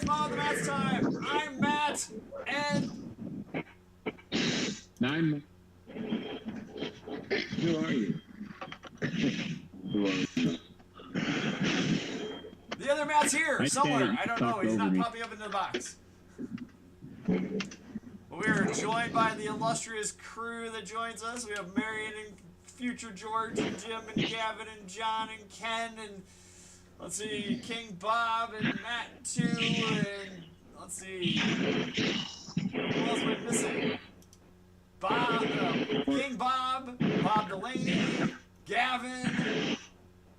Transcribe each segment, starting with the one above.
Smile the Matt's time. I'm Matt, and I'm. Who are you? Who are you? the other Matt's here somewhere. I don't know. He's not me. popping up into the box. We are joined by the illustrious crew that joins us. We have Marion and future George and Jim and Gavin and John and Ken and let's see, King Bob and Matt too, and let's see, who else am I missing? Bob, King Bob, Bob Delaney, Gavin.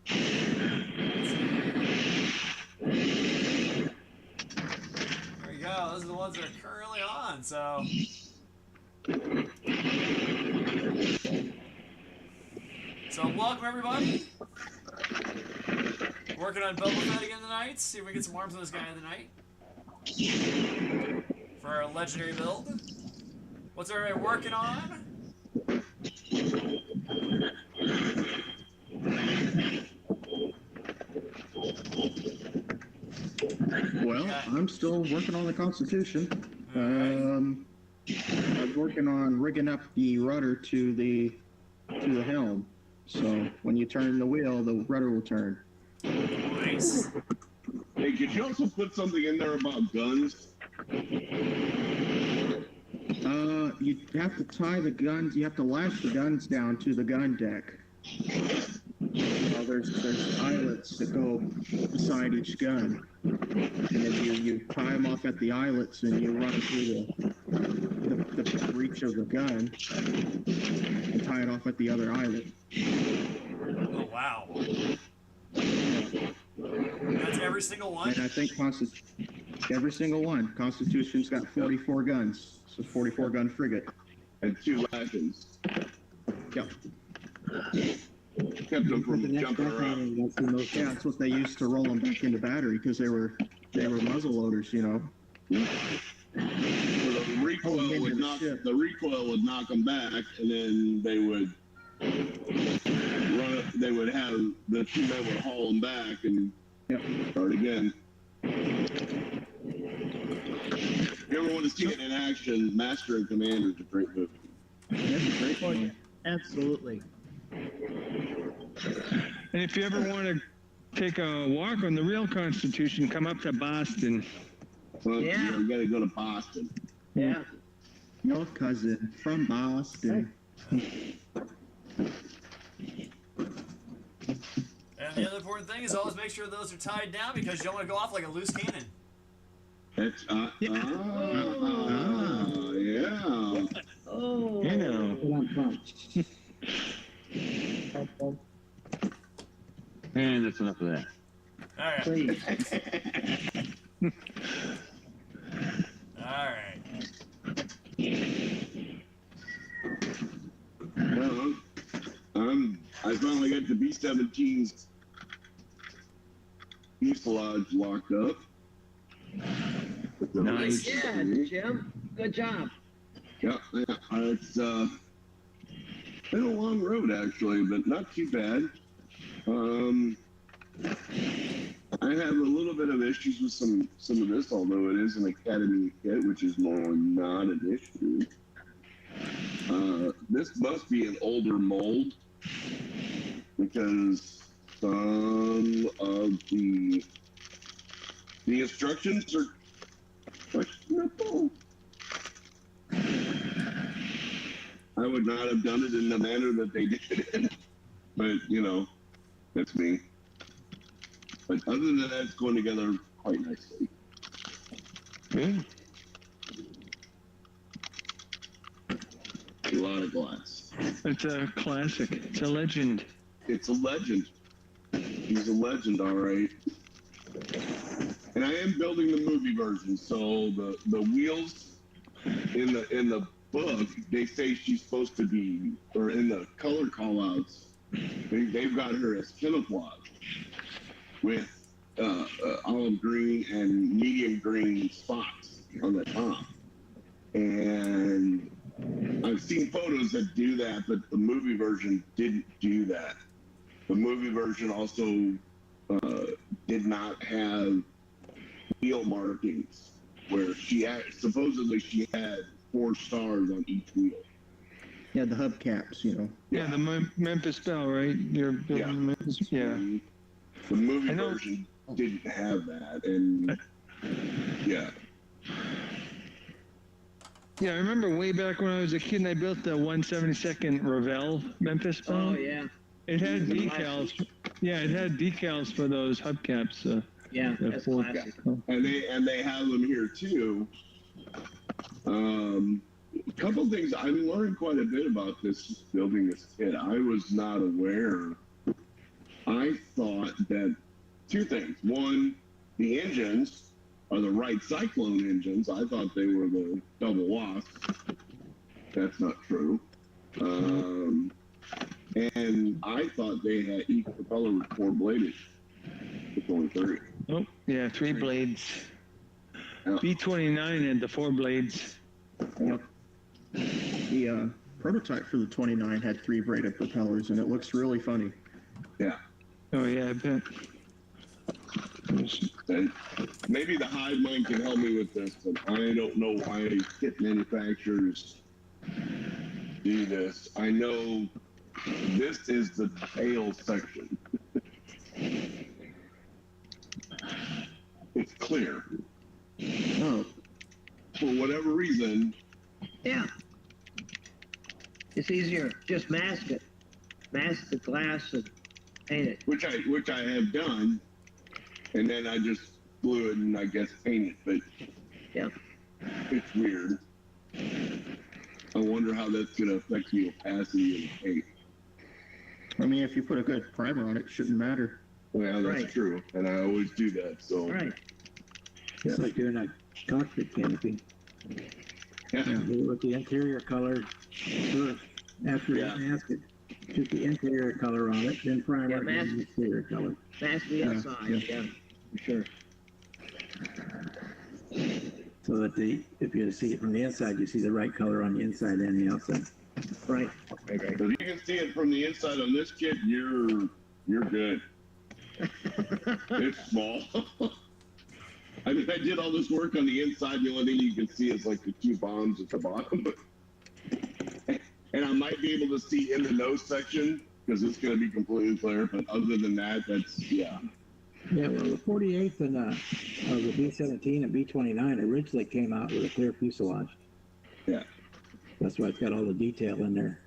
There we go. Those are the ones that are currently on. So. So welcome everybody. Working on Boba Fett again tonight. See if we can get some arms on this guy tonight. For our legendary build. What's everybody working on? Well, I'm still working on the Constitution. I was working on rigging up the rudder to the helm. So when you turn the wheel, the rudder will turn. Nice. Hey, could you also put something in there about guns? You have to tie the guns. You have to lash the guns down to the gun deck. There's eyelets that go beside each gun, and then you tie them off at the eyelets, and you run through the breech of the gun, and tie it off at the other eyelet. Oh wow. That's every single one? And I think every single one. Constitution's got 44 guns. So 44 gun frigate. And 2 lashings. Yep. Kept them from jumping around. Yeah, that's what they used to roll them back into battery because they were muzzle loaders, you know. So the recoil would knock them back, and then they would run it. They would have the 2 men would haul them back and start again. If you ever want to see it in action, Master and Commander is a great movie. That's a great one. Absolutely. And if you ever want to take a walk on the real Constitution, come up to Boston. Well, yeah, we got to go to Boston. Yeah. Your cousin from Boston. And the other important thing is always make sure those are tied down because you don't want to go off like a loose cannon. It's, yeah. Oh. You know. And that's enough of that. All right. Please. All right. Well, I finally got the B-17's fuselage locked up. Nice. Yeah, Jim. Good job. Yeah, it's been a long road actually, but not too bad. I have a little bit of issues with some of this, although it is an Academy kit, which is more not an issue. This must be an older mold because some of the instructions are questionable. I would not have done it in the manner that they did it, but you know, that's me. But other than that, it's going together quite nicely. Good. A lot of glass. It's a classic. It's a legend. It's a legend. He's a legend, all right. And I am building the movie version, so the wheels in the book, they say she's supposed to be, or in the color callouts, they've got her as camouflage with olive green and medium green spots on the top. And I've seen photos that do that, but the movie version didn't do that. The movie version also did not have wheel markings where supposedly she had 4 stars on each wheel. Yeah, the hubcaps, you know. Yeah, the Memphis Belle, right? You're building Yeah. the Memphis. Yeah. The movie I know. version didn't have that, and yeah. Yeah, I remember way back when I was a kid and I built the 172nd Revell Memphis Belle. Oh, yeah. It had The decals. Yeah, it had decals for those hubcaps. Yeah, The that's four- classic. And they have them here too. A couple things I'm learning quite a bit about this building this kit. I was not aware. I thought that 2 things. One, the engines are the Wright Cyclone engines. I thought they were the double wasp. That's not true. And I thought they had each propeller was 4-bladed. It's only 3. Oh, yeah, 3 blades. Yeah. B-29 had the 4 blades. Yep. The prototype for the 29 had 3 braided propellers, and it looks really funny. Yeah. Oh, yeah, I bet. And maybe the hive mind can help me with this, but I don't know why kit manufacturers do this. I know this is the tail section. It's clear. Oh, For whatever reason, Yeah. It's easier. Just mask it. Mask the glass and paint it. which I have done, and then I just glue it and I guess paint it, but Yeah. it's weird. I wonder how that's gonna affect the opacity of the paint. I mean, if you put a good primer on it, it shouldn't matter. Well, that's Right. true, and I always do that. So Right. It's like doing a cockpit canopy. yeah. Do it with the interior color first, after Yeah. you mask it. Put the interior color on it, then primer Yeah, it, mask then the exterior color. Mask the Yeah, outside. yeah. Yeah. For sure. So that if you see it from the inside, you see the right color on the inside and the outside. Right. Right. If you can see it from the inside on this kit, you're good. It's small. I mean, I did all this work on the inside. The only thing you can see is like the 2 bombs at the bottom. And I might be able to see in the nose section because it's going to be completely clear. But other than that, yeah. Yeah, well, the 48th and the B-17 and B-29 originally came out with a clear fuselage. Yeah. That's why it's got all the detail in there.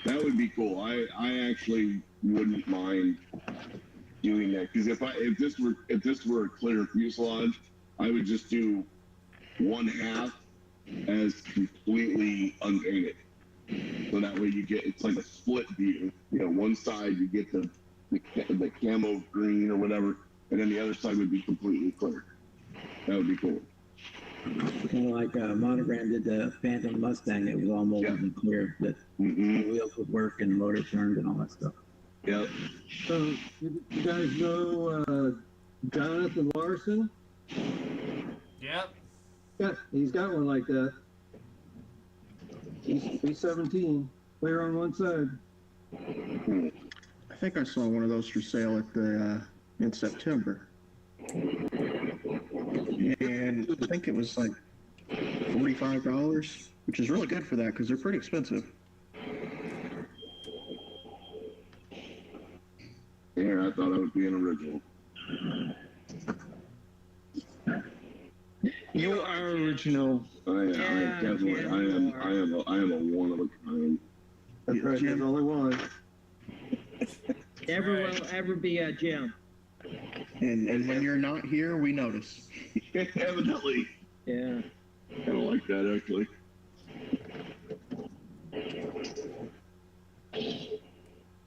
That would be cool. I actually wouldn't mind doing that because if this were a clear fuselage, I would just do 1/2 as completely unpainted. So that way it's like a split view. You know, one side you get the camo green or whatever, and then the other side would be completely clear. That would be cool. Kind of like Monogram did the Phantom Mustang. It was all molded and clear that Mm-hmm. the wheels would work and the motor turned and all that stuff. Yep. So, you guys know Jonathan Larson? Yep. Yeah, he's got one like that. He's 17, clear on one side. I think I saw one of those for sale at the in September, and I think it was like $45, which is really good for that because they're pretty expensive. Yeah, I thought I was being original. You are original. I Yeah, definitely. yeah, I am. you are. I am a one of a kind. That's right, there's only one. Never will ever be a Jim. And when you're not here, we notice. Evidently, Yeah. I don't like that actually.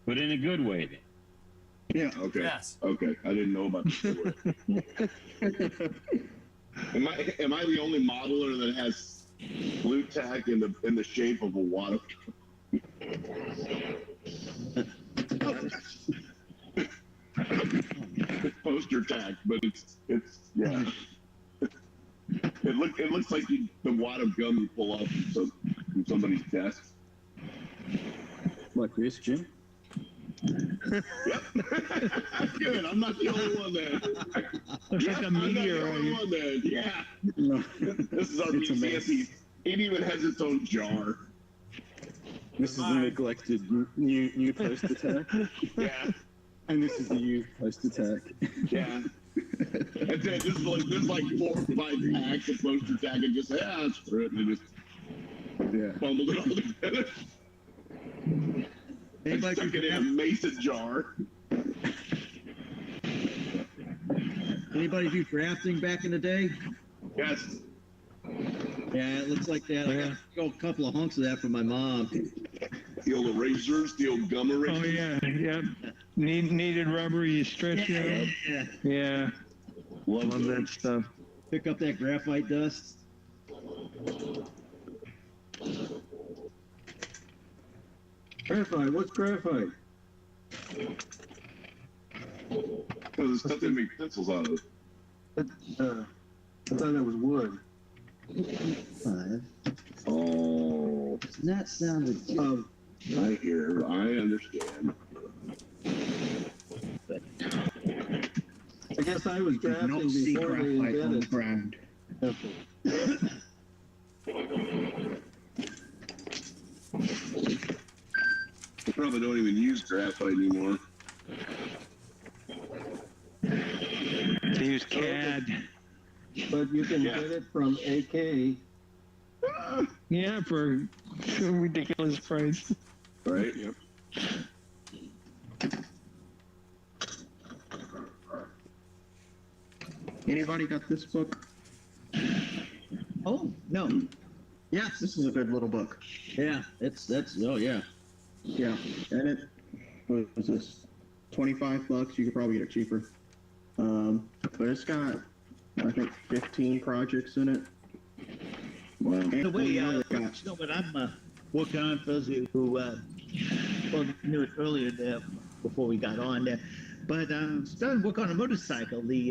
But in a good way, then. Yeah. Okay. Yes. Okay. I didn't know about this. Am I the only modeler that has blue tack in the shape of a water? It's poster tack, but it's yeah. It looks like the wad of gum you pull off from somebody's desk. What, Chris, Jim? Yep. Good. I'm not the only one then. Looks like a I'm not the meteor. only one then. Yeah. No. This is our It's a BCS. mess. It even has its own jar. This is the neglected new post attack, Yeah. and this is the used post attack. Yeah. And then just like there's like 4 or 5 packs of post attack and just screw it, and they just Yeah. bundled it all together. And Anybody stuck it in a mason jar. Anybody do drafting back in the day? Yes. Yeah, it looks like that. I got a couple of hunks of that from my mom. The old erasers, the old gum Oh erasers. yeah, yep. Needed rubber, you stretch it out. Yeah. Yeah, Love love that those. stuff. Pick up that graphite dust. Graphite, what's graphite? Oh, the stuff they make pencils out of. I thought that was wood. 5. Oh, Doesn't that sound legit? I hear. I understand. I guess I was Did drafting not see before they graphite on the invented ground. pencils. They probably don't even use graphite anymore. To use CAD. But you can Yeah. get it from AK. Yeah, for a ridiculous price. Right? Yep. Anybody got this book? Oh, no. Yes. This is a good little book. Yeah, oh yeah. Yeah, and it what was this? $25. You could probably get it cheaper. But it's got I think 15 projects in it. Wow. And The way, you know, you they got- know what I'm working on for those of you who well, knew it earlier there before we got on there. But started work on a motorcycle, the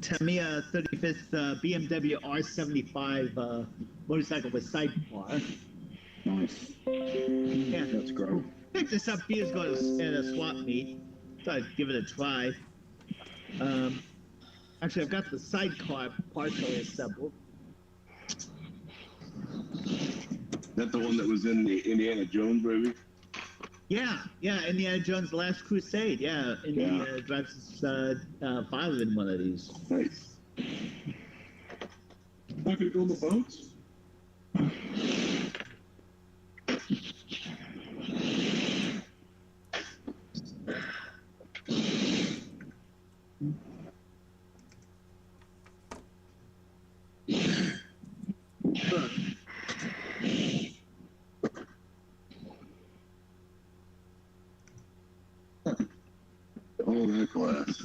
Tamiya 35th BMW R75 motorcycle with sidecar. Nice. Yeah. That's great. Picked this up years ago at a swap meet. Thought I'd give it a try. Actually, I've got the sidecar partially assembled. That the one that was in the Indiana Jones movie? Yeah, Indiana Jones' Last Crusade. Yeah, and Yeah. he drives his father in one of these. Nice. Not gonna go on the boats? Oh, that glass.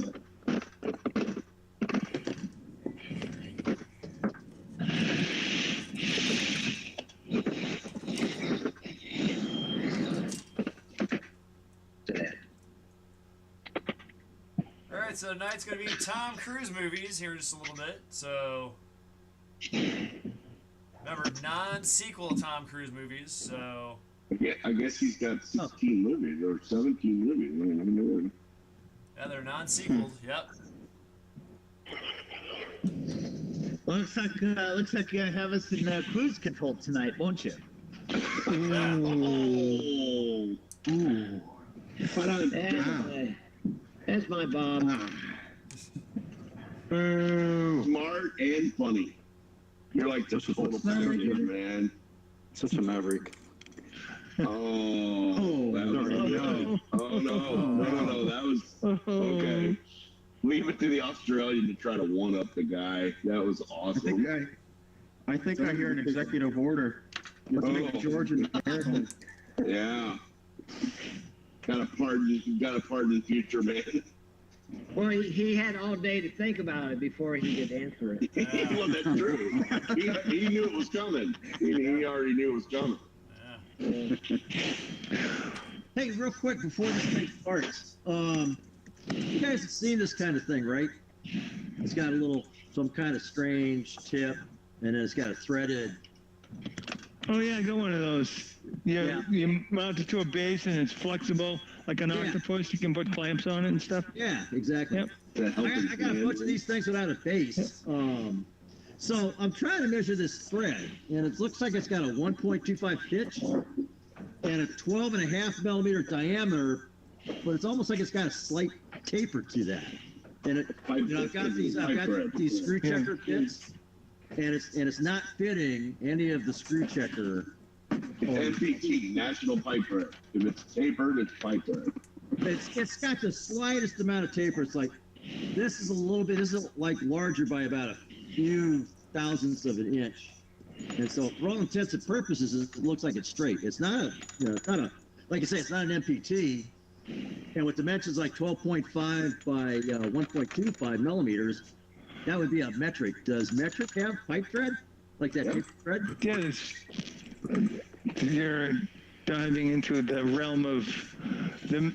Alright, so tonight's going to be Tom Cruise movies here in just a little bit. So, remember, non-sequel Tom Cruise movies. So, Yeah, I guess he's got 16 movies or 17 movies. I mean, yeah, they're non-sequeled. Yep. Well, looks like you're gonna have us in cruise control tonight, won't you? Oh. Ooh. That's my Bob. Smart and funny. You're like the total package, man. Such a maverick. Oh, that was good. Oh no, that was okay. Leave it to the Australian to try to one up the guy. That was awesome. I think I hear an executive order. Let's make George an American. Yeah. Got a pardon future man. Well, he had all day to think about it before he could answer it. Well, that's true. He knew it was coming. He already knew it was coming. Hey, real quick before this thing starts, you guys have seen this kind of thing, right? It's got some kind of strange tip, and then it's got a threaded Oh yeah, I got one of those. You mount it to a base and it's flexible, like an octopus. You can put clamps on it and stuff. Yeah, exactly. Yep. I got a bunch of these things without a base. So I'm trying to measure this thread, and it looks like it's got a 1.25 pitch and a 12.5 millimeter diameter, but it's almost like it's got a slight taper to that. And I've got these screw checker bits, and it's not fitting any of the screw checker. It's NPT, National Pipe Thread. If it's tapered, it's pipe thread. It's got the slightest amount of taper. It's like this is like larger by about a few thousandths of an inch. And so for all intents and purposes, it looks like it's straight. It's not like I say, it's not an MPT. And with dimensions like 12.5 by 1.25 millimeters, that would be a metric. Does metric have pipe thread? Like that taper thread? Yeah, you're diving into the realm of the.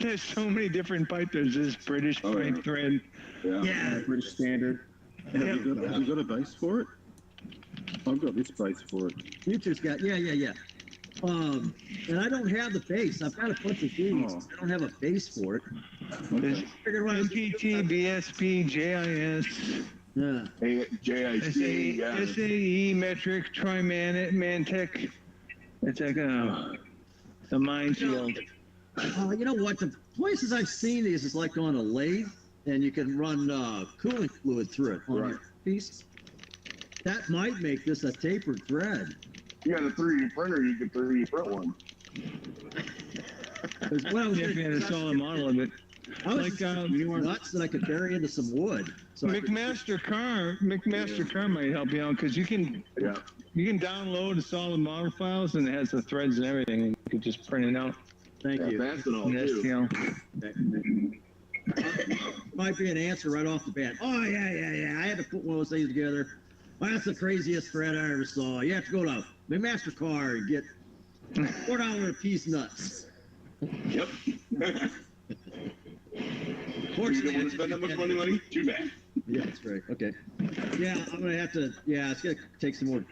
There's so many different pipe. There's this British pipe thread. Yeah, British standard. Have you got a base for it? I've got this base for it. Future's got, yeah. And I don't have the base. I've got a bunch of these. I don't have a base for it. There's MPT, BSP, JIS. Yeah. JIC, yeah. SAE, metric, Trimantec. It's like a minefield. You know what? The places I've seen these is like on a lathe, and you can run cooling fluid through it on your piece. That might make this a tapered thread. You got a 3D printer, you could 3D print one. If you had a solid model of it. I was like nuts that I could bury into some wood. So McMaster Car might help you out because you can download the solid model files and it has the threads and everything, and you can just print it out. Thank you. Fastenal too. Might be an answer right off the bat. Oh yeah. I had to put one of those things together. Well, that's the craziest thread I ever saw. You have to go to McMaster Car and get $4 a piece nuts. Yep. Fortunately, you don't want to spend that much money? Too bad. Yeah, that's right. Okay. Yeah, I'm gonna have to. Yeah, it's gonna take some more.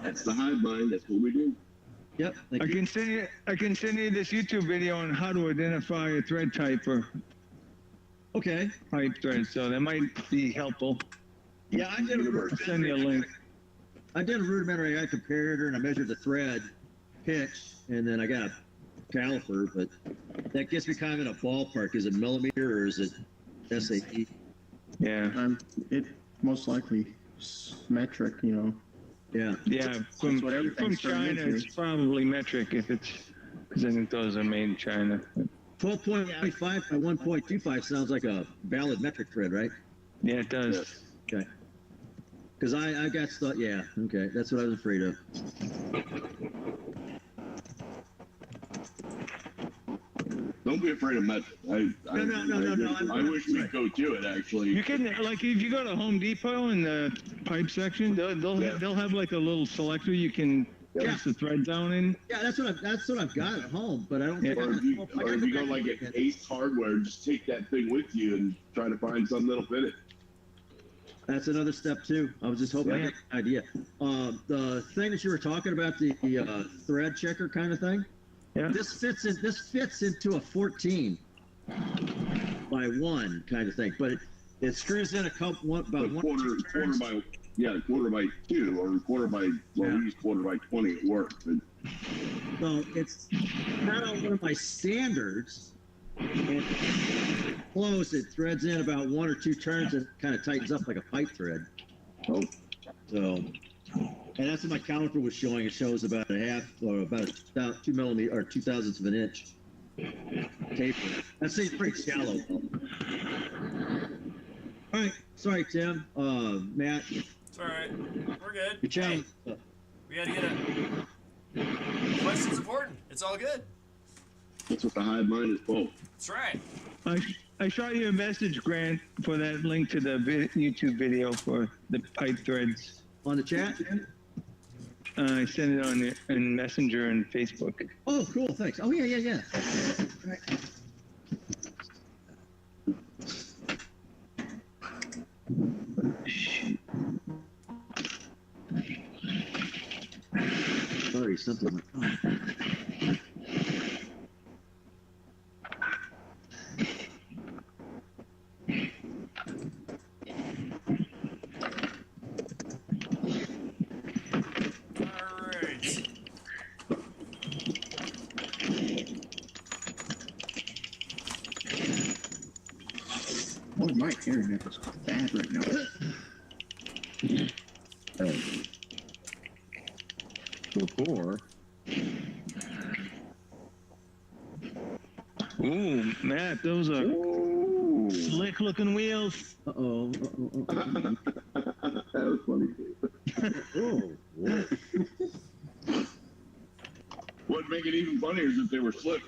That's the hive mind. That's what we do. Yep. I can send you this YouTube video on how to identify a thread type for pipe thread. So that might be helpful. Yeah, I did I'll send you a link. I did a rudimentary eye comparator, and I measured the thread pitch, and then I got a caliper, but that gets me kind of in a ballpark. Is it millimeter or is it SAE? Yeah. It most likely metric, you know. Yeah. From China, it's probably metric if it's because I think those are made in China. 12.25 by 1.25 sounds like a valid metric thread, right? Yeah, it does. Okay. Because I got stuck. Yeah. Okay. That's what I was afraid of. Don't be afraid of metric. No. I wish we'd go to it actually. You can if you go to Home Depot in the pipe section, they'll have like a little selector you can press the thread down in. Yeah, that's what I've got at home, but I don't. Or if you go like an Ace Hardware, just take that thing with you and try to find something that'll fit it. That's another step too. I was just hoping I had an idea. The thing that you were talking about, the thread checker kind of thing. Yeah. This fits into a 14 by 1 kind of thing, but it screws in about quarter by 2 or quarter by we use quarter by 20 at work. But so it's not on one of my standards. And close, it threads in about 1 or 2 turns and kind of tightens up like a pipe thread. So, and that's what my caliper was showing. It shows about a half or about 2 millimeter or 2/1000ths of an inch taper. That seems pretty shallow. All right, sorry, Tim. Matt. It's all right. We're good. Your challenge. We had to get a question's important. It's all good. that's what the hive mind is for. That's right. I shot you a message, Grant, for that link to the YouTube video for the pipe threads. On the chat? I sent it in Messenger and Facebook. Oh, cool. Thanks. Oh, yeah. Right. carry something like that. Alright. Oh, my internet is bad right now. Before, Ooh, Matt, those are Ooh. slick looking wheels. Uh-oh. That was funny. Oh, What'd make it even funnier is if they were slick.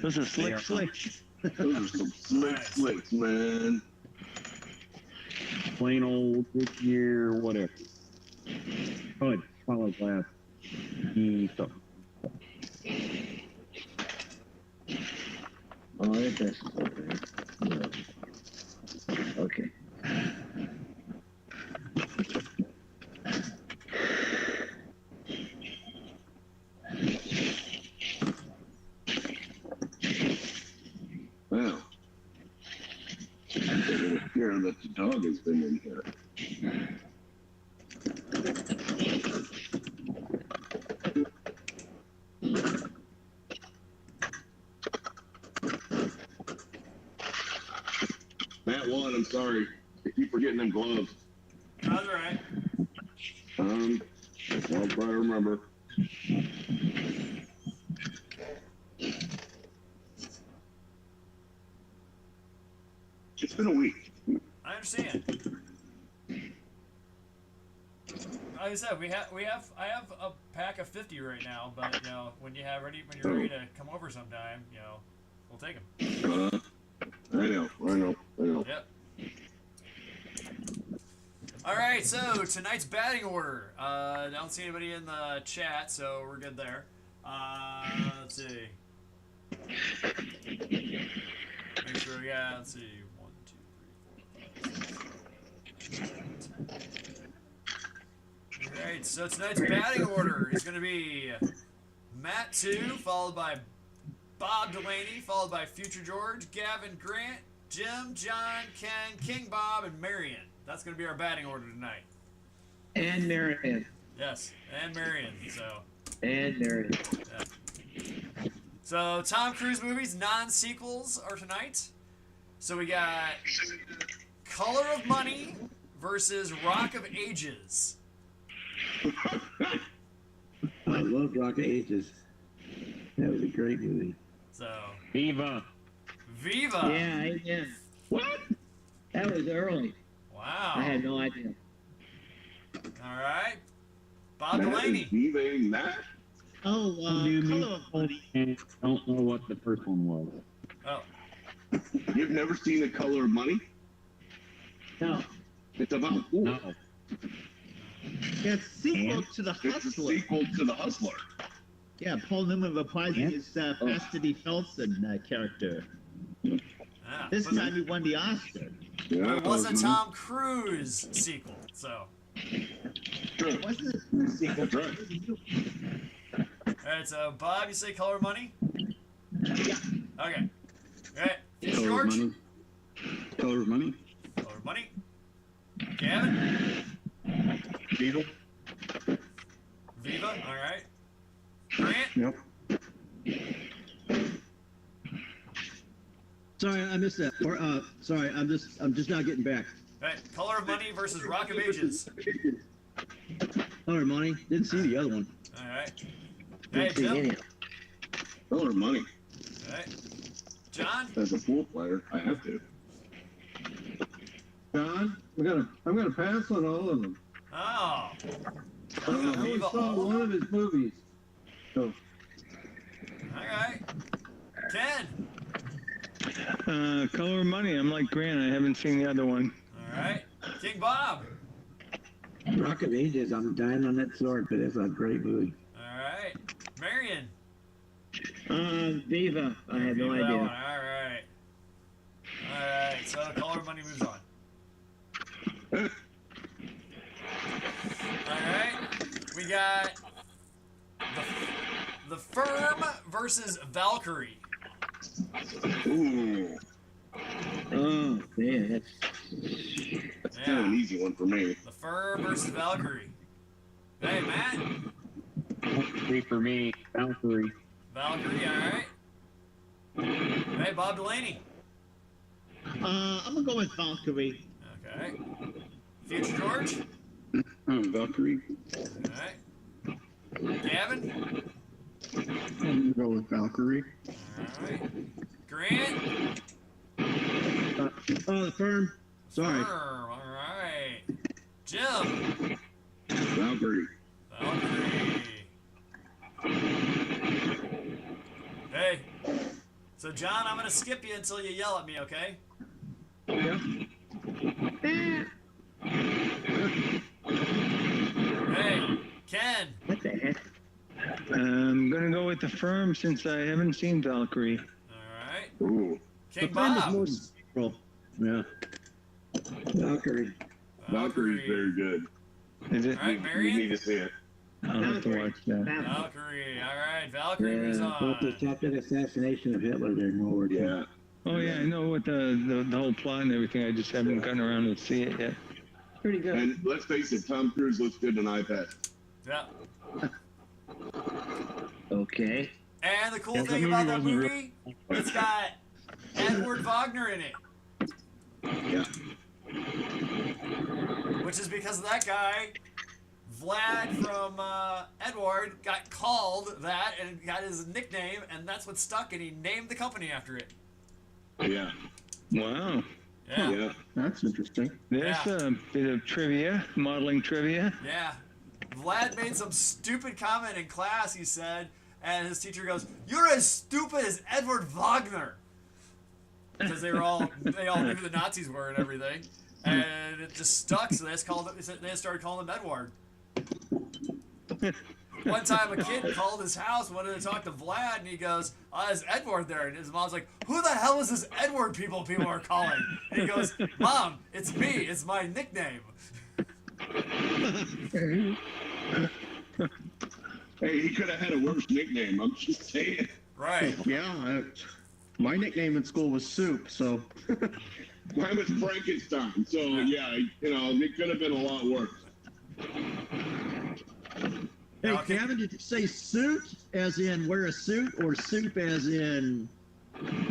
Those are slick flicks. Those are some slick flicks, man. plain old Goodyear, whatever. Oh, follow glass. Stuff. Oh, that's okay. Yeah. Okay. Wow. It would appear that the dog has been in here. Matt won, I'm sorry. I keep forgetting them gloves. That's alright. I'll try to remember. It's been a week. I understand. Like I said, I have a pack of 50 right now, but you know, when you're ready to come over sometime, you know, we'll take them. I know. Yep. All right, so tonight's batting order. I don't see anybody in the chat, so we're good there. Let's see. Make sure we got. Let's see. 1, 2, 3, 4, 5, 6, 7, 8, 9, 10. All right, so tonight's batting order is going to be Matt 2, followed by Bob Delaney, followed by Future George, Gavin Grant, Jim, John, Ken, King Bob, and Marion. That's going to be our batting order tonight. And Marion. Yes, and Marion. So. And Marion. Yeah. So Tom Cruise movies, non-sequels are tonight. So we got Color of Money versus Rock of Ages. I love Rock of Ages. That was a great movie. So Viva. Viva. Yeah. What? That was early. Wow. I had no idea. All right. Bob Matt Delaney. is leaving that? Oh, Color of Money. I don't know what the first one was. Oh. You've never seen The Color of Money? No. It's about pool. No. It's sequel to The It's a Hustler. sequel to The Hustler. Yeah, Paul Newman reprising Yeah. his Chastity Felsen character. Yeah. This But time he won the Oscar. Yeah, it was a Tom Cruise sequel. So. Sure. Wasn't it a sequel? That's right. All right. So Bob, you say Color of Money? Yeah. Okay. All right. Future Color of George. Money. Color of Money. Color of Money. Gavin. Beetle. Viva. All right. Grant. Yep. sorry, I missed that. Sorry, I'm just now getting back. All right. Color of Money versus Rock of Ages. Color of Money. Didn't see the other one. All right. Hey, Didn't see Jim. any of it. Color of Money. All right. John. As a pool player, I have to. John, I'm gonna pass on all of them. Oh. I Viva only saw all of one them? of his movies. So All right. Ken. Color of Money. I'm like Grant. I haven't seen the other one. All right. King Bob. Rock of Ages, I'm dying on that sword, but it's a great movie. All right. Marion. Viva. I had no Viva that idea. one. All right. All right. So Color of Money moves on. All right. We got Firm versus Valkyrie. Ooh, Oh, man, that's that's kind of an easy one for me. The Firm versus Valkyrie. Hey, Matt. Three for me. Valkyrie. Valkyrie, all right. Hey, Bob Delaney. I'm gonna go with Valkyrie. Okay. Future George. Valkyrie. All right. Gavin. I'm gonna go with Valkyrie. All right. Grant. Oh, the firm. Sorry. Firm. All right. Jim. Valkyrie. Valkyrie. Hey. So, John, I'm going to skip you until you yell at me, okay? Yeah. Hey, Ken. what the heck? I'm gonna go with the firm since I haven't seen Valkyrie. All right. Ooh, King The firm is Bob. more cerebral. Yeah. Valkyrie. Valkyrie's very good. Is it? All right, We Marion. need to see it. I'll have to watch that. Valkyrie. All right, Valkyrie was Yeah, both the on. attempted assassination of Hitler there, nowhere. Yeah. Oh yeah, I know what the whole plot and everything. I just haven't gotten around to see it yet. Pretty good. And let's face it, Tom Cruise looks good in an iPad. Yeah. Okay. And the cool Yeah, thing that about that movie movie, it's got Edward Wagner in it. Yeah. Which is because of that guy, Vlad from Edward, got called that and got his nickname, and that's what stuck, and he named the company after it. Yeah. Wow. Yeah. Yeah. That's interesting. There's Yeah. a bit of trivia, modeling trivia. Yeah. Vlad made some stupid comment in class, he said, and his teacher goes, "You're as stupid as Edward Wagner." Because they all knew who the Nazis were and everything. And it just stuck, so they started calling him Edward. One time a kid called his house, wanted to talk to Vlad, and he goes, "Is Edward there?" And his mom's like, "Who the hell is this Edward people are calling?" And he goes, "Mom, it's me. It's my nickname." Hey, he could have had a worse nickname. I'm just saying. Right. Yeah. My nickname in school was Soup, so. Mine was Frankenstein. So yeah, it could have been a lot worse. Hey, Okay. Kevin, did you say suit as in wear a suit or soup as in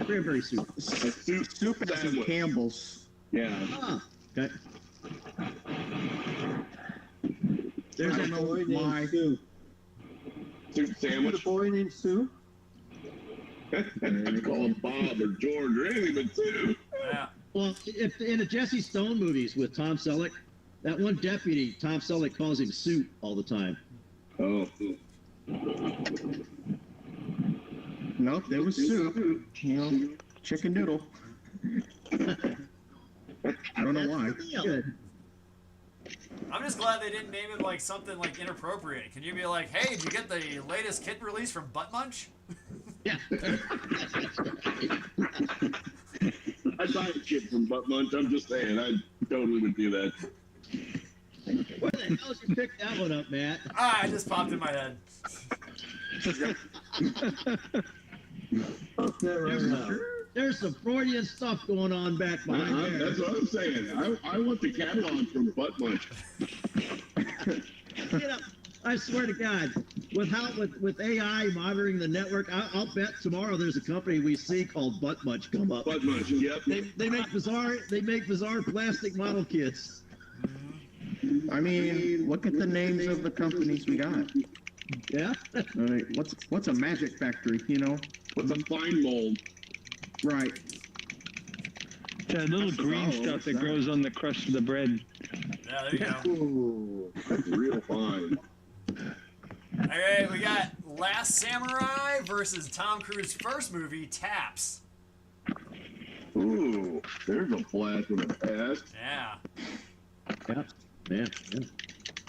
cranberry soup? A soup Soup as in sandwich. Campbell's. Yeah. Ah, okay. There's I an know old Boy lie. named Sue. Soup Put a sandwich. boy named Sue. I'd call him Bob or George or anything but Sue. Yeah. Well, if in the Jesse Stone movies with Tom Selleck, that one deputy, Tom Selleck calls him Suit all the time. Oh. Nope, there was Soup. Chicken noodle. I don't know why. Good. I'm just glad they didn't name it like something like inappropriate. Can you be like, "Hey, did you get the latest kit release from Butt Munch?" Yeah. I buy a kid from Butt Munch. I'm just saying, I totally would do that. Where the hell did you pick that one up, Matt? Ah, it just popped in my head. There's some Freudian stuff going on back behind there. That's what I'm saying. I want the catalog from Butt Munch. You know, I swear to God, with AI monitoring the network, I'll bet tomorrow there's a company we see called Butt Munch come up. Butt Munch, yep. They make bizarre plastic model kits. I mean, look at the names of the companies we got. Yeah. What's a magic factory? You know? What's a fine mold? Right. That little green stuff that grows on the crust of the bread. Yeah, there you go. Ooh, that's real fine. All right, we got Last Samurai versus Tom Cruise's first movie, Taps. Ooh, there's a blast from the past. Yeah. Yeah.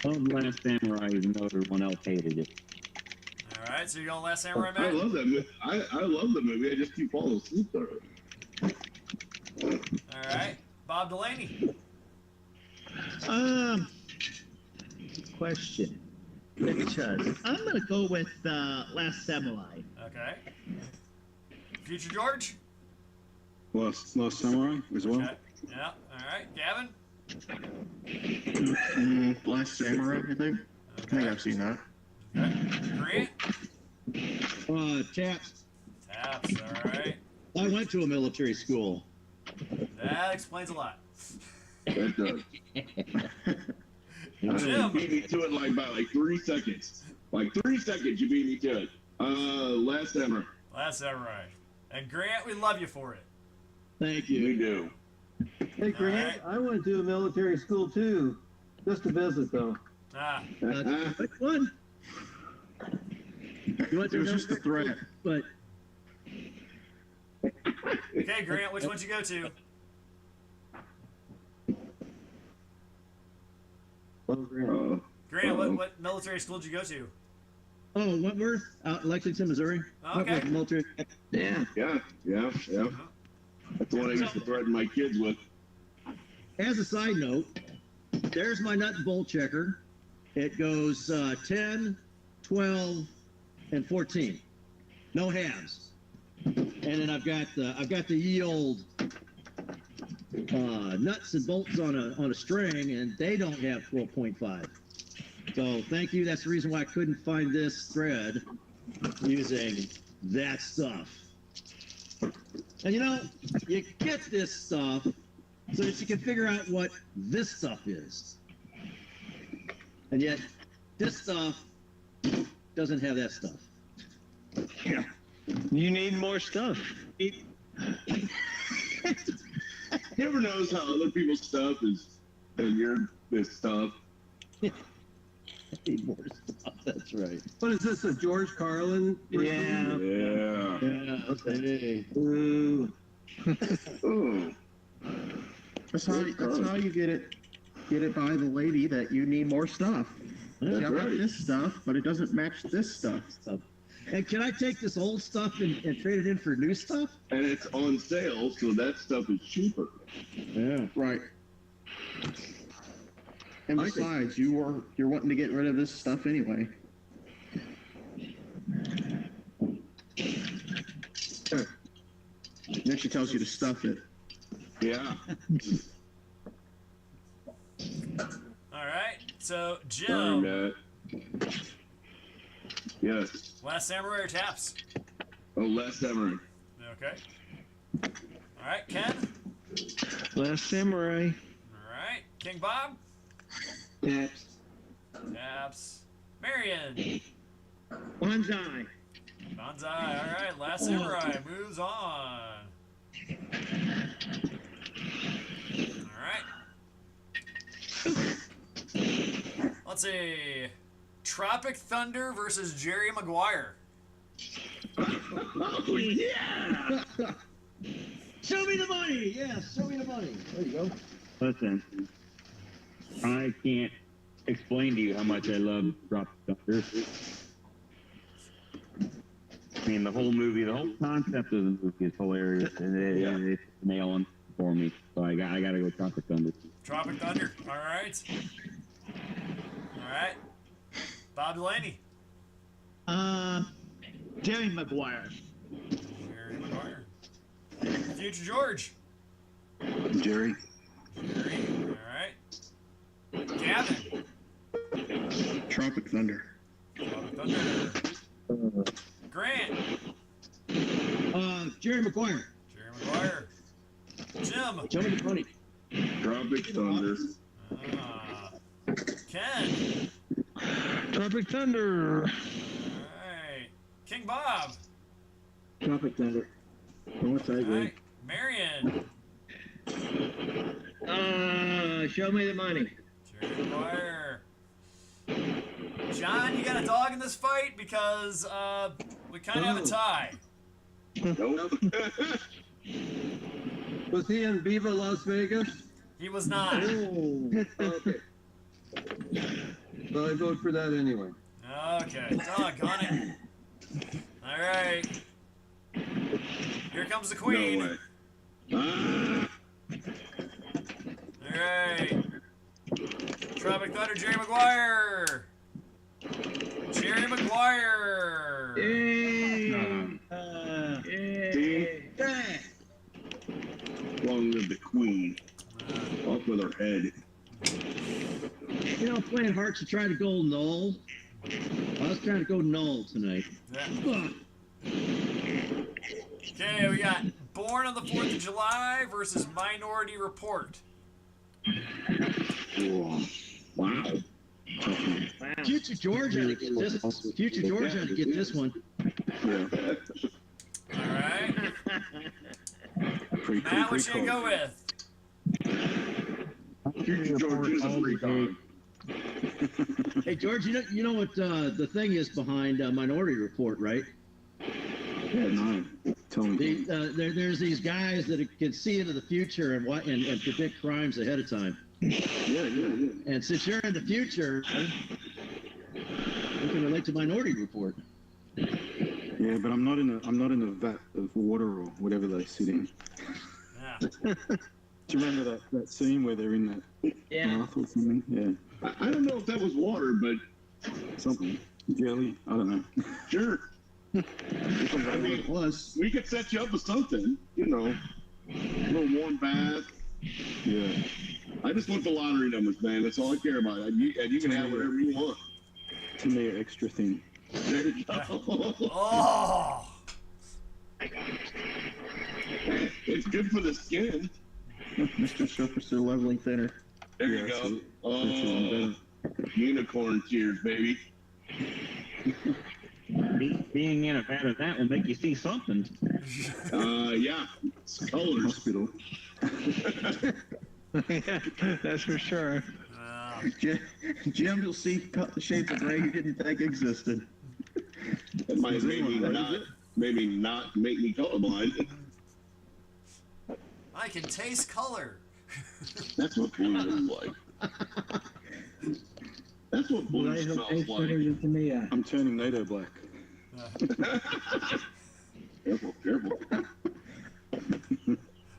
Last Samurai, even though everyone else hated it. All right, so you're going Last Samurai, I man? love that movie. I love the movie. I just keep falling asleep there. All right, Bob Delaney. Question. pictures. I'm gonna go with Last Samurai. Okay. Future George? Last Samurai as well. Okay. Yeah. All right. Gavin? Last Samurai, I think. I think I've seen that. Okay. Grant? Taps. Taps. All right. I went to a military school. That explains a lot. That does. Jim? You beat me to it by 3 seconds. Like 3 seconds, you beat me to it. Last Samurai. Last Samurai. And Grant, we love you for it. Thank We you. do. Hey, Grant, I went to a military school too, just to visit though. Ah. Which one? You went to It was just a threat. But Okay, Grant, which one'd you go to? Oh, Grant. Grant, what military school did you go to? Wentworth, out in Lexington, Missouri. Okay. Wentworth military. Yeah. Yeah. That's the one I used to threaten my kids with. As a side note, there's my nut and bolt checker. It goes 10, 12, and 14. No halves. And then I've got the ye old nuts and bolts on a string, and they don't have 12.5. So thank you. That's the reason why I couldn't find this thread using that stuff. And you get this stuff so that you can figure out what this stuff is. And yet, this stuff doesn't have that stuff. Yeah. You need more stuff. Never knows how other people's stuff is and this stuff. I need more stuff. That's right. What is this, a George Carlin? Yeah. Yeah. Okay. Ooh. Oh. That's how you get it by the lady that you need more stuff. That's I've got this stuff, but it doesn't match this stuff. And can I take this old stuff and trade it in for new stuff? And it's on sale, so that stuff is cheaper. Yeah. Right. And besides, you're wanting to get rid of this stuff anyway. Then she tells you to stuff it. Yeah. All right. So, Sorry, Jim. Matt. Yes. Last Samurai or Taps? Oh, Last Samurai. Okay. All right, Ken? Last Samurai. All right. King Bob? Taps. Taps. Marion? Bonsai. Bonsai. All right. Last Samurai moves on. All right. Let's see. Tropic Thunder versus Jerry Maguire. Oh, yeah! Show me the money. Yes, show me the money. There you go. Listen, I can't explain to you how much I love Tropic Thunder. I mean, the whole movie, the whole concept of the movie is hilarious, and it's nailing for me. So I got to go Tropic Thunder. Tropic Thunder. All right. All right. Bob Delaney. Jerry Maguire. Jerry Maguire. Future George. Jerry. Jerry. All right. Gavin. Tropic Thunder. Tropic Thunder. Grant. Jerry Maguire. Jerry Maguire. Jim. Show me the money. Tropic Thunder. Ken. Tropic Thunder. All right. King Bob. Tropic Thunder. What's I All agree? right. Marion. Show me the money. Jerry Maguire. John, you got a dog in this fight because we kind of have a tie. Nope. Was he in Viva Las Vegas? He was not. Oh, okay. So I vote for that anyway. Okay, doggone it. All right. Here comes the queen. No way. Ah! All right. Tropic Thunder, Jerry Maguire. Jerry Maguire. Long live the queen. Off with her head. You know, playing Hearts of trying to go null. I was trying to go null tonight. Yeah. Okay, we got Born on the 4th of July versus Minority Report. Wow. Wow. Future George had to get this. Future George had to get this one. Yeah. All right. Matt, what you gonna go with? Future George is a free dog. Hey George, you know what the thing is behind Minority Report, right? Yeah, no. Tell me. There's these guys that can see into the future and predict crimes ahead of time. Yeah. And since you're in the future, you can relate to Minority Report. Yeah, but I'm not in a vat of water or whatever they sit in. Yeah. Do you remember that scene where they're in that bath or something? Yeah. I don't know if that was water, but Something. Jelly? I don't know. sure. I mean, it was. We could set you up with something, you know. A little warm bath. Yeah. I just want the lottery numbers, man. That's all I care about. And you can have whatever you want. To me, an extra thing. There you go. Oh. It's good for the skin. Mr. Surfacer leveling thinner. There you go. Oh, unicorn tears, baby. Being in a vat of that will make you see something. Yeah. It's colors. Hospital. That's for sure. Jim, you'll see the shades of gray you didn't think existed. It might maybe not make me colorblind. I can taste color. That's what blue looks like. That's what blue smells like. I'm turning NATO black. Careful.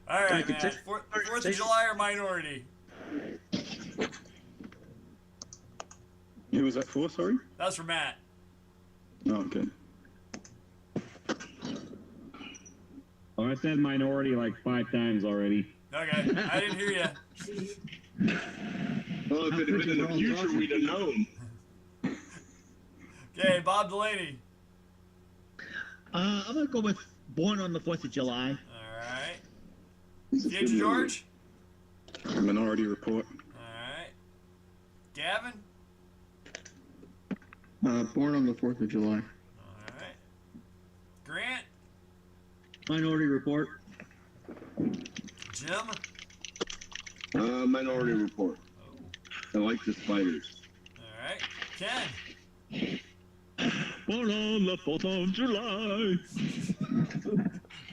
All right, man. 4th of July or Minority? Who was that for, sorry? That's for Matt. Oh, okay. Oh, I said Minority like 5 times already. Okay, I didn't hear you. Well, if it had been in the future, we'd have known. Okay, Bob Delaney. I'm gonna go with Born on the 4th of July. All right. Future George. Minority Report. All right. Gavin. Born on the 4th of July. All right. Grant. Minority Report. Jim. Minority Report. I like the spiders. All right. Ken. Born on the 4th of July.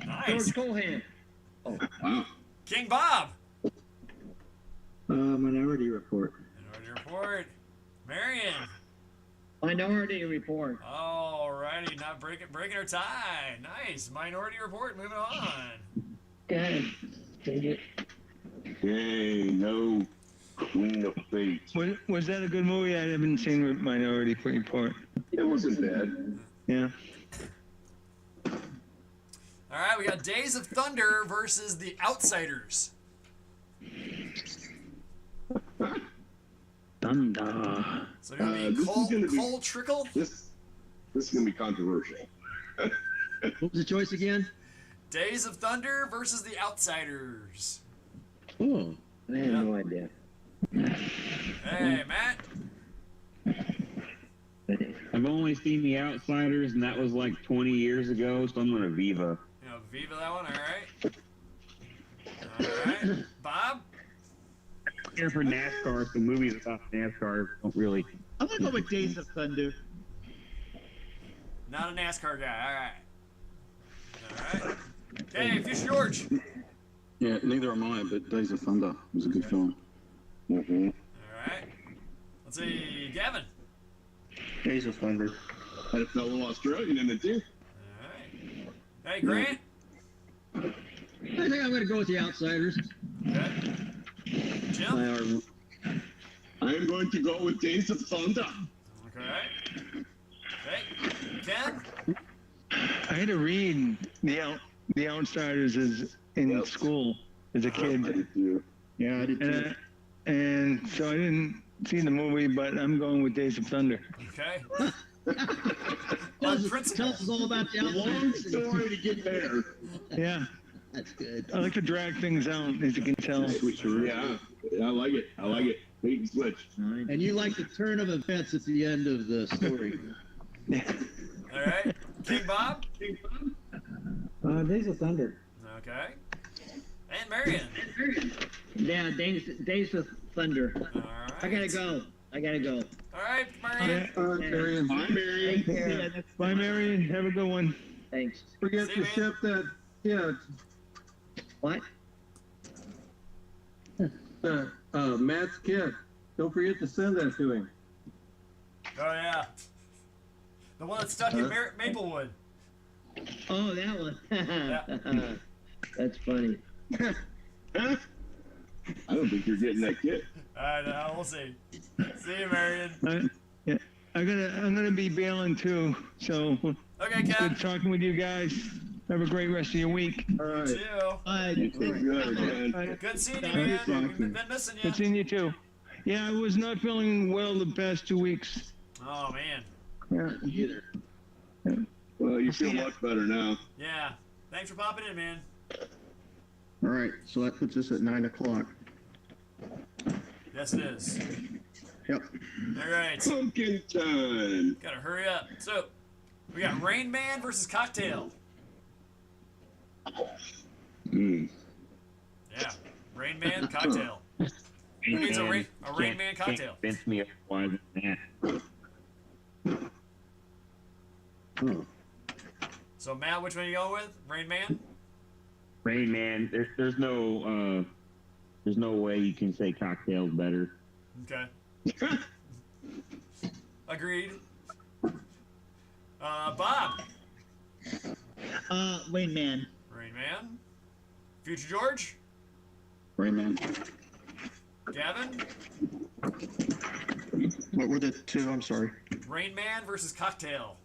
Nice. George Cohan. Oh, wow. King Bob. Minority Report. Minority Report. Marion. Minority Report. All righty, not breaking our tie. Nice. Minority Report. Moving on. Good. Take it. Yay, no Queen of Fate. Was that a good movie? I haven't seen Minority Report. It wasn't bad. Yeah. All right, we got Days of Thunder versus The Outsiders. Thunder. So gonna be Cole Trickle. This is gonna be controversial. What was the choice again? Days of Thunder versus The Outsiders. Oh, I have no idea. Hey, Matt. I've only seen The Outsiders, and that was like 20 years ago, so I'm gonna Viva. You know, Viva that one. All right. Bob. Here for NASCAR, so movies about NASCAR don't really. I'm gonna go with Days of Thunder. Not a NASCAR guy. All right. Okay, Future George. Yeah, neither am I, but Days of Thunder was a good film. Mm-hmm. All right. Let's see, Gavin. Days of Thunder. Had a fellow Australian in it too. All right. Hey, Grant. I think I'm going to go with The Outsiders. Okay. Jim. I am going to go with Days of Thunder. Okay. Ken? I had to read the Outsiders in school as a kid. Yeah, I did too. And so I didn't see the movie, but I'm going with Days of Thunder. Okay. Tell On us principle. all about the Long story to get there. Yeah, That's good. I like to drag things out, as you can tell. Yeah, I like it. I like it. Bait and switch. And you like the turn of events at the end of the story. All right. King Bob? Days of Thunder. Okay. And Marion? Yeah, Days of Thunder. All right. I gotta go. All right, Marion. Marion, Hi, Mary. Yeah, Bye, Marion. Have a good one. thanks. forget See, to man. ship that, yeah, What? Matt's kit. Don't forget to send that to him. Oh, yeah. The one that's stuck in Maplewood. Oh, that one. That's funny. I don't think you're getting that kit. I know. We'll see. See you, Marion. I'm gonna be bailing too. So Okay, Ken. good talking with you guys. Have a great rest of your week. All right. See you. You did good, man. Bye. Good seeing you, Thanks, man. We've been missing you. Good seeing you too. Yeah, I was not feeling well the past 2 weeks. Oh, man. Yeah. Either. Well, you feel much better now. Yeah. Thanks for popping in, man. All right, so that puts us at 9 o'clock. Yes, it is. Yep. All right. Pumpkin time. Gotta hurry up. So, we got Rain Man versus Cocktail. Mm. Yeah. Rain Man, Cocktail. Who needs a Rain Man cocktail? Convince me otherwise than that. Oh. So, Matt, which one are you going with? Rain Man? Rain Man, there's no way you can say cocktail's better. Okay. Agreed. Bob. Rain Man. Rain Man. Future George. Rain Man. Gavin. What were the two? I'm sorry. Rain Man versus Cocktail.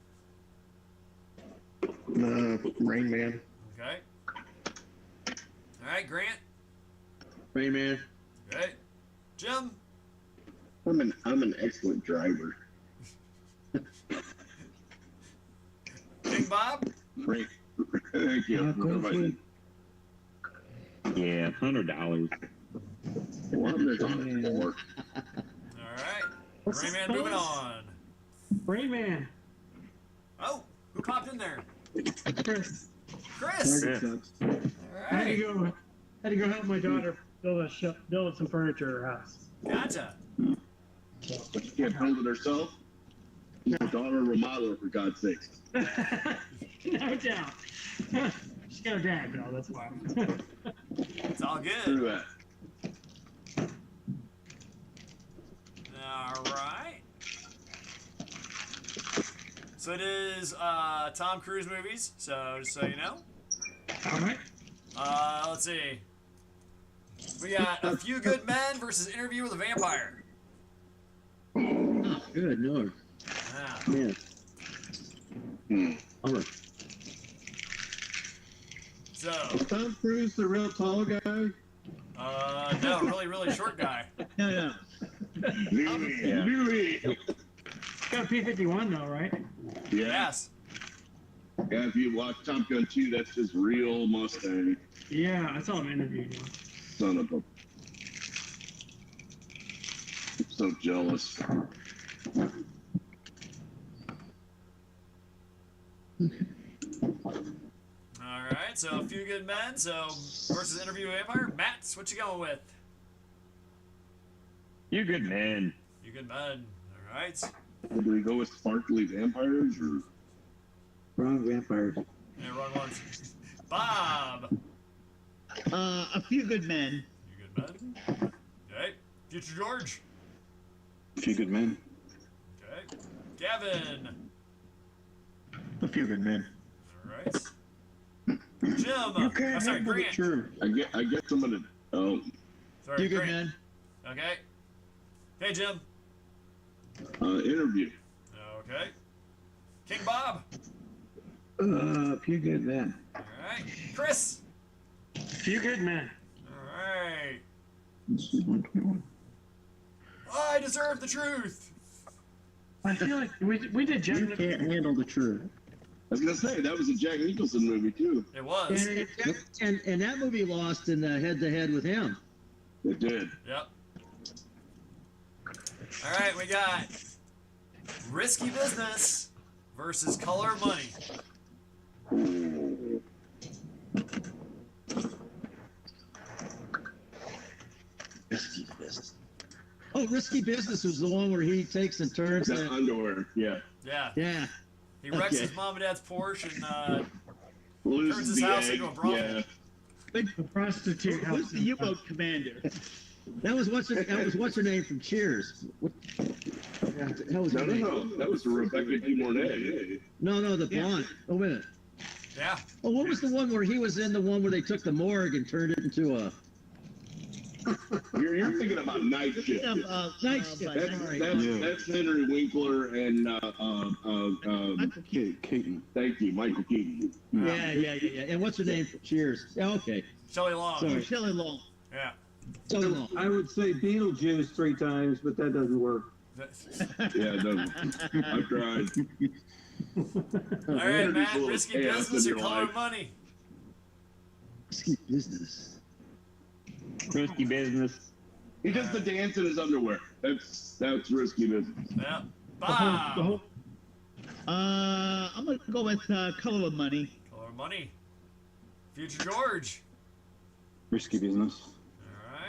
Rain Man. Okay. All right, Grant. Rain Man. Okay. Jim. I'm an excellent driver. King Bob. Great. Thank you. Cold Everybody. Sweet. Yeah, $100. Well, there's on it for. All right. Rain Man moving on. Rain Man. Oh, who popped in there? Chris. Chris. Yeah. Sucks. All Had to right. go help my daughter build some furniture at her house. Gotcha. But she can't build it herself. Your daughter a remodeler, for God's sakes. No doubt. She's got a dad, though, that's why. It's all good. Through that. All right. So it is Tom Cruise movies. So just so you know. All right. Let's see. We got A Few Good Men versus Interview with a Vampire. Oh, good Lord. Yeah. Yeah. Hmm. Horror. So, Is Tom Cruise the real tall guy? no, really short guy. No. Louis. Louis. Got a P-51, though, right? Yeah. Yes. Yeah, if you watch Top Gun 2, that's his real Mustang. Yeah, I saw him interviewed one. Son of a. I'm so jealous. All right. So A Few Good Men. So versus Interview with a Vampire. Matt, what you going with? You good man. You Good Men. All right. Do we go with sparkly vampires or? Wrong vampires. Yeah, wrong ones. Bob. A Few Good Men. You Good Men. Okay. Future George. A Few Good Men. Okay. Gavin. A Few Good Men. All right. Jim. I'm sorry, Grant. Sure. I guess I'm gonna. Oh, Sorry, Few Good Grant. Men. Okay. Hey, Jim. interview. Okay. King Bob. Few Good Men. All right. Chris. Few Good Men. All right. Let's see, 121. I deserve the truth. I feel like we did Jack You can't handle the truth. I was gonna say that was a Jack Nicholson movie too. It was. And that movie lost in the head-to-head with him. It did. Yep. All right, we got Risky Business versus Color Money. Risky Business. Oh, Risky Business was the one where he takes and turns The underwear. Yeah. Yeah. Yeah. He wrecks Okay. his mom and dad's Porsche and Loses turns his the house egg. into a brothel. Yeah. The prostitute house. Who's the U-boat commander? That was what's her name from Cheers. What the hell was No, her no, name? no. That was Rebecca De Mornay. No, the blonde. Oh, wait a minute. Yeah. Oh, what was the one where he was in the one where they took the morgue and turned it into a You're thinking about Night Shift. night shift? That's Henry Winkler and Keaton. thank you, Michael Keaton. Yeah. And what's her name from Cheers? Yeah, okay. Shelley Long. Sorry. Shelley Long. Yeah. So long. I would say Beetlejuice 3 times, but that doesn't work. Yeah, it doesn't. I've tried. All right, Matt. Little Risky chaos Business in or your Color life. Money? Risky Business. Risky Business. He does the dance in his underwear. That's risky business. Yeah. The Bob. whole I'm gonna go with Color of Money. Color Money. Future George. Risky Business.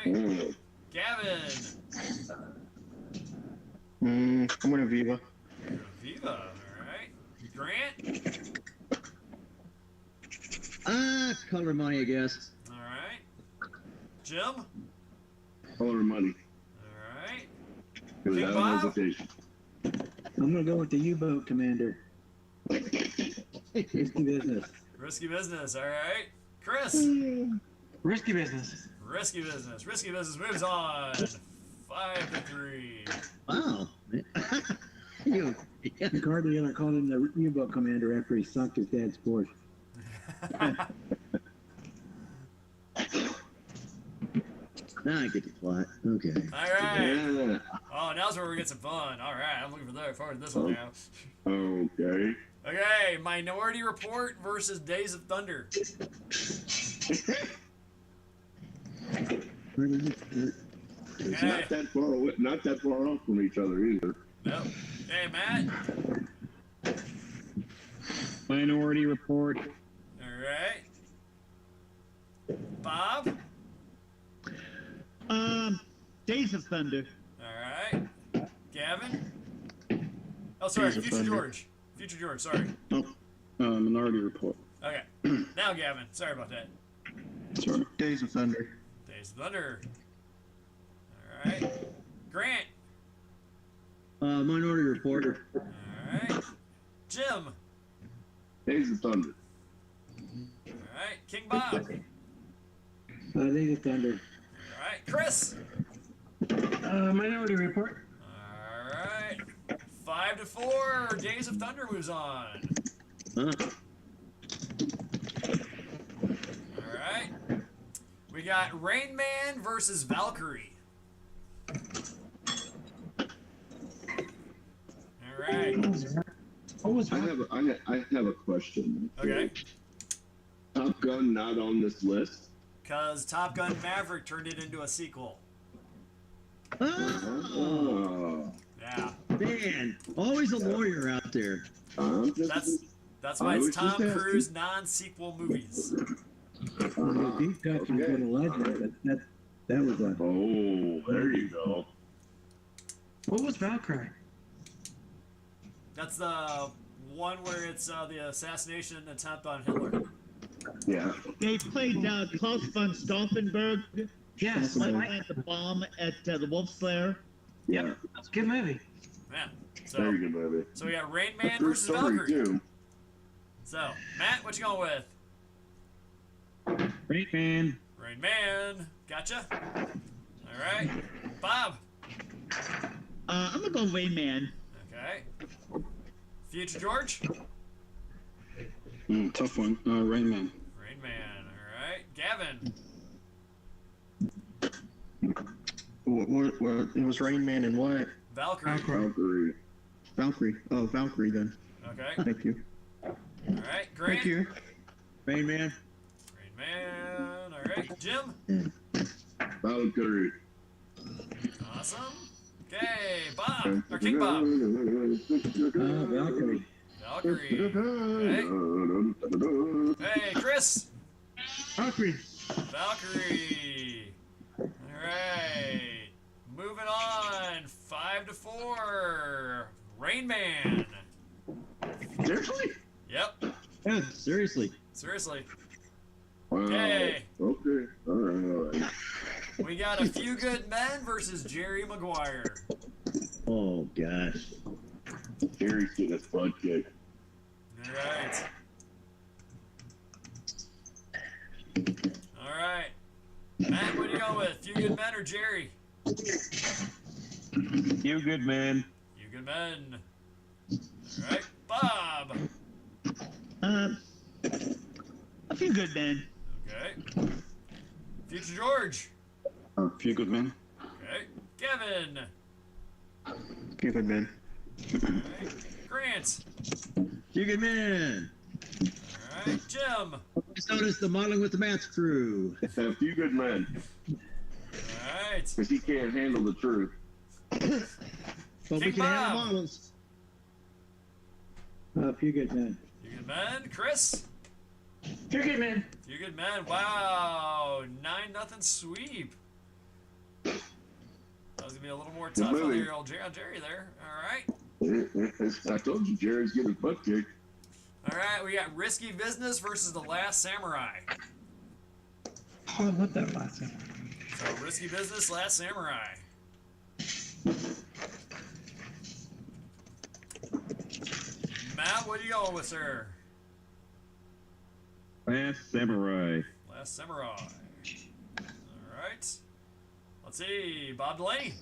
All right. Gavin. I'm gonna Viva. Viva. All right. Grant. Color Money, I guess. All right. Jim. Color of money. All right. Without Bob? hesitation. I'm gonna go with the U-boat commander. Risky Business. Risky Business. All right. Chris. Risky Business. Risky Business. Risky Business moves on. 5-3. Wow. You. Hardly ever called him the U-boat commander after he sucked his dad's Porsche. Now I get the plot. Okay. All right. Yeah. Oh, now's where we get some fun. All right. I'm looking forward to this one now. Okay. Okay. Minority Report versus Days of Thunder. It's not that far away, not that far off from each other either. Nope. Hey, Matt. Minority Report. All right. Bob. Days of Thunder. All right. Gavin. Oh, sorry. Days of Future Thunder. George. Future George. Sorry. Minority Report. Okay. Now, Gavin. Sorry about that. Sorry. Days of Thunder. Days of Thunder. All right. Grant. Minority Reporter. All right. Jim. Days of Thunder. All right. King Bob. Days of Thunder. All right. Chris. Minority Report. All right. 5-4. Days of Thunder moves on. Huh? All right. We got Rain Man versus Valkyrie. All right. What was I have a question. Okay. Top Gun not on this list. Because Top Gun Maverick turned it into a sequel. Oh. Yeah. Man, always a lawyer out there. That's why I it's was just Tom asking. Cruise non-sequel movies. Deep Cuts was a legend, but that was a. Oh, there you go. What was Valkyrie? That's the one where it's the assassination attempt on Hitler. Yeah. They played Klaus von Stauffenberg. Yes. Planted the bomb at the Wolf's Lair. Yep. That's a good movie. Yeah. Very So, good movie. so we got Rain A Man true versus story Valkyrie. too. So, Matt, what you going with? Great man. Rain Man. Gotcha. All right. Bob. I'm gonna go Rain Man. Okay. Future George? Tough one. Rain Man. Rain Man. All right. Gavin? What, it was Rain Man and what? Valkyrie. Valkyrie. Valkyrie. Oh, Valkyrie then. Okay. Thank you. All right. Grant? Thank you. Rain Man. Rain Man. All right. Jim? Valkyrie. Awesome. Okay. Bob. Or King Bob. Valkyrie. Valkyrie. Okay. Hey, Chris? Valkyrie. Valkyrie. All right. Moving on. 5-4. Rain Man. Seriously? Yep. Yeah, seriously. Seriously. Wow. Okay. Okay. All right. We got A Few Good Men versus Jerry Maguire. Oh gosh. Jerry's getting his butt kicked. All right. All right. Matt, what do you go with? Few Good Men or Jerry? You good man. Few Good Men. All right. Bob. A Few Good Men. Okay. Future George. Few Good Men. Okay. Kevin. Good man. All right. Grant. You good man. All right. Jim. It's known as the Modeling with the Mats crew. A few good men, All right. because he can't handle the truth. But we King can handle Bob. models. A Few Good Men. Few Good Men. Chris. Few Good Men. Few Good Men. Wow. 9-0 sweep. That was gonna be a little more tough on movie. the old Jerry there. All right. I told you Jerry's getting his butt kicked. All right. We got Risky Business versus The Last Samurai. Oh, I love that last one. So Risky Business, Last Samurai. Matt, what are you going with, sir? Last Samurai. Last Samurai. All right. Let's see. Bob Delaney.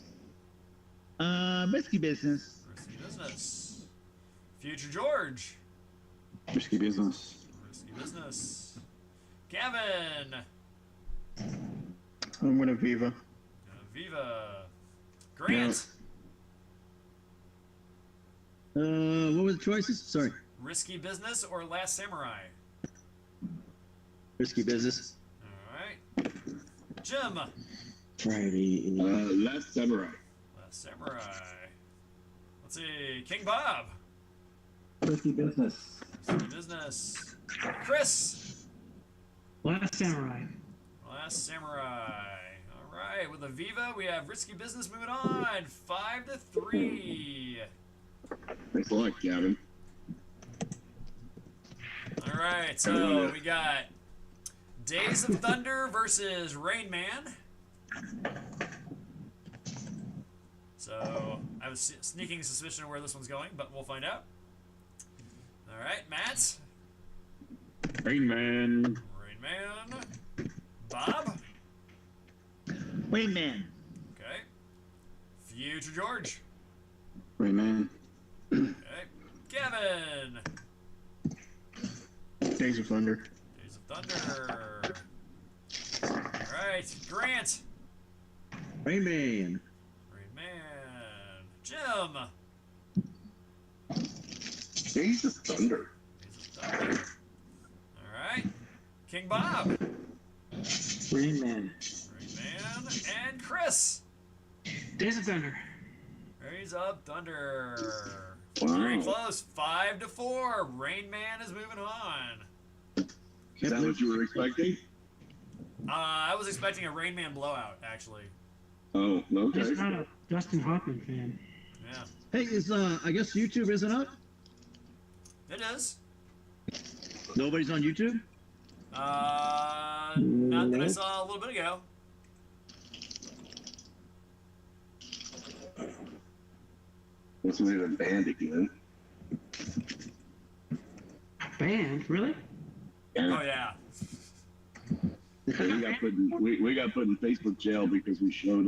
Risky Business. Risky Business. Future George. Risky Business. Risky Business. Gavin. I'm gonna Viva. Viva. Grant. What were the choices? Sorry. Risky Business or Last Samurai? Risky Business. All right. Jim. Friday. Last Samurai. Last Samurai. Let's see. King Bob. Risky Business. Risky Business. Chris. Last Samurai. Last Samurai. All right. With Aviva, we have Risky Business moving on. 5-3. Thanks a lot, Gavin. All right. So we got Days of Thunder versus Rain Man. So I have a sneaking suspicion of where this one's going, but we'll find out. All right, Matt. Rain Man. Rain Man. Bob. Rain Man. Okay. Future George. Rain Man. Okay. Kevin. Days of Thunder. Days of Thunder. All right, Grant. Rain Man. Rain Man. Jim. Days of Thunder. Days of Thunder. All right. King Bob. Rain Man. Rain Man. And Chris. Days of Thunder. Days of Thunder. Wow. Very close. 5-4. Rain Man is moving on. Is that what you were expecting? I was expecting a Rain Man blowout, actually. Oh, okay. He's not a Dustin Hoffman fan. Yeah. Hey, is I guess YouTube isn't up? It is. Nobody's on YouTube? Not that I saw a little bit ago. This was even banned again. Banned? Really? Oh, yeah. We got put in Facebook jail because we showed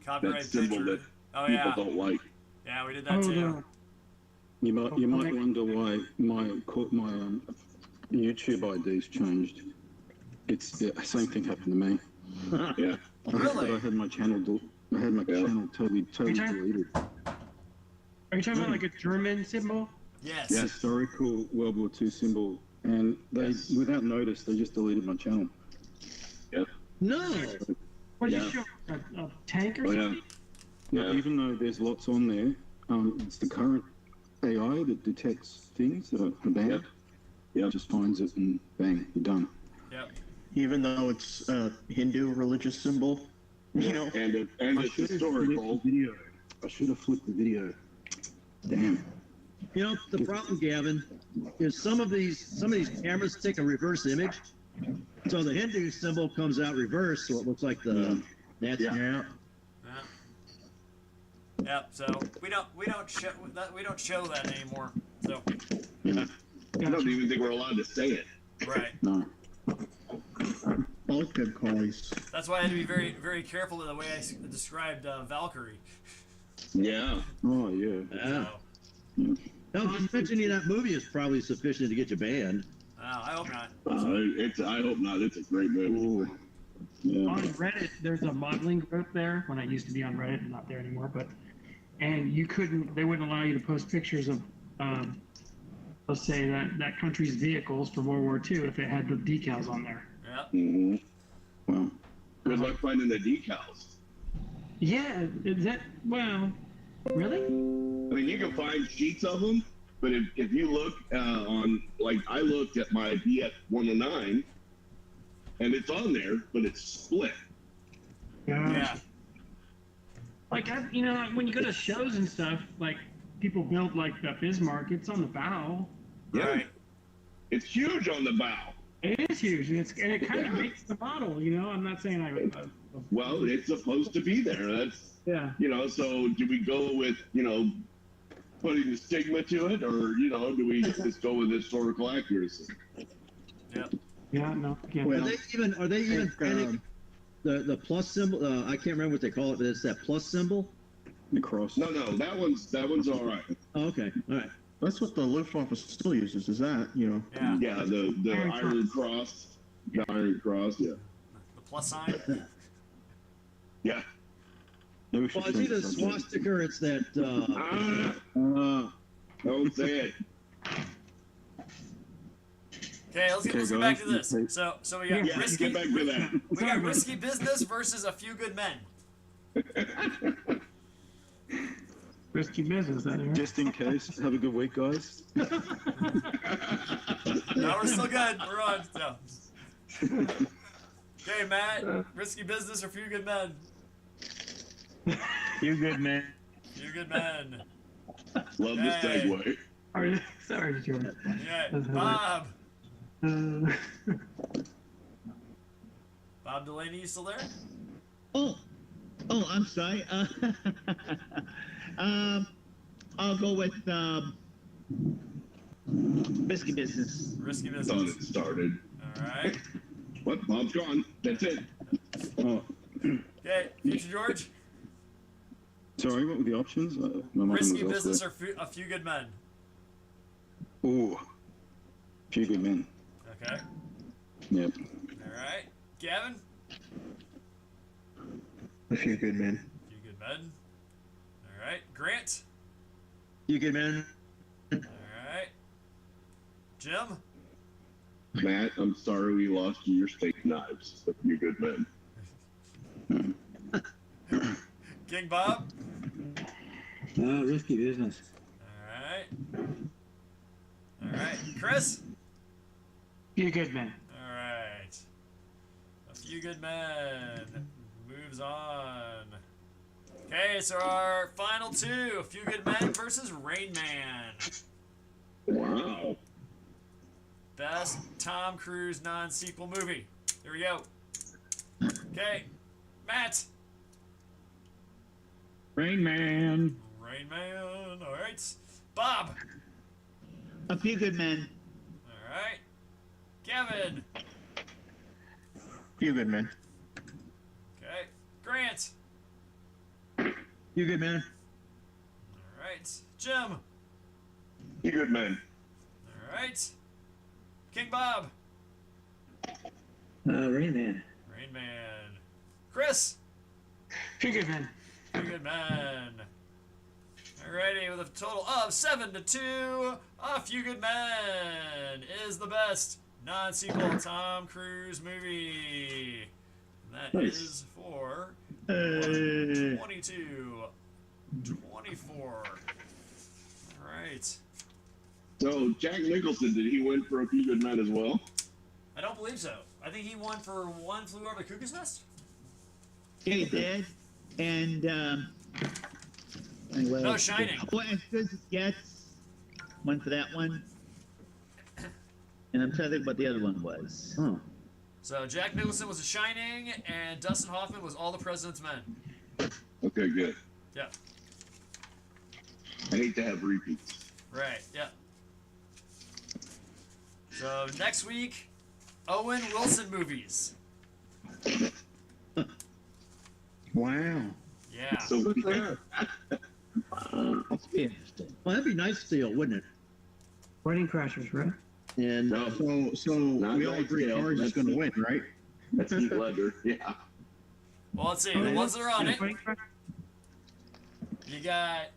Copyright that symbol picture. that Oh, people yeah. don't like. Yeah, we did that too. You might wonder why my YouTube ID's changed. It's the same thing happened to me. Yeah. Really? I had my channel channel totally deleted. Are you talking about like a German symbol? Yes. It's historical World War II symbol, and they, without notice, they just deleted my channel. Yep. No. What did you show? A tank or something? Yeah, even though there's lots on there, it's the current AI that detects things that are bad. Yep. Just finds it and bang, you're done. Yep. Even though it's a Hindu religious symbol, you know. And I it's should have historical. flipped the video. I should have flipped the video. Damn. You know, the problem, Gavin, is some of these cameras take a reverse image. So the Hindu symbol comes out reverse, so it looks like the that's Yep. So we don't show that anymore. So I don't even think we're allowed to say it. right. No. All good calls. That's why I had to be very very careful with the way I described Valkyrie. Yeah. Oh yeah. Yeah. So, No, just mentioning that movie is probably sufficient to get you banned. I hope not. I hope not. It's a great movie. Yeah. On Reddit, there's a modeling group there. When I used to be on Reddit, I'm not there anymore. And they wouldn't allow you to post pictures of, let's say that country's vehicles from World War II if it had the decals on there. Yep. Mm-hmm. Well, Good luck finding the decals. Yeah, is that really? I mean, you can find sheets of them, but if you look on, like, I looked at my BF 109, and it's on there, but it's split. Yeah. Like when you go to shows and stuff, like people build like the Bismarck, it's on the bow. Yeah. Right. It's huge on the bow. It is huge, and it kind of makes the model. I'm not saying I. Well, it's supposed to be there. That's, Yeah. So do we go with, putting the stigma to it, or, do we just go with historical accuracy? Yep. Yeah, no. Yeah. Are they even planning the plus symbol? I can't remember what they call it, but it's that plus symbol. the cross. No, that one's all right. Oh, okay, all right. That's what the Luftwaffe still uses. Is that Yeah. Yeah, the Iron Cross. The Iron Cross, yeah. The plus sign. Yeah. Maybe we should Well, it's change either the subject. swastika or it's that. Don't say it. Okay, let's get back to this. So we got risky. Get back to that. We got risky business versus a few good men. Risky business, that right? Just in case. Have a good week, guys. No, we're still good. We're on. No. Okay, Matt. Risky business or few good men? You good, man. Few good men. Love the segue. Sorry, George. Yeah, Bob. Bob Delaney, you still there? Oh, I'm sorry. I'll go with risky business. Risky Thought business. it started. All right. What? Bob's gone. That's it. Oh, Okay, Future George. sorry, what were the options? My mind Risky was business elsewhere. or a few good men? Ooh, few good men. Okay. Yep. All right. Gavin? a few good men? Few good men. All right. Grant? You good, man? All right. Jim? Matt, I'm sorry we lost you your steak knives. You're good men. King Bob? Risky business. All right. All right. Chris? Be a good man. All right. A few good men. Moves on. Okay, so our final two. A few good men versus Rain Man. Wow. Best Tom Cruise non-sequel movie. Here we go. Okay. Matt. Rain Man. Rain Man. All right. Bob. A few good men. All right. Kevin. Few good men. Okay. Grant. You good, man? All right. Jim. You good man. All right. King Bob. Rain Man. Rain Man. Chris. Few Good Men. Few Good Men. Alrighty, with a total of 7-2, A Few Good Men is the best non-sequel Tom Cruise movie. And that Nice. is for 22, 24. Alright. So Jack Nicholson, did he win for A Few Good Men as well? I don't believe so. I think he won for One Flew Over the Cuckoo's Nest. Yeah, he did. And anyway, No, Shining. Oh, As Good as It Gets. One for that one. And I'm trying to think what the other one was. Oh. So Jack Nicholson was The Shining, and Dustin Hoffman was All the President's Men. Okay, good. Yeah. I hate to have repeats. Right, yeah. So next week, Owen Wilson movies. Wow. Yeah. So Look there. That's be interesting. Well, that'd be nice still, wouldn't it? Wedding Crashers, right? And No. so Not we all Night agree Tale. Cars is That's going to it. win, right? That's Heath Ledger. Yeah. Well, let's see. The ones that are on it, Wedding Crashers? you got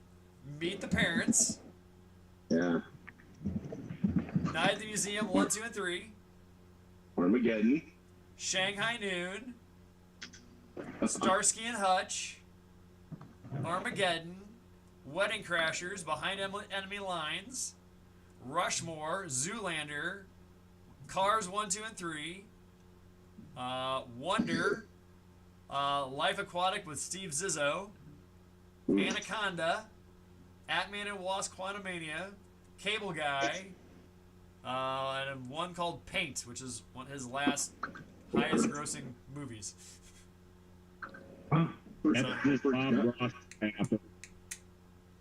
Meet the Parents, Yeah. Night at the Museum 1, 2, and 3, Armageddon. Shanghai Noon, Starsky and Hutch, Armageddon, Wedding Crashers, Behind Enemy Lines, Rushmore, Zoolander, Cars 1, 2, and 3, Wonder, Life Aquatic with Steve Zissou, Anaconda, Ant-Man and Wasp Quantumania, Cable Guy, and one called Paint, which is one of his last highest grossing movies. Wow. That's just Bob Ross.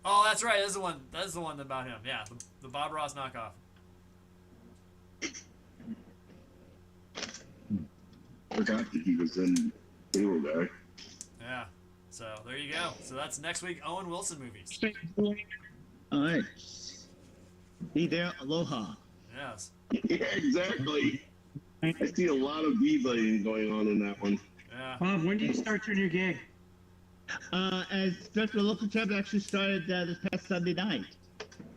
Oh, that's right. That's the one. That's the one about him. Yeah, the Bob Ross knockoff. Forgot that he was in Cable Guy. Yeah. So there you go. So that's next week. Owen Wilson movies. All right. Be there, aloha. Yes. Yeah, exactly. I see a lot of diva going on in that one. Yeah. Bob, when do you start your new gig? As Director of Local Travel actually started this past Sunday night.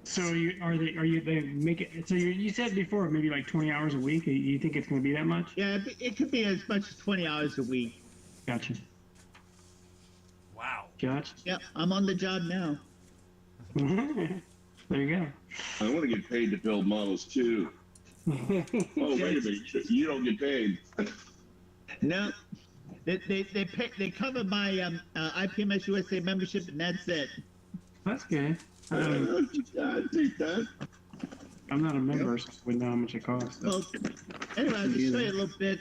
So they make it? So you said before maybe like 20 hours a week. You think it's going to be that much? Yeah, it could be as much as 20 hours a week. Gotcha. Wow. Gotcha. Yep, I'm on the job now. There you go. I want to get paid to build models too. Oh, wait a minute. You don't get paid. No, they cover my IPMS USA membership, and that's it. That's good. I take that. I'm not a member, so I wouldn't know how much it costs. Well, anyway, I'll just show you a little bit.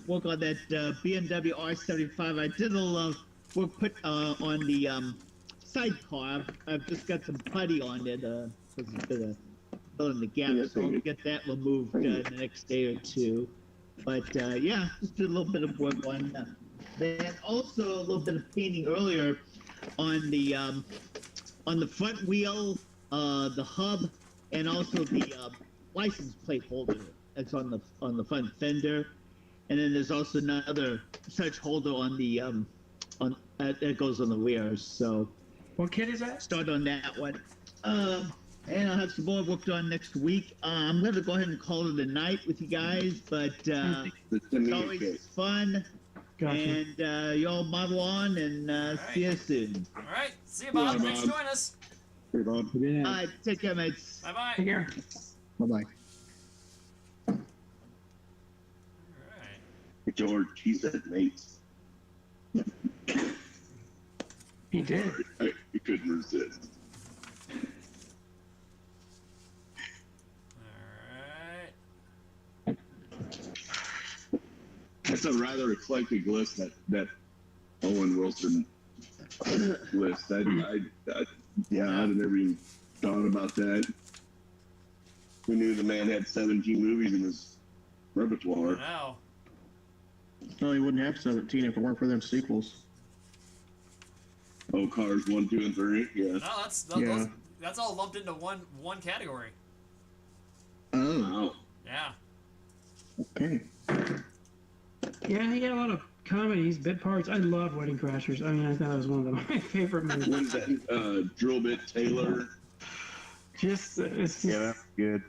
Work on that BMW R75. I did a little work put on the sidecar. I've just got some putty on it. Because it's been filling the gap, so I'll get that removed in the next day or two. But yeah, just did a little bit of work on that. Then also a little bit of painting earlier on the front wheel, the hub, and also the license plate holder that's on the front fender. And then there's also another such holder on the that goes on the rear. So what kit is that? Start on that one. And I'll have some more worked on next week. I'm going to go ahead and call it a night with you guys, but it's always fun. Gotcha. And y'all model on, and see you soon. All right. See you, Bob. Yeah, Thanks for Bob. joining us. Hey, Bob. All right, take care, mates. Bye bye. Take care. Bye-bye. All right. George, he said mates. He did. I couldn't resist. All right. That's a rather eclectic list that Owen Wilson list. I'd never even thought about that. Who knew the man had 17 movies in his repertoire? Now. No, he wouldn't have 17 if it weren't for them sequels. Oh, Cars 1, 2, and 3. Yes. No, that's Yeah. that's all lumped into one category. Oh, Yeah. okay. Yeah, he had a lot of comedies, bit parts. I love Wedding Crashers. I mean, I thought it was one of my favorite movies. What is that? Drill Bit Taylor. Just, it's just, Yeah, that's good.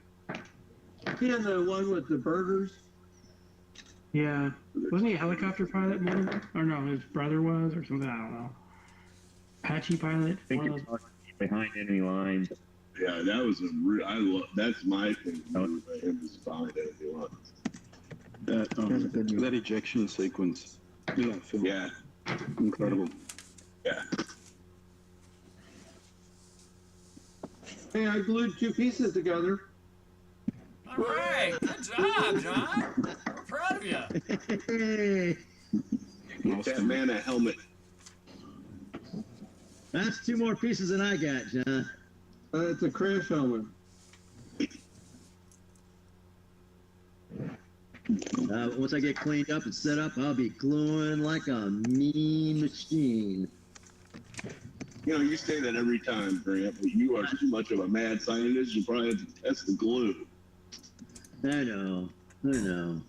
Yeah, the one with the burgers. yeah. Wasn't he a helicopter pilot? More? Or no, his brother was, or something. I don't know. Apache pilot. I think one of you're those- talking behind enemy lines. Yeah, that was a real. I love. That's my favorite movie by him is Behind Enemy Lines. That ejection sequence in that film, Yeah, incredible. yeah. Hey, I glued two pieces together. All right. Good job, John. We're proud of you. Hey, Get that man a helmet. That's two more pieces than I got, John. It's a crash helmet. Once I get cleaned up and set up, I'll be gluing like a mean machine. You know, you say that every time, Grant, but you are too much of a mad scientist. You probably have to test the glue. I know. Well,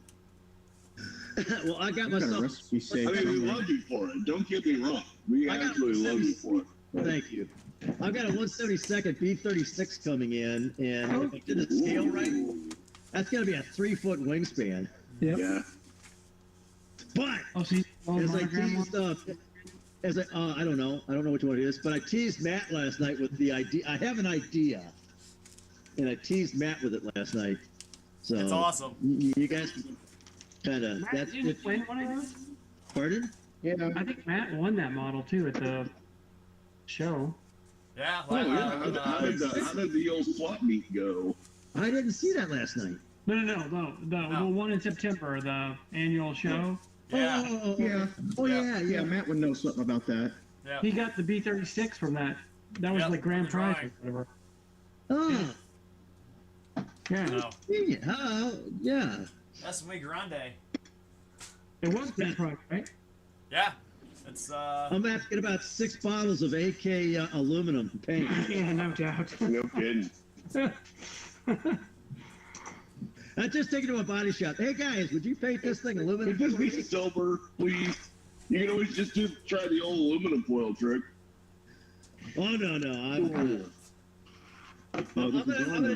I got I've got a myself. recipe I saved mean, we somewhere. love you for it. Don't get me wrong. We I got absolutely love you for it. Thank you. I've got a 172nd B36 coming in, and if I did the scale right, that's going to be a 3-foot wingspan. Yep. Yeah. But Oh, so as I teased, I don't know which one it is, but I teased Matt last night with the idea. I have an idea, and I teased Matt with it last night. So It's awesome. You guys kind of Matt that's didn't win one of those? Pardon? Yeah. I think Matt won that model too at the show. Yeah. Oh, yeah. How did the old swap meet go? I didn't see that last night. No. The one in September, the annual show. Yeah. Yeah. Oh, Yeah. yeah. Matt would know something about that. Yeah. He got the B36 from that. That was Yep, like grand the prize drawing. or whatever. Oh, Yeah, No. yeah. That's muy grande. it was grand prize, right? Yeah. It's I'm gonna have to get about 6 bottles of AK aluminum paint. Yeah, no doubt. No kidding. I just take it to a body shop. Hey guys, would you paint this thing aluminum? Just be sober, please. You can always just try the old aluminum foil trick. Oh no, I'm gonna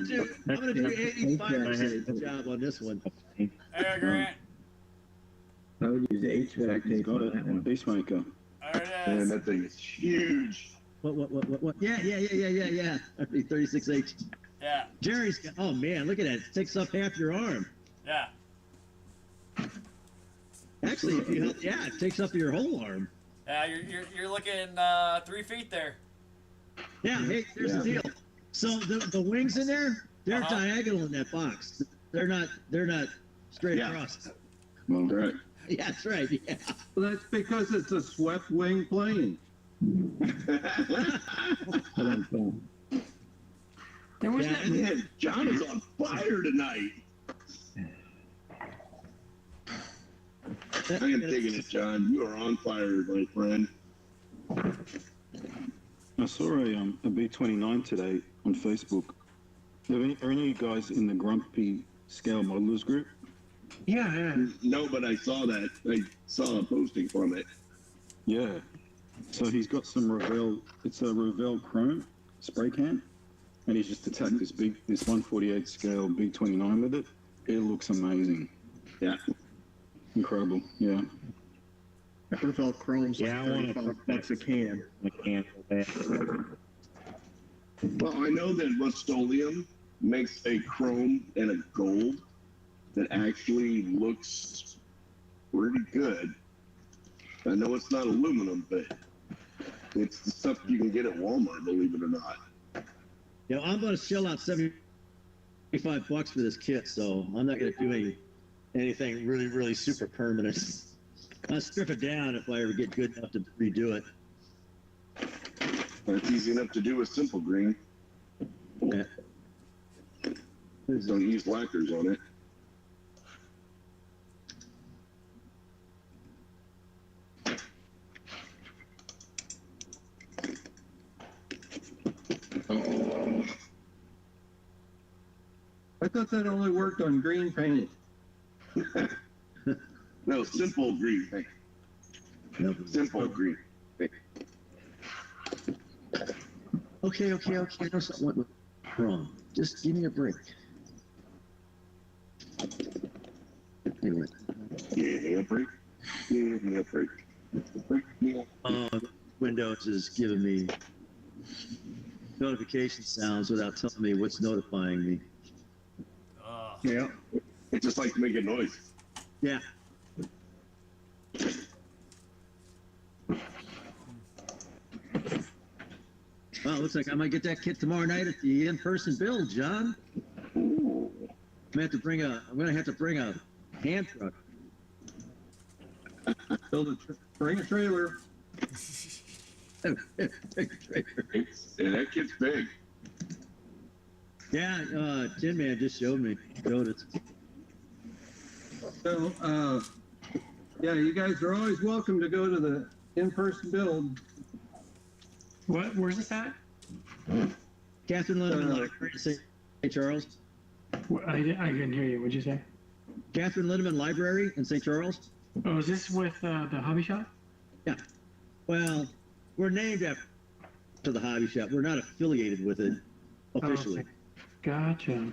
do 85% of the job on this one. hey, Grant. I would use the HVAC He's tape got on it. that one. Peacemaker. There it Man, is. that thing is huge. What? Yeah. 36H. Yeah. Jerry's got, oh man, look at that. It takes up half your arm. Yeah. Actually, if you, it takes up your whole arm. Yeah. You're looking 3 feet there. Yeah, hey, here's the deal. So the wings in there, they're Uh-huh. diagonal in that box. They're not straight Yeah. across. Well, Right. Yeah, that's right. Yeah. Well, that's because it's a swept wing plane. There was Yeah, that. Man, John is on fire tonight. I am digging it, John. You are on fire, my friend. I saw a B29 today on Facebook. Are any of you guys in the Grumpy Scale Modelers group? Yeah. No, but I saw that. I saw a posting from it. Yeah. So he's got some Revell. It's a Revell Chrome spray can, and he's just attacked this 1/48 scale B29 with it. It looks amazing. Yeah. Incredible. Yeah. Revell Chrome's Yeah, I want $35 a can. I can't. Well, I know that Rust-Oleum makes a chrome and a gold that actually looks pretty good. I know it's not aluminum, but it's the stuff you can get at Walmart, believe it or not. You know, I'm going to shell out $75 for this kit, so I'm not going to do anything really super permanent. I'll strip it down if I ever get good enough to redo it. It's easy enough to do with Simple Green. Yeah. Don't use lacquers on it. I thought that only worked on green paint. No, simple green paint. Simple green paint. Okay. I know something went wrong. Just give me a break. Anyway. Give me a break. Give me a break. Break me up. Windows is giving me notification sounds without telling me what's notifying me. Yeah. It just likes making noise. Yeah. Well, looks like I might get that kit tomorrow night at the in-person build, John. I'm gonna have to bring a hand truck. Bring a trailer. And that kit's big. Yeah, Tin Man just showed it. So, yeah, you guys are always welcome to go to the in-person build. What? Where's this at? Catherine Lindemann Library in St. Charles. I didn't hear you. What'd you say? Catherine Lindemann Library in St. Charles. Oh, is this with the hobby shop? Yeah. Well, we're named after the hobby shop. We're not affiliated with it officially. Oh, okay. Gotcha.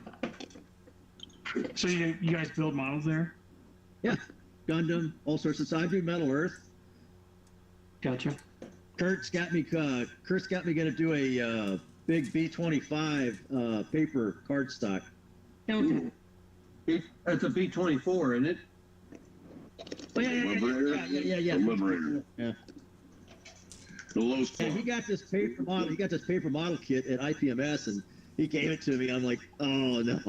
So you guys build models there? Yeah. Gundam, all sorts of stuff. I do Metal Earth. Gotcha. Kurt's got me gonna do a big B-25 paper cardstock. Okay. That's a B-24, isn't it? Oh, yeah. The Liberator. Yeah. The low And score. he got this paper model kit at IPMS, and he gave it to me. I'm like, oh no.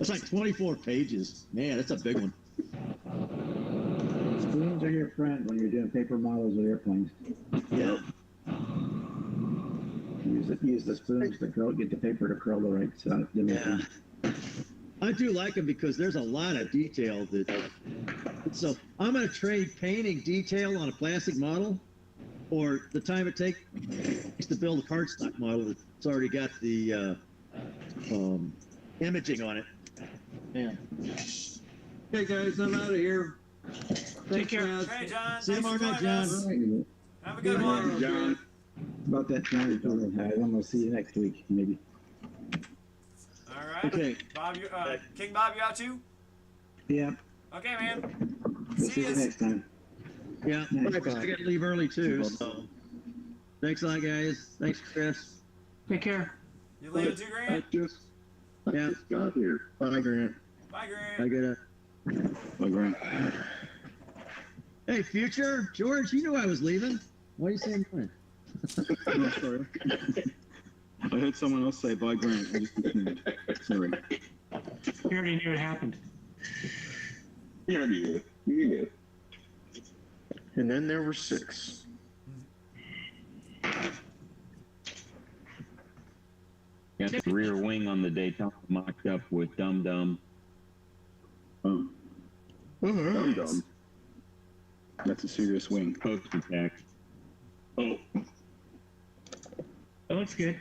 It's like 24 pages. Man, that's a big one. Spoons are your friend when you're doing paper models of airplanes. Yeah. Use the spoons to get the paper to curl the right side. Yeah. I do like them because there's a lot of detail so I'm going to trade painting detail on a plastic model or the time it takes to build a cardstock model that's already got the imaging on it. Yeah. Okay, guys, I'm out of here. Take care. Hey, John. See you thanks tomorrow for night, joining John. us. Have a good one. John. About that time, I'm gonna see you next week, maybe. All right. Okay. Bob, King Bob, you out too? Yeah. Okay, man. We'll see you next time. Yeah. Yeah. I got to leave early too. So thanks a lot, guys. Thanks, Chris. Take care. You leaving too, Grant? Yeah. Just got here. Bye, Grant. Bye, I Grant. gotta. Bye, Grant. Hey, future George, you knew I was leaving. Why are you saying bye? No, sorry. I heard someone else say bye, Grant. I just assumed. Sorry. You already knew it happened. You already did. You did. And then there were 6. Got the rear wing on the Daytona mocked up with Dum Dum. Oh, Dumb. that's a serious wing. Post attack. Oh, That looks good.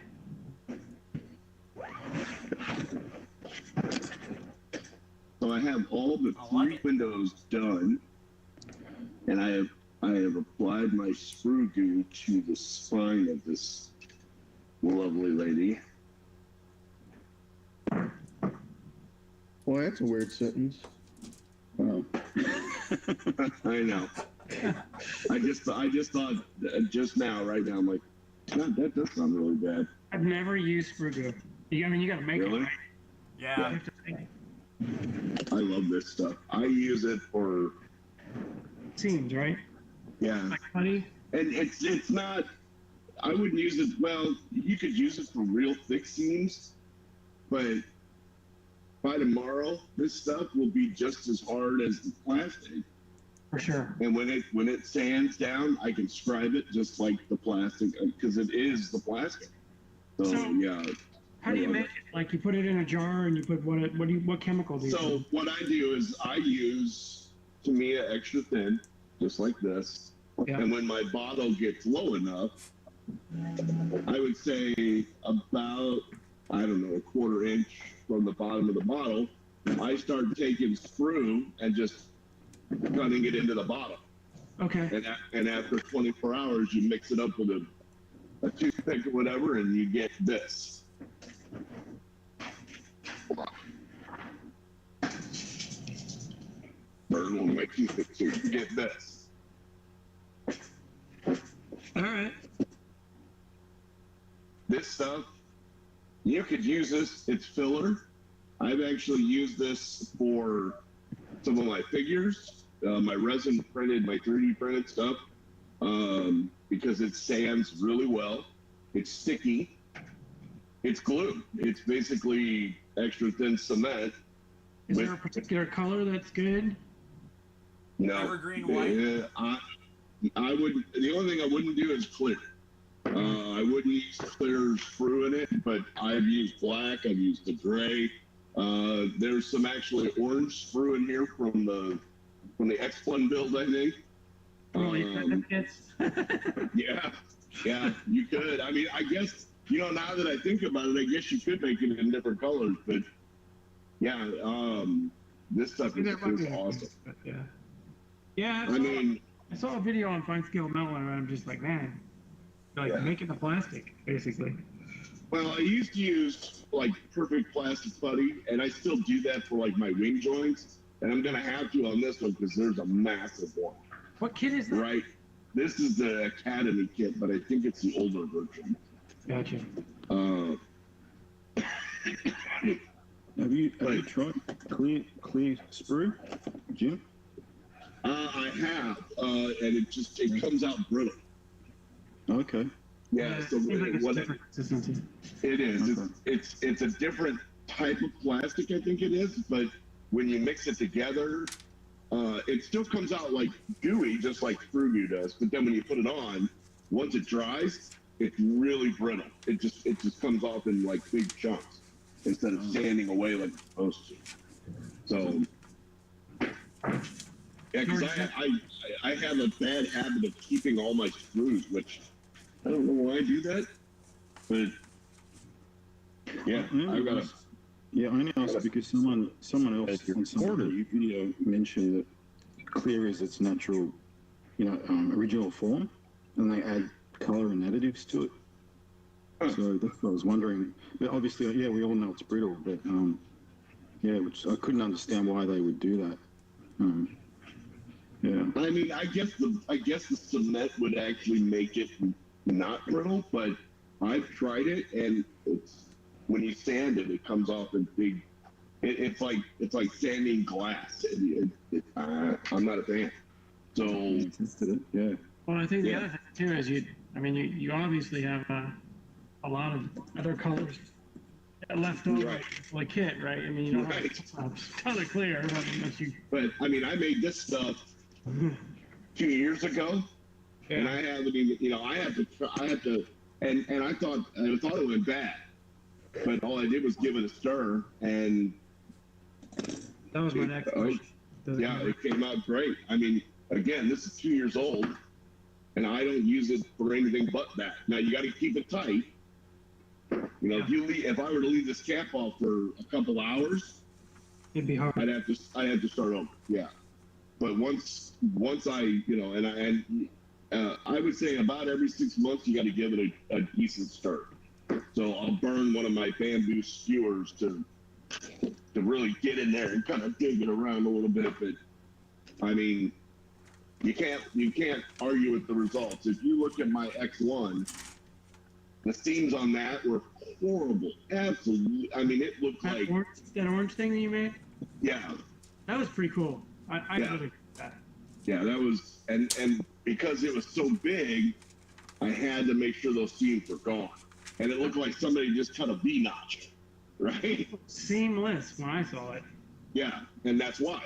so I have all the I like 3 it. windows done, and I have applied my sprue goo to the spine of this lovely lady. Well, that's a weird sentence. Wow. I know. I just thought just now, right now, I'm like, God, that does sound really bad. I've never used Frugu. You got to make Really? it right. Yeah. You have to make it. I love this stuff. I use it for Seams, right? yeah, Like honey. and it's not. I wouldn't use it. Well, you could use it for real thick seams, but by tomorrow, this stuff will be just as hard as the plastic. For sure. And when it sands down, I can scribe it just like the plastic because it is the plastic. So yeah. How do you I love make it? Like you put it in a jar and you put what chemical do you So put? what I do is I use Tamiya extra thin, just like this. Yeah. And when my bottle gets low enough, I would say about I don't know, a quarter inch from the bottom of the bottle, I start taking sprue and just running it into the bottom. Okay. And after 24 hours, you mix it up with a toothpick or whatever, and you get this. Burn one of my toothpicks here. You get this. All right. This stuff, you could use this. It's filler. I've actually used this for some of my figures, my resin printed, my 3D printed stuff, because it sands really well. It's sticky. It's glue. It's basically extra thin cement. Is there a particular color that's good? No. Evergreen white? I would. The only thing I wouldn't do is clear. I wouldn't use clear sprue in it, but I've used black. I've used the gray. There's some actually orange sprue in here from the X1 build, I think. Yeah, you could. I mean, I guess, now that I think about it, I guess you could make it in different colors, but yeah, this stuff is awesome. Yeah, I saw a video on Fine Scale Metal, and I'm just like, man, making the plastic, basically. Well, I used to use like perfect plastic putty, and I still do that for like my wing joints, and I'm gonna have to on this one because there's a massive one. What kit is that? Right. This is the Academy kit, but I think it's the older version. Gotcha. Have you tried clear sprue, Jim? I have, and it comes out brittle. Okay. Yeah, so what it is, Okay. it's a different type of plastic, I think it is, but when you mix it together, it still comes out like gooey, just like sprue glue does. But then when you put it on, once it dries, it's really brittle. It just comes off in like big chunks instead of sanding away like it's supposed to. So, yeah, because I have a bad habit of keeping all my screws, which I don't know why I do that, but yeah, I've got a. Yeah, I only asked because someone else on some video mentioned that clear is its natural, original form, and they add color and additives to it. So that's what I was wondering. But obviously, yeah, we all know it's brittle, but which I couldn't understand why they would do that. Yeah. I mean, I guess the cement would actually make it not brittle, but I've tried it, and it's. When you sand it, it comes off in big. It's like sanding glass. I'm not a fan. So yeah. Well, I think the other thing too is you obviously have a lot of other colors left over for the kit, right? I mean, you don't have a ton of clear. But I mean, I made this stuff 2 years ago, and I haven't even. I had to, and I thought it went bad. But all I did was give it a stir, and that was my next question. Yeah, it came out great. I mean, again, this is 2 years old, and I don't use it for anything but that. Now you got to keep it tight. If I were to leave this cap off for a couple hours, it'd be hard. I'd have to start over. Yeah, but once I I would say about every 6 months you got to give it a decent stir. So I'll burn one of my bamboo skewers to really get in there and kind of dig it around a little bit. But I mean, you can't argue with the results. If you look at my X1, the seams on that were horrible. Absolutely. I mean, it looked like that orange thing that you made. Yeah, that was pretty cool. I really like that. Yeah, that was and because it was so big, I had to make sure those seams were gone. And it looked like somebody just cut a V-notch, right? Seamless when I saw it. Yeah, and that's why.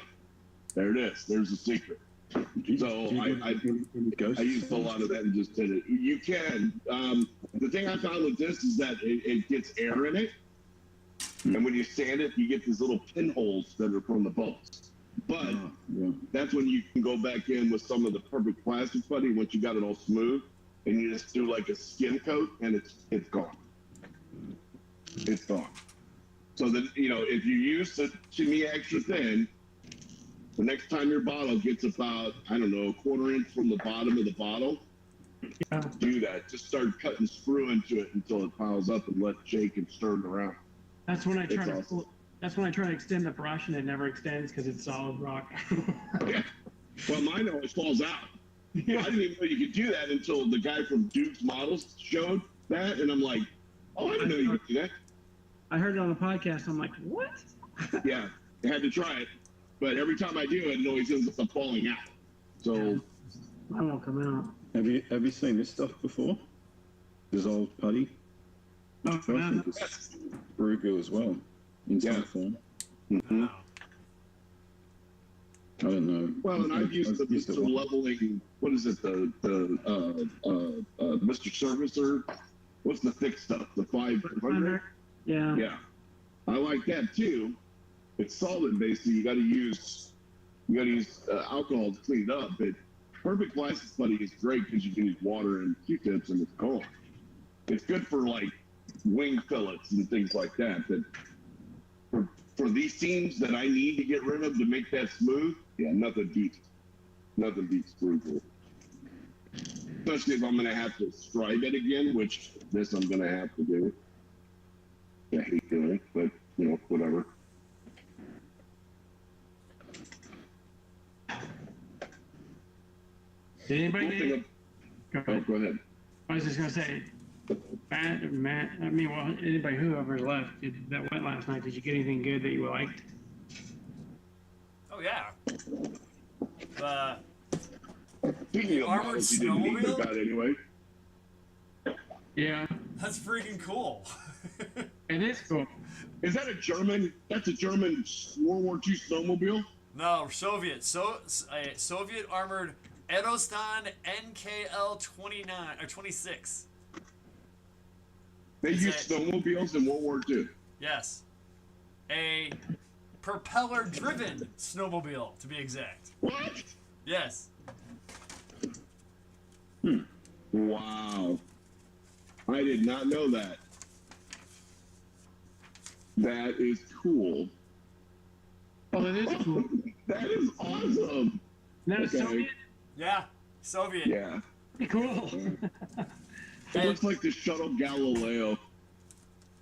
There it is. There's the secret. So I used a lot of that and just did it. You can. The thing I found with this is that it gets air in it. And when you sand it, you get these little pinholes that are from the bolts. But that's when you can go back in with some of the perfect plastic putty once you got it all smooth. And you just do like a skin coat, and it's gone. It's it's gone. So that, you know, if you use the Tamiya extra thin, the next time your bottle gets about, I don't know, a quarter inch from the bottom of the bottle, do that. Just start cutting screw into it until it piles up and let it shake and stir it around. That's when I try It's to. awesome. That's when I try to extend the brush, and it never extends because it's solid rock. Yeah. Well, mine always falls out. Yeah. I didn't even know you could do that until the guy from Duke's Models showed that, and I'm like, oh, I didn't know you could do that. I heard it on a podcast. I'm like, what? Yeah, I had to try it, but every time I do it, it always ends up falling out. So I won't come out. Have you seen this stuff before? Dissolved putty? Oh, I think it's Brugger as well, in some form. mhm. I don't know. Well, and I've used the one. leveling. What is it? The Mr. Servicer. What's the thick stuff? The 500. Yeah. Yeah, I like that too. It's solid basically. You got to use alcohol to clean it up. But Perfect License Putty is great because you can use water and Q-tips and it's gone. It's good for like wing fillets and things like that. But for these seams that I need to get rid of to make that smooth, yeah, nothing beats Brugger. Especially if I'm gonna have to stripe it again, which this I'm gonna have to do. I hate doing it, but you know, whatever. Did anybody? Go ahead. I was just gonna say, Matt. I mean, well, anybody, whoever's left that went last night, did you get anything good that you liked? Oh yeah. The Speaking of armored models you didn't need snowmobile? about anyway. Yeah. That's freaking cool. It is cool. Is that a German? That's a German World War II snowmobile? No, Soviet. A Soviet armored Edostan NKL 29 or 26. They Is used it- snowmobiles in World War II. Yes. A propeller-driven snowmobile, to be exact. What? Yes. Wow. I did not know that. That is cool. Oh, it is cool. That is awesome. That a Okay. Soviet? Yeah. Soviet. Yeah. Pretty cool. It looks like the shuttle Galileo.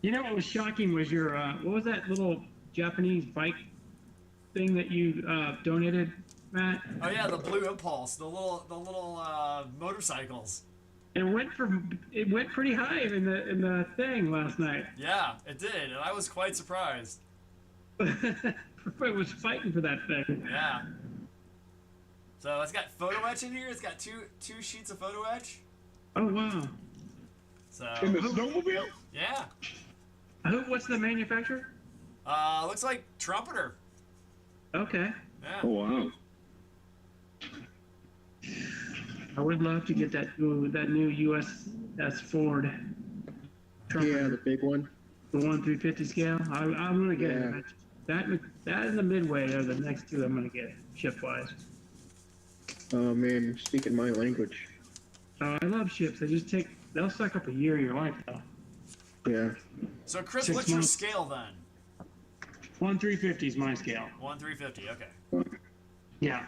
You know what was shocking was your what was that little Japanese bike thing that you donated, Matt? Oh yeah, the Blue Impulse, the little motorcycles. It went pretty high in the thing last night. Yeah, it did, and I was quite surprised. It was fighting for that thing. Yeah. So it's got photo etch in here. It's got two sheets of photo etch. Oh wow. So. In the snowmobile? Yeah. What's the manufacturer? Looks like Trumpeter. Okay. Yeah. Oh wow. I would love to get that new USS Ford. Yeah, the big one. The 1/350 scale. I'm gonna get it. That and the Midway are the next two I'm gonna get ship wise. Oh man, you're speaking my language. Oh, I love ships. They'll suck up a year of your life though. Yeah. So Chris, 6 what's your months. scale then? 1/350 is my scale. 1/350. Okay. Yeah.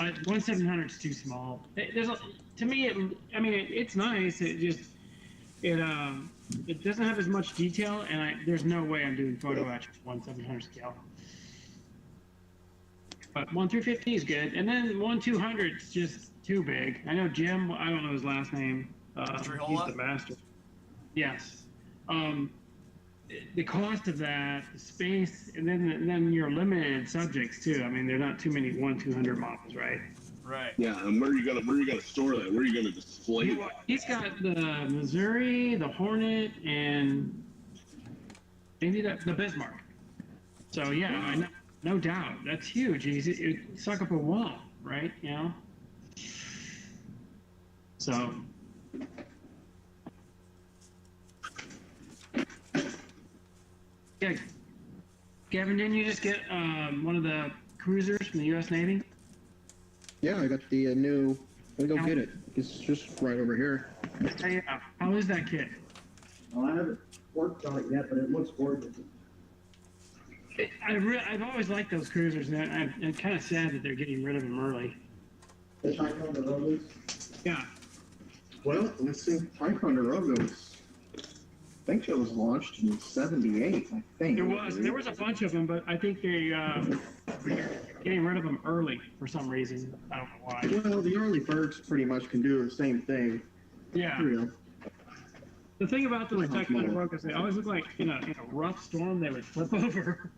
1/700 is too small. To me, it's nice. It doesn't have as much detail, and there's no way I'm doing photo etch at 1/700 scale. But 1/350 is good, and then 1/200 is just too big. I know Jim. I don't know his last name. He's the master. Yes. The cost of that, the space, and then you're limited subjects too. I mean, there are not too many 1/200 models, right? Right. Yeah, and where are you gonna store that? Where are you gonna display that? He's got the Missouri, the Hornet, and maybe the Bismarck. So yeah, no doubt, that's huge. It suck up a wall, right? You know. So. Yeah, Gavin, didn't you just get one of the cruisers from the U.S. Navy? Yeah, I got the new. Let me go get it. It's just right over here. Yeah. How is that kit? Well, I haven't worked on it yet, but it looks gorgeous. I've always liked those cruisers, and I'm kind of sad that they're getting rid of them early. The Ticonderogas? Yeah. Well, let's see. Ticonderoga was, I think it was launched in '78, I think. There was a bunch of them, but I think they getting rid of them early for some reason. I don't know why. Well, the early birds pretty much can do the same thing. Yeah. You know. The thing about those Ticonderogas, they always look like in a rough storm they would flip over.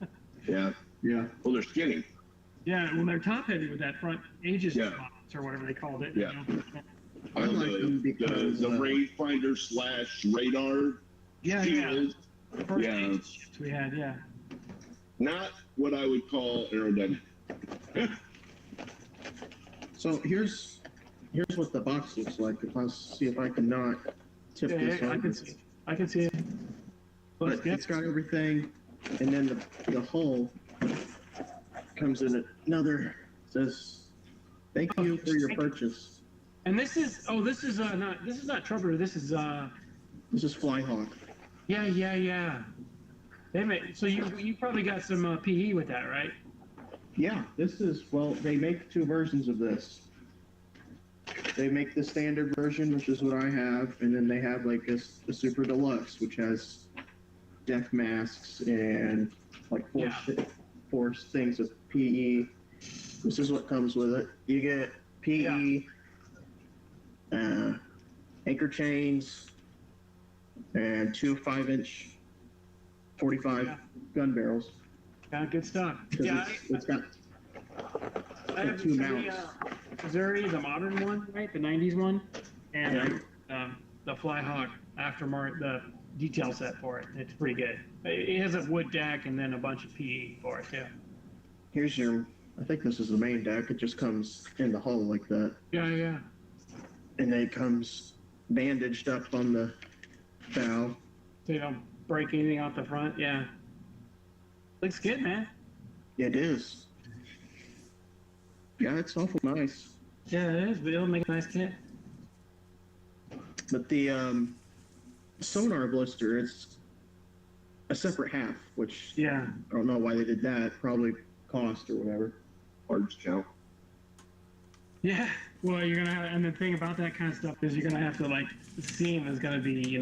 Yeah. Yeah. Well, they're skinny. Yeah, when they're top heavy with that front Aegis Yeah. box or whatever they called it. Yeah. You know? I like them because the rangefinder / radar. Yeah, shield. The first Yeah. Aegis ships we had, yeah. Not what I would call aerodynamic. So here's what the box looks like. If I see if I can not tip this Yeah, over. I can see it. But it's got everything, and then the hull comes in another, says, "Thank you for your purchase." And this is not Trevor. This is Flyhawk. Yeah. So you probably got some PE with that, right? Yeah, they make two versions of this. They make the standard version, which is what I have, and then they have like a super deluxe, which has deck masks and like four things of PE. This is what comes with it. You get PE, anchor chains, and two 5-inch 45 gun barrels. Yeah, good stuff. Yeah, it's got I have two the mounts. Missouri, the modern one, right? The 90s one. And the Flyhawk aftermarket, the detail set for it. It's pretty good. It has a wood deck and then a bunch of PE for it, too. Here's I think this is the main deck. It just comes in the hull like that. Yeah. And then it comes bandaged up on the bow. So you don't break anything off the front, yeah. Looks good, man. Yeah, it is. Yeah, it's awful nice. Yeah, it is, but it'll make a nice kit. But the sonar blister, it's a separate half, which I don't know why they did that. Probably cost or whatever. Parts count. Yeah, well, you're gonna have, and the thing about that kind of stuff is you're gonna have to the seam is gonna be,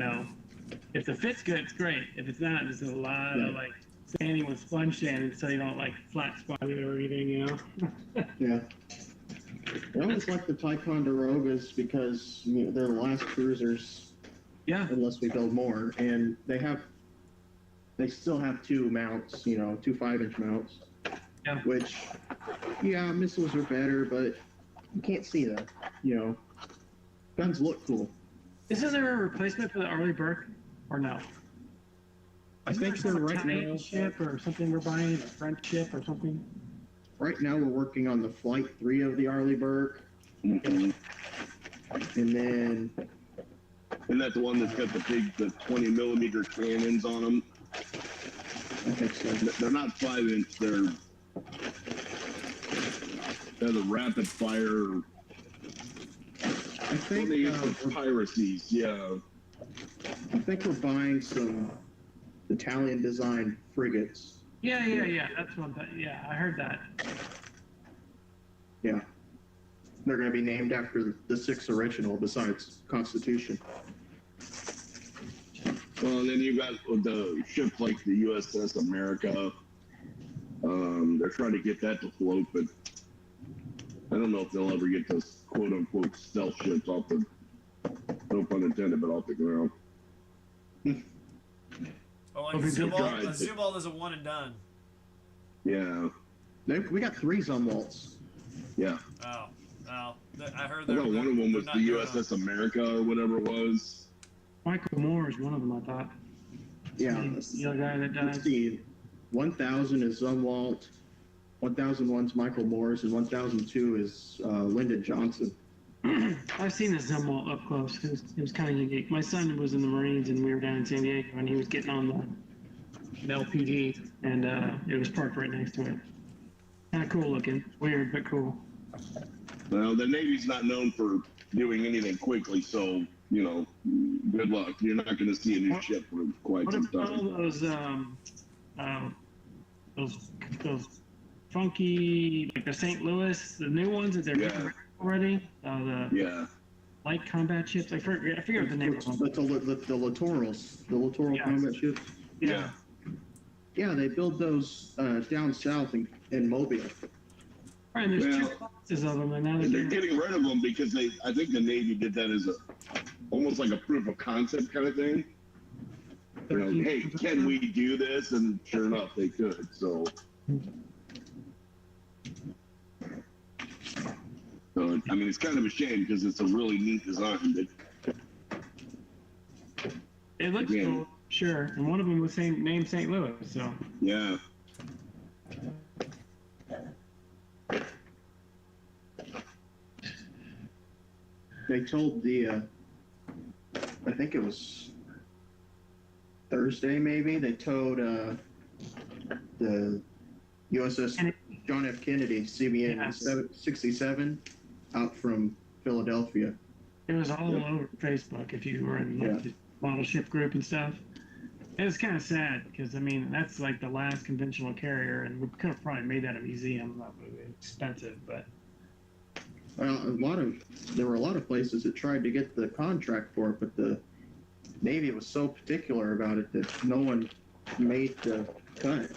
if the fit's good, it's great. If it's not, there's a lot of sanding with sponge sanding so you don't flat spot it or anything, Yeah. I always like the Ticonderogas because they're the last cruisers. Yeah. Unless we build more, and they still have two mounts, two 5-inch mounts. Yeah. Which, missiles are better, but you can't see them. Guns look cool. Isn't there a replacement for the Arleigh Burke, or no? I think they're right now. Ship or something we're buying, a French ship or something. Right now, we're working on the Flight 3 of the Arleigh Burke. Mm-hmm. And then. Isn't that the one that's got the 20mm cannons on them? I think so. They're not 5-inch. They're the rapid fire. I think they use for piracies. Yeah. I think we're buying some Italian design frigates. Yeah. That's one. Yeah, I heard that. Yeah. They're going to be named after the 6 original, besides Constitution. Well, and then you got the ships like the USS America. They're trying to get that to float, but I don't know if they'll ever get those quote-unquote stealth ships off the, no pun intended, but off the ground. Zubal is a one and done. Yeah. We got 3 Zumwalts. Yeah. Oh. I heard I thought one of them was the USS America or whatever it was. Michael Moore is one of them, I thought. Yeah. The other guy that died. Let's see. 1000 is Zumwalt. 1001's Michael Moore's, and 1002 is Lyndon Johnson. I've seen the Zumwalt up close. It was kind of unique. My son was in the Marines, and we were down in San Diego, and he was getting on the LPD, and it was parked right next to it. Kind of cool looking. Weird, but cool. Well, the Navy's not known for doing anything quickly, so you know, good luck. You're not going to see a new ship for quite What some about time. all those funky, like the St. Louis, the new ones that they're making already? The light combat ships. I forget what the name of them. The Littorals, the Littoral combat ships. Yeah. Yeah, they build those down south in Mobile. Right, and there's two classes of them, and now they're getting rid of them because I think the Navy did that as almost like a proof of concept kind of thing. You know, hey, can we do this? And sure enough, they could. So I mean, it's kind of a shame because it's a really neat design. But it looks cool, sure. And one of them was named St. Louis, so. Yeah. They told I think it was Thursday maybe, they towed the USS John F. Kennedy, CBN 67, out from Philadelphia. It was all over Facebook if you were in the model ship group and stuff. It was kind of sad because, I mean, that's like the last conventional carrier, and we could have probably made that a museum. That would be expensive, but. Well, there were a lot of places that tried to get the contract for it, but the Navy was so particular about it that no one made the cut.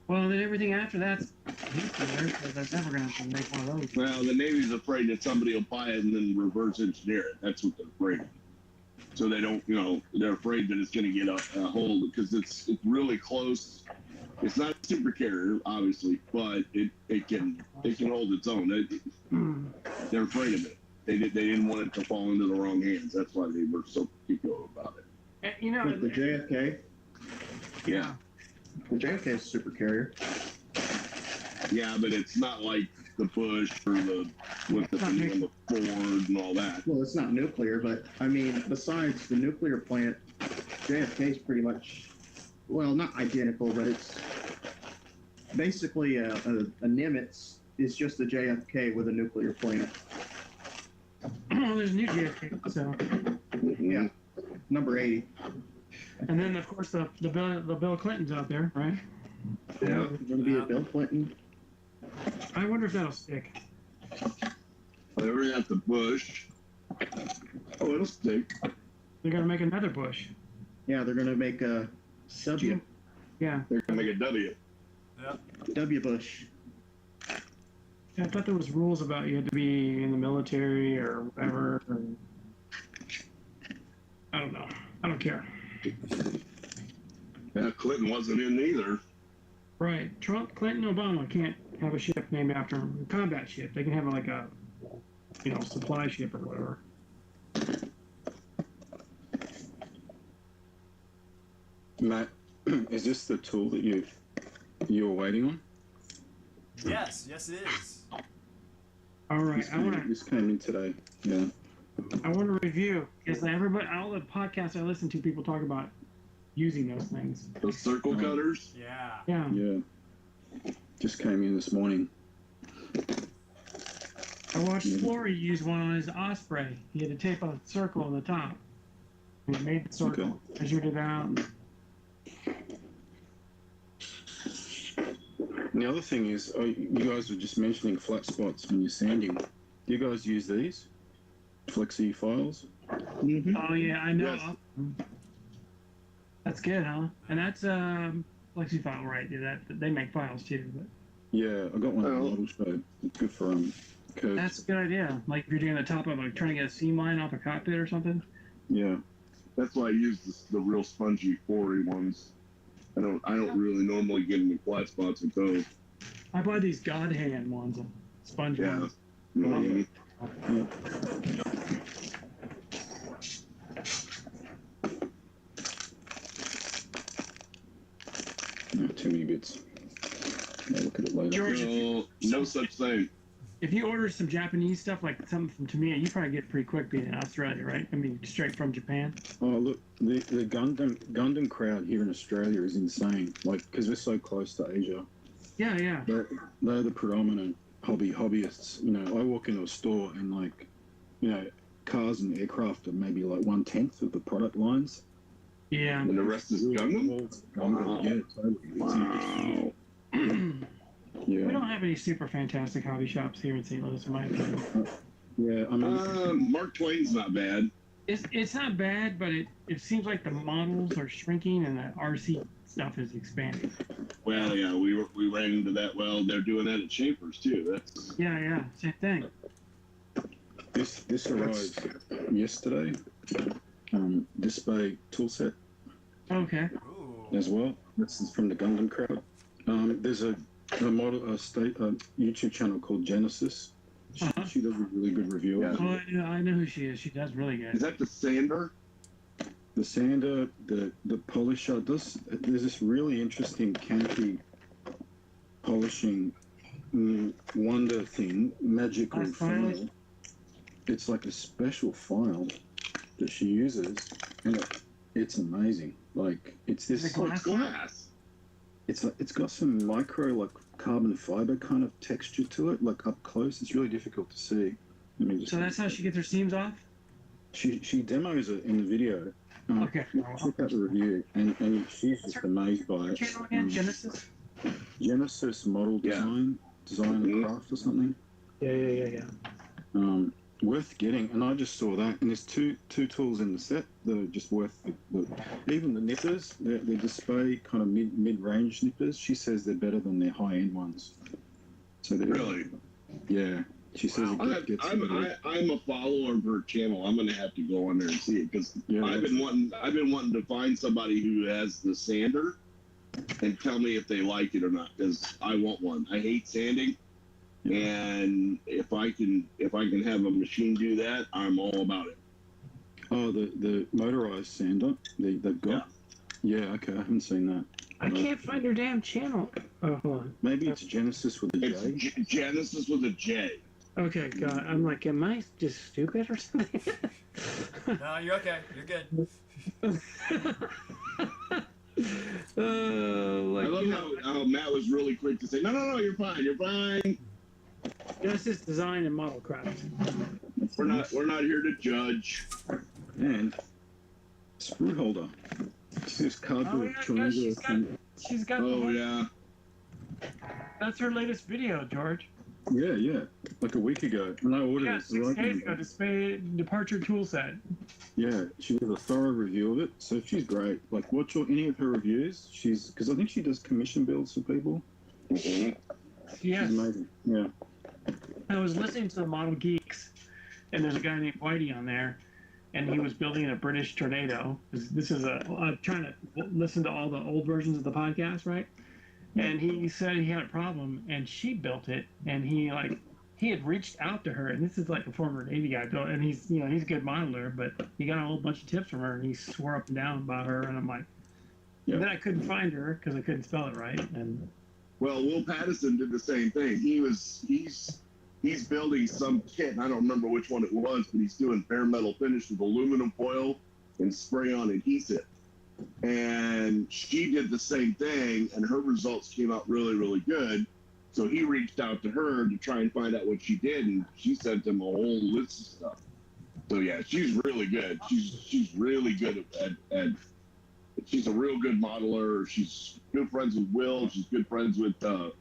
Well, then everything after that's they're never going to make one of those. Well, the Navy's afraid that somebody will buy it and then reverse engineer it. That's what they're afraid of. So they don't, you know, they're afraid that it's going to get a hold because it's really close. It's not a super carrier, obviously, but it can hold its own. They're afraid of it. They didn't want it to fall into the wrong hands. That's why they were so particular about it. You know, with the JFK. Yeah. The JFK is a super carrier. Yeah, but it's not like the Bush or the thing on the Ford and all that. Well, it's not nuclear, but I mean, besides the nuclear plant, JFK is pretty much, well, not identical, but it's basically a Nimitz is just a JFK with a nuclear plant. Oh, there's a new JFK, so. Yeah, number 80. And then, of course, the Bill Clintons out there, right? Yeah. Going to be a Bill Clinton. I wonder if that'll stick. They already got the Bush. Oh, it'll stick. They're going to make another Bush. Yeah, they're going to make a W. Yeah. They're going to make a W. Yep. W Bush. I thought there was rules about you had to be in the military or whatever. Or... I don't know. I don't care. Yeah, Clinton wasn't in either. Right. Trump, Clinton, Obama can't have a ship named after them. A combat ship. They can have like a, supply ship or whatever. Matt, is this the tool that you're waiting on? Yes, it is. All right. This came in today. Yeah. I want to review because all the podcasts I listen to, people talk about using those things. Those circle cutters? Yeah. Yeah. Yeah. Just came in this morning. I watched Flory use one on his Osprey. He had to tape a circle on the top. And he made the circle, measured it out. And the other thing is, you guys were just mentioning flat spots when you're sanding. Do you guys use these? Flexi files? Mm-hmm. Oh, yeah, I know. Yes. That's good, huh? And that's Flexi file, right? Yeah, they make files too. But... Yeah, I got one at the model show. It's good for curves. That's a good idea. Like if you're doing the top of trying to get a seam line off a cockpit or something. Yeah. That's why I use the real spongy 4 ones. I don't really normally get any flat spots with those. I buy these God Hand ones, sponge ones. Mm-hmm. Too many bits. I'll look at it later. George, no such thing. If you order some Japanese stuff, like something from Tamiya, you probably get it pretty quick being in Australia, right? I mean, straight from Japan. Oh, look, the Gundam crowd here in Australia is insane. Like, because we're so close to Asia. Yeah. They're the predominant hobbyists. I walk into a store and cars and aircraft are maybe like 1/10 of the product lines. Yeah. And the rest is Gundam? Wow. Yeah, totally. Wow. We Yeah. don't have any super fantastic hobby shops here in St. Louis, in my opinion. Yeah, I mean, Mark Twain's not bad. It's not bad, but it seems like the models are shrinking and the RC stuff is expanding. Well, yeah, we ran into that. Well, they're doing that at Shapers too. That's Yeah, same thing. this arrived yesterday. Display toolset Okay. Ooh. as well. This is from the Gundam crowd. There's a YouTube channel called Genesis. She does a really good review of it. Oh, I know who she is. She does really is good. that the sander? The sander, the polisher, there's this really interesting Kanki polishing wonder thing, magical Oh, file? file. It's like a special file that she uses, and it's amazing. Like it's this. Is it glass? Glass. It's got some micro like carbon fiber kind of texture to it, like up close. It's really difficult to see. Let me just. So that's how she gets her seams off? She demos it in the video. Okay. Check out the review, and she's just amazed by it. Channel again, Genesis? Genesis Model Design and Craft or something. Yeah. Worth getting, and I just saw that, and there's two tools in the set that are just worth even the nippers. They're display kind of mid-range nippers. She says they're better than their high-end ones. So they're Really? Yeah. She says it gets I'm a follower of her channel. I'm gonna have to go on there and see it because Yeah, I've been wanting to find somebody who has the sander and tell me if they like it or not because I want one. I hate sanding, and if I can have a machine do that, I'm all about it. Oh, the motorized sander they've got. Yeah. Okay, I haven't seen that. I can't find her damn channel. Oh, hold on. Maybe it's Genesis with a J. It's Genesis with a J. Okay, God. I'm like, am I just stupid or something? No, you're okay. You're good. I love how Matt was really quick to say, no, you're fine. Genesis Design and Model Craft. We're not here to judge. And screw holder. It's this cardboard triangular thing. She's got the Oh whole- yeah. That's her latest video, George. Yeah. Like a week ago. And I ordered Yeah, it. 6 days ago, display departure tool set. Yeah, she did a thorough review of it. So she's great. Like, watch any of her reviews. Because I think she does commission builds for people. Yes. She's amazing. Yeah. I was listening to the Model Geeks, and there's a guy named Whitey on there, and he was building a British Tornado. This is I'm trying to listen to all the old versions of the podcast, right? And he said he had a problem, and she built it, and he had reached out to her, and this is like a former Navy guy built, and he's a good modeler, but he got a whole bunch of tips from her, and he swore up and down about her, and I'm like, and then I couldn't find her because I couldn't spell it right, and Well, Will Pattison did the same thing. He's building some kit, and I don't remember which one it was, but he's doing bare metal finish with aluminum foil and spray-on adhesive. And she did the same thing, and her results came out really, really good. So he reached out to her to try and find out what she did, and she sent him a whole list of stuff. So yeah, she's really good. She's really good at she's a real good modeler. She's good friends with Will. She's good friends with the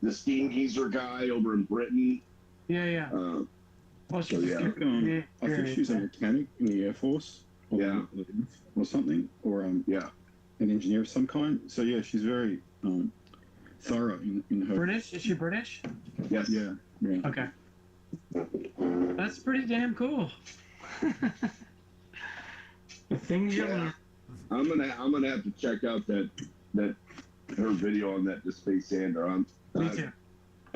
Steam Geezer guy over in Britain. yeah. Well, I think she's a mechanic in the Air Force. Or something. Or an engineer of some kind. So yeah, she's very thorough in her. British? Is she British? Yes. Yeah. Okay. That's pretty damn cool. The things you learn. I'm gonna have to check out that her video on that display sander. Me too.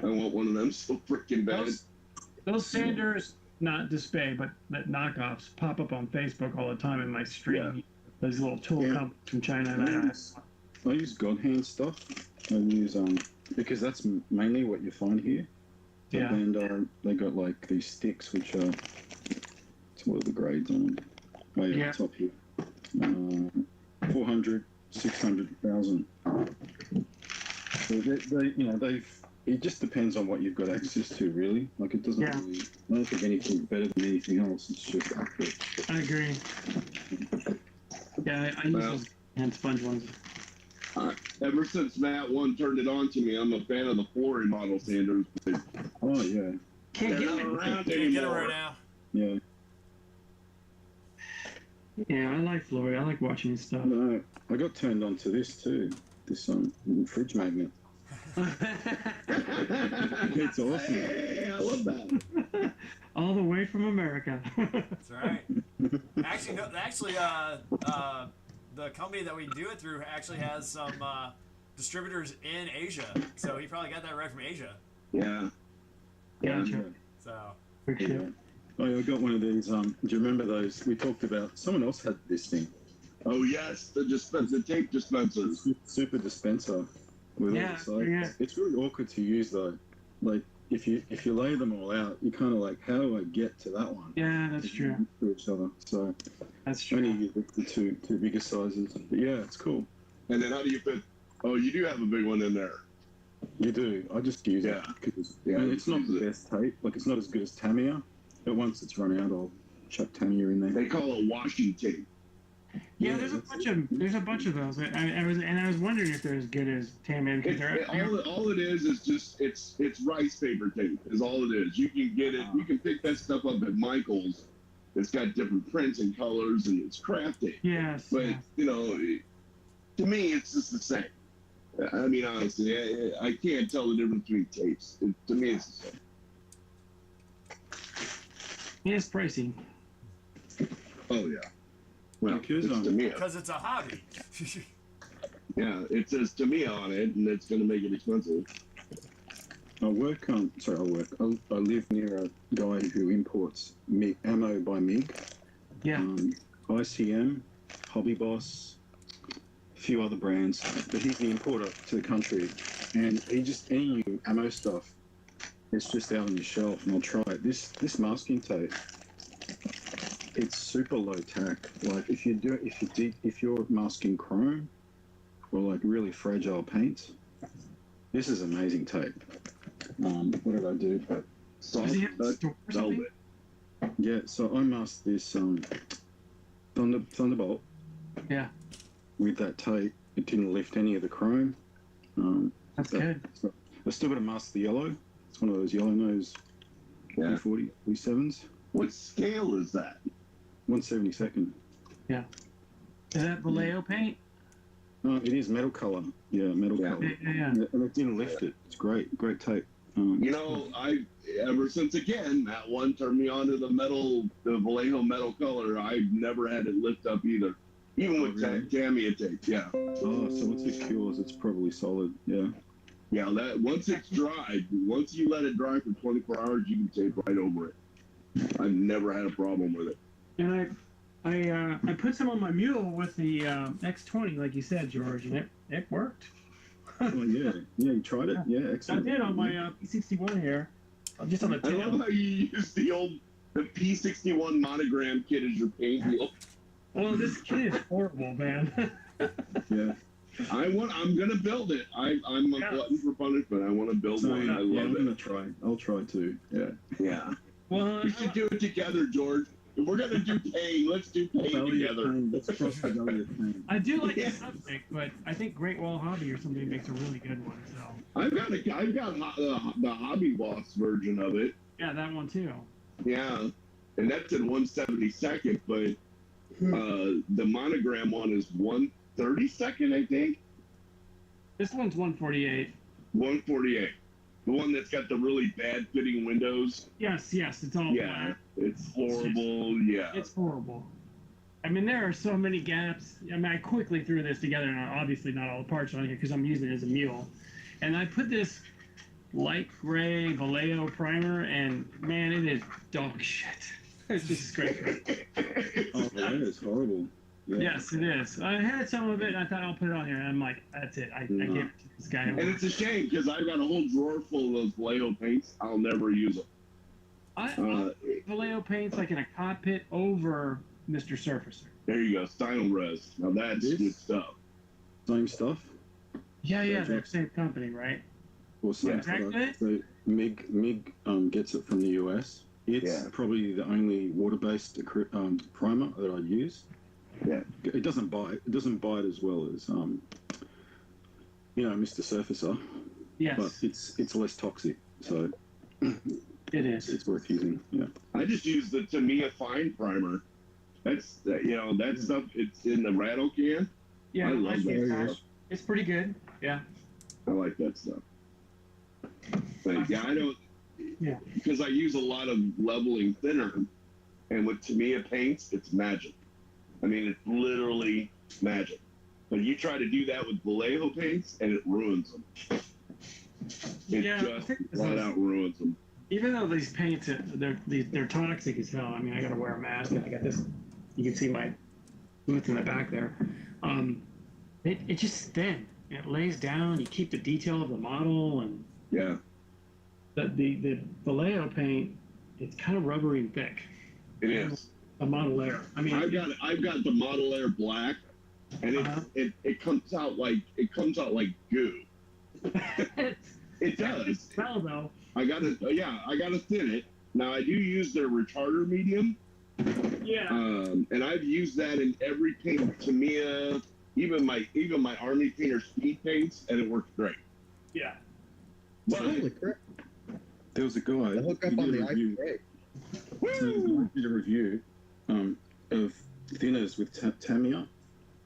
I want one of them so freaking bad. Those sanders, not display, but that knockoffs pop up on Facebook all the time in my stream. Those little tool companies from China. And I use God Hand stuff. I use because that's mainly what you find here. Yeah. And they got like these sticks which are what are the grades on them? Oh yeah, top here. 400, 600,000. So it just depends on what you've got access to, really. Like, it doesn't Yeah. really, I don't think anything's better than anything else. It's just accurate. I agree. Yeah, I use Well- those hand sponge ones. Ever since Matt one turned it on to me, I'm a fan of the Flory model sanders. But Oh, yeah. Can't they're get not it. around Can't get it anymore. right now. Yeah. Yeah, I like Flory. I like watching his stuff. No, I got turned on to this, too. This fridge magnet. It's awesome. Hey, I love that. All the way from America. That's right. Actually, no, the company that we do it through actually has some distributors in Asia, so he probably got that right from Asia. Yeah. Gotcha. So Quick Yeah. ship. Oh, yeah, I got one of these. Do you remember those? We talked about, someone else had this thing. Oh yes, the tape dispensers. Super dispenser. With all Yeah, the sides. yeah. It's really awkward to use, though. Like, if you lay them all out, you're kind of like, how do I get to that one? Yeah, that's true. To each other. So That's only true. use the two bigger sizes. But yeah, it's cool. And then how do you fit? Oh, you do have a big one in there. You do. I just use Yeah. it because Yeah, it's not use the it. best tape. Like, it's not as good as Tamiya. But once it's run out, I'll chuck Tamiya in there. They call it washing tape. Yeah, there's a bunch of those. I was wondering if they're as good as Tamiya because All it is just it's rice paper tape is all it is. You can get it. You can pick that stuff up at Michael's. It's got different prints and colors, and it's crafty. yes. But Yeah. you know, to me, it's just the same. I mean, honestly, I can't tell the difference between tapes. To me, it's the same. It's pricey. Oh yeah. Well, Because, it's Tamiya. because it's a hobby. Yeah, it says Tamiya on it, and it's going to make it expensive. I live near a guy who imports ammo by MiG. Yeah. ICM, Hobby Boss, a few other brands, but he's the importer to the country, and any new ammo stuff, it's just out on your shelf, and I'll try it. This masking tape, it's super low tack. Like if you're masking chrome or like really fragile paints, this is amazing tape. What did I do? Soft Does he have a store or something? velvet. Yeah, so I masked this Thunderbolt Yeah. with that tape. It didn't lift any of the chrome. That's good. I still got to mask the yellow. It's one of those yellow nose Yeah. 47s. What scale is that? 1/72. Is that Vallejo paint? It is metal color. Yeah, metal Yeah. color. Yeah. And it didn't lift it. It's great tape. You know, ever since again that one turned me on to the Vallejo metal color. I've never had it lift up either, even with really? Tamiya tape. Yeah, Oh, so once it cures, it's probably solid. Yeah. yeah. That once it's dried, once you let it dry for 24 hours, you can tape right over it. I've never had a problem with it. And I put some on my mule with the X20, like you said, George, and it worked. Oh yeah. Yeah, you tried it? Yeah, I excellent. did on my P61 here, just on the I love tail. how you use the P61 monogram kit as your paint wheel. Oh, this kid is horrible, man. Yeah. I'm gonna build it. I'm a glutton for punishment. I want to build So, one. I yeah, I'm love gonna it. try. I'll try too. Yeah. Yeah. Well, We should do it together, George. If we're gonna do pain, let's do pain Valley of together. Pain. Let's cross the Valley of Pain. I do like the subject, but I think Great Wall Hobby or somebody makes a really good one. So I've got the Hobby Boss version of it. yeah, that one too. Yeah, and that's at 1/72nd, but the monogram one is 1/32nd, I think. This one's 148. 148. The one that's got the really bad fitting windows. Yes, it's all Yeah, black. it's horrible. Yeah. It's horrible. I mean, there are so many gaps. I mean, I quickly threw this together, and obviously not all the parts on here because I'm using it as a mule. And I put this light gray Vallejo primer, and man, it is dog shit. It's just great. Oh, yeah, it's horrible. Yeah. Yes, it is. I had some of it, and I thought I'll put it on here, and I'm like, that's it. I gave it to this guy. And it's a shame because I've got a whole drawer full of those Vallejo paints. I'll never use them. I Vallejo paints like in a cockpit over Mr. Surfacer. There you go, Style Res. Now that's This? good stuff. Same stuff. Yeah, they're the same company, right? or same Is that product. So MIG gets it from the US. It's probably the only water-based primer that I use. Yeah. It doesn't bite. It doesn't bite as well as Mr. Surfacer. Yes. But it's less toxic, so it is. It's worth using. Yeah. I just use the Tamiya Fine Primer. That's that stuff. It's in the rattle can. Yeah, I love that stuff. it's pretty good. Yeah. I like that stuff. But yeah, I don't. Yeah. Because I use a lot of leveling thinner, and with Tamiya paints, it's magic. I mean, it's literally magic. But you try to do that with Vallejo paints, and it ruins them. It just flat out ruins them. Even though these paints, they're toxic as hell. I mean, I got to wear a mask, and I got this. You can see my boots in the back there. It's just thin. It lays down. You keep the detail of the model, and yeah. The Vallejo paint, it's kind of rubbery and thick. It is. A Model Air. I mean, I've got the Model Air black, and it comes out like goo. It does. Smell though. I gotta thin it. Now I do use their retarder medium. Yeah. And I've used that in every paint, Tamiya, even my Army Painter speed paints, and it works great. Yeah. But Holy crap. There was a guy. I hook up on the IPA. I did a review of thinners with Tamiya,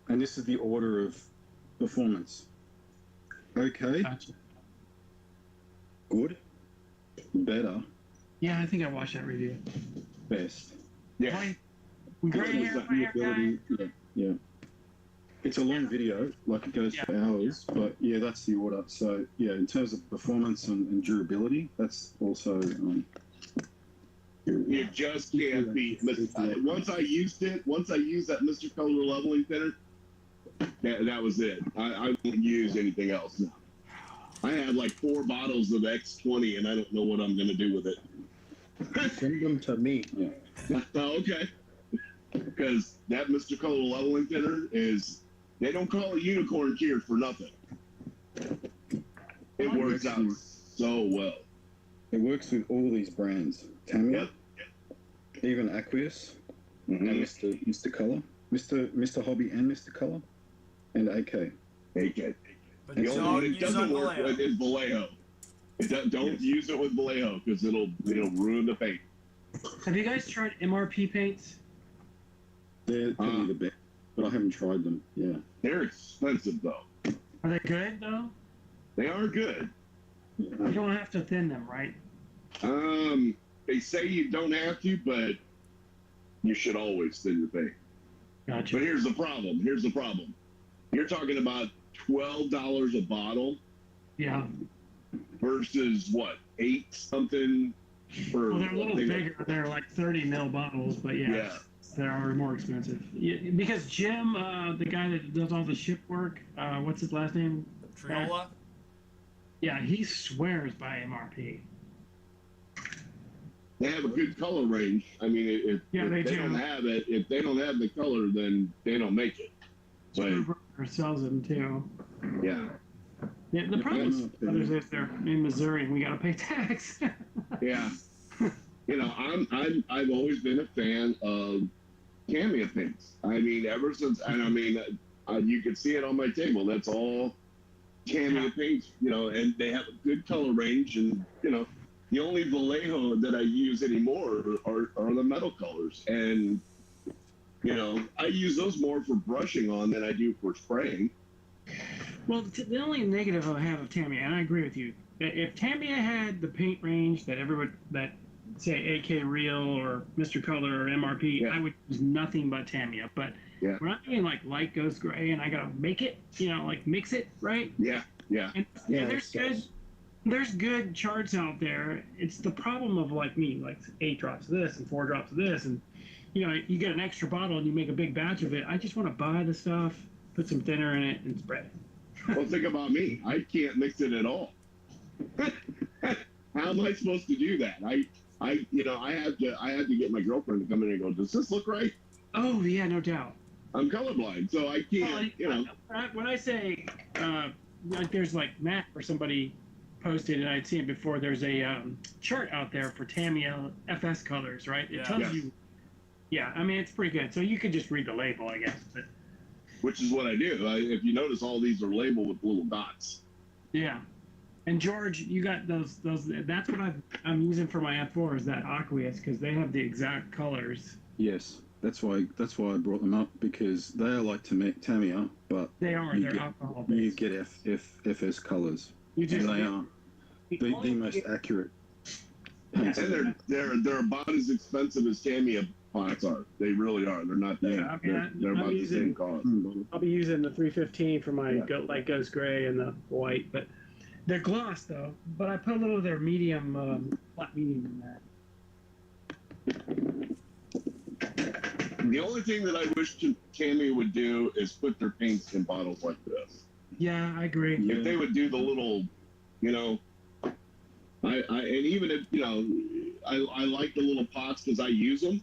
and this is the order of performance. Okay. Gotcha. Good. Better. Yeah, I think I watched that review. Best. Yeah. Gray hair, my hair guy. Yeah. It's a long video, like it goes for hours, but yeah, that's the order. So yeah, in terms of performance and durability, that's also. You just can't beat. Once I used that Mr. Color leveling thinner, that was it. I won't use anything else now. I have like 4 bottles of X20, and I don't know what I'm going to do with it. Send them to me. Yeah. Okay. Because that Mr. Color leveling thinner they don't call it unicorn tears for nothing. It works out so well. It works with all these brands. Tamiya, even Aqueous, and Mr. Color, Mr. Hobby and Mr. Color, and AK. But The only don't one it use doesn't on work Vallejo. with is Vallejo. Don't use it with Vallejo because it'll ruin the paint. Have you guys tried MRP paints? They're probably the best, but I haven't tried them. Yeah. They're expensive though. Are they good though? They are good. You don't have to thin them, right? They say you don't have to, but you should always thin your paint. Gotcha. But here's the problem. You're talking about $12 a bottle. Yeah. Versus what, 8 something for. Well, they're a little bigger. They're like 30 ml bottles, but yeah. They are more expensive. Yeah, because Jim, the guy that does all the ship work, what's his last name? Triola? Yeah, he swears by MRP. They have a good color range. I mean, if they don't have it, if they don't have the color, then they don't make it. Screwdriver sells them too. Yeah. Yeah, the problem is they're in Missouri and we gotta pay tax. Yeah. I've always been a fan of Tamiya paints. I mean, ever since, and I mean, you can see it on my table. That's all Tamiya paints, and they have a good color range. And, the only Vallejo that I use anymore are the metal colors. And, I use those more for brushing on than I do for spraying. Well, the only negative I have of Tamiya, and I agree with you, if Tamiya had the paint range that say AK Real or Mr. Color or MRP, I would use nothing but Tamiya. But when I'm doing like light ghost gray and I gotta make it, like mix it, right? Yeah. And there's good charts out there. It's the problem of like me, like 8 drops of this and 4 drops of this, and you get an extra bottle and you make a big batch of it. I just want to buy the stuff, put some thinner in it, and spray it. Well, think about me. I can't mix it at all. How am I supposed to do that? I had to get my girlfriend to come in and go, does this look right? Oh yeah, no doubt. I'm colorblind, so I can't. When I say like there's like Matt or somebody posted, and I'd seen it before. There's a chart out there for Tamiya FS colors, right? It Yeah. tells you. Yeah, I mean it's pretty good. So you could just read the label, I guess. But Which is what I do. If you notice, all these are labeled with little dots. yeah, and George, you got those. That's what I'm using for my F4 is that aqueous because they have the exact colors. Yes, that's why I brought them up, because they are like Tamiya, but They are. you They're get, alcohol you based. get FS colors, You just and they are the most accurate paints. And they're about as expensive as Tamiya pots are. They really are. They're not that. Yeah, I mean, they're I'm about the using- same cost. I'll be using the 315 for my light ghost gray and the white, but they're gloss though. But I put a little of their medium, flat medium in that. The only thing that I wish Tamiya would do is put their paints in bottles like this. Yeah, I agree. If they would do the little, you know, and even if, you know, I like the little pots because I use them.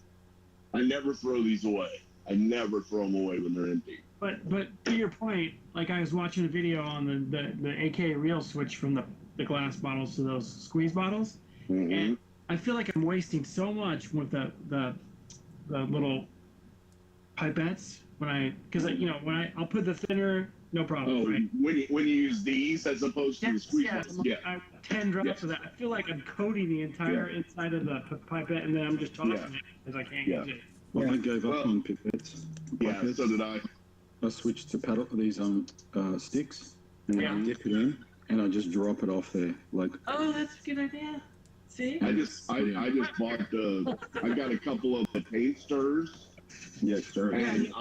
I never throw these away. I never throw them away when they're empty. But to your point, like I was watching a video on the AK reel switch from the glass bottles to those squeeze bottles, and I feel like I'm wasting so much with the little pipettes I'll put the thinner, no problem. Oh, right? when you use these as opposed to the squeeze bottles, yeah. 10 drops of that. I feel like I'm coating the entire inside of the pipette, and then I'm just tossing it because I can't use it. Well, I gave up on pipettes. Yeah, so did I. I switched to paddle these sticks, and Yeah. I dip it in, and I just drop it off there, like. Oh, that's a good idea. See? I just bought I got a couple of the paint stirrers. Yeah, sure. And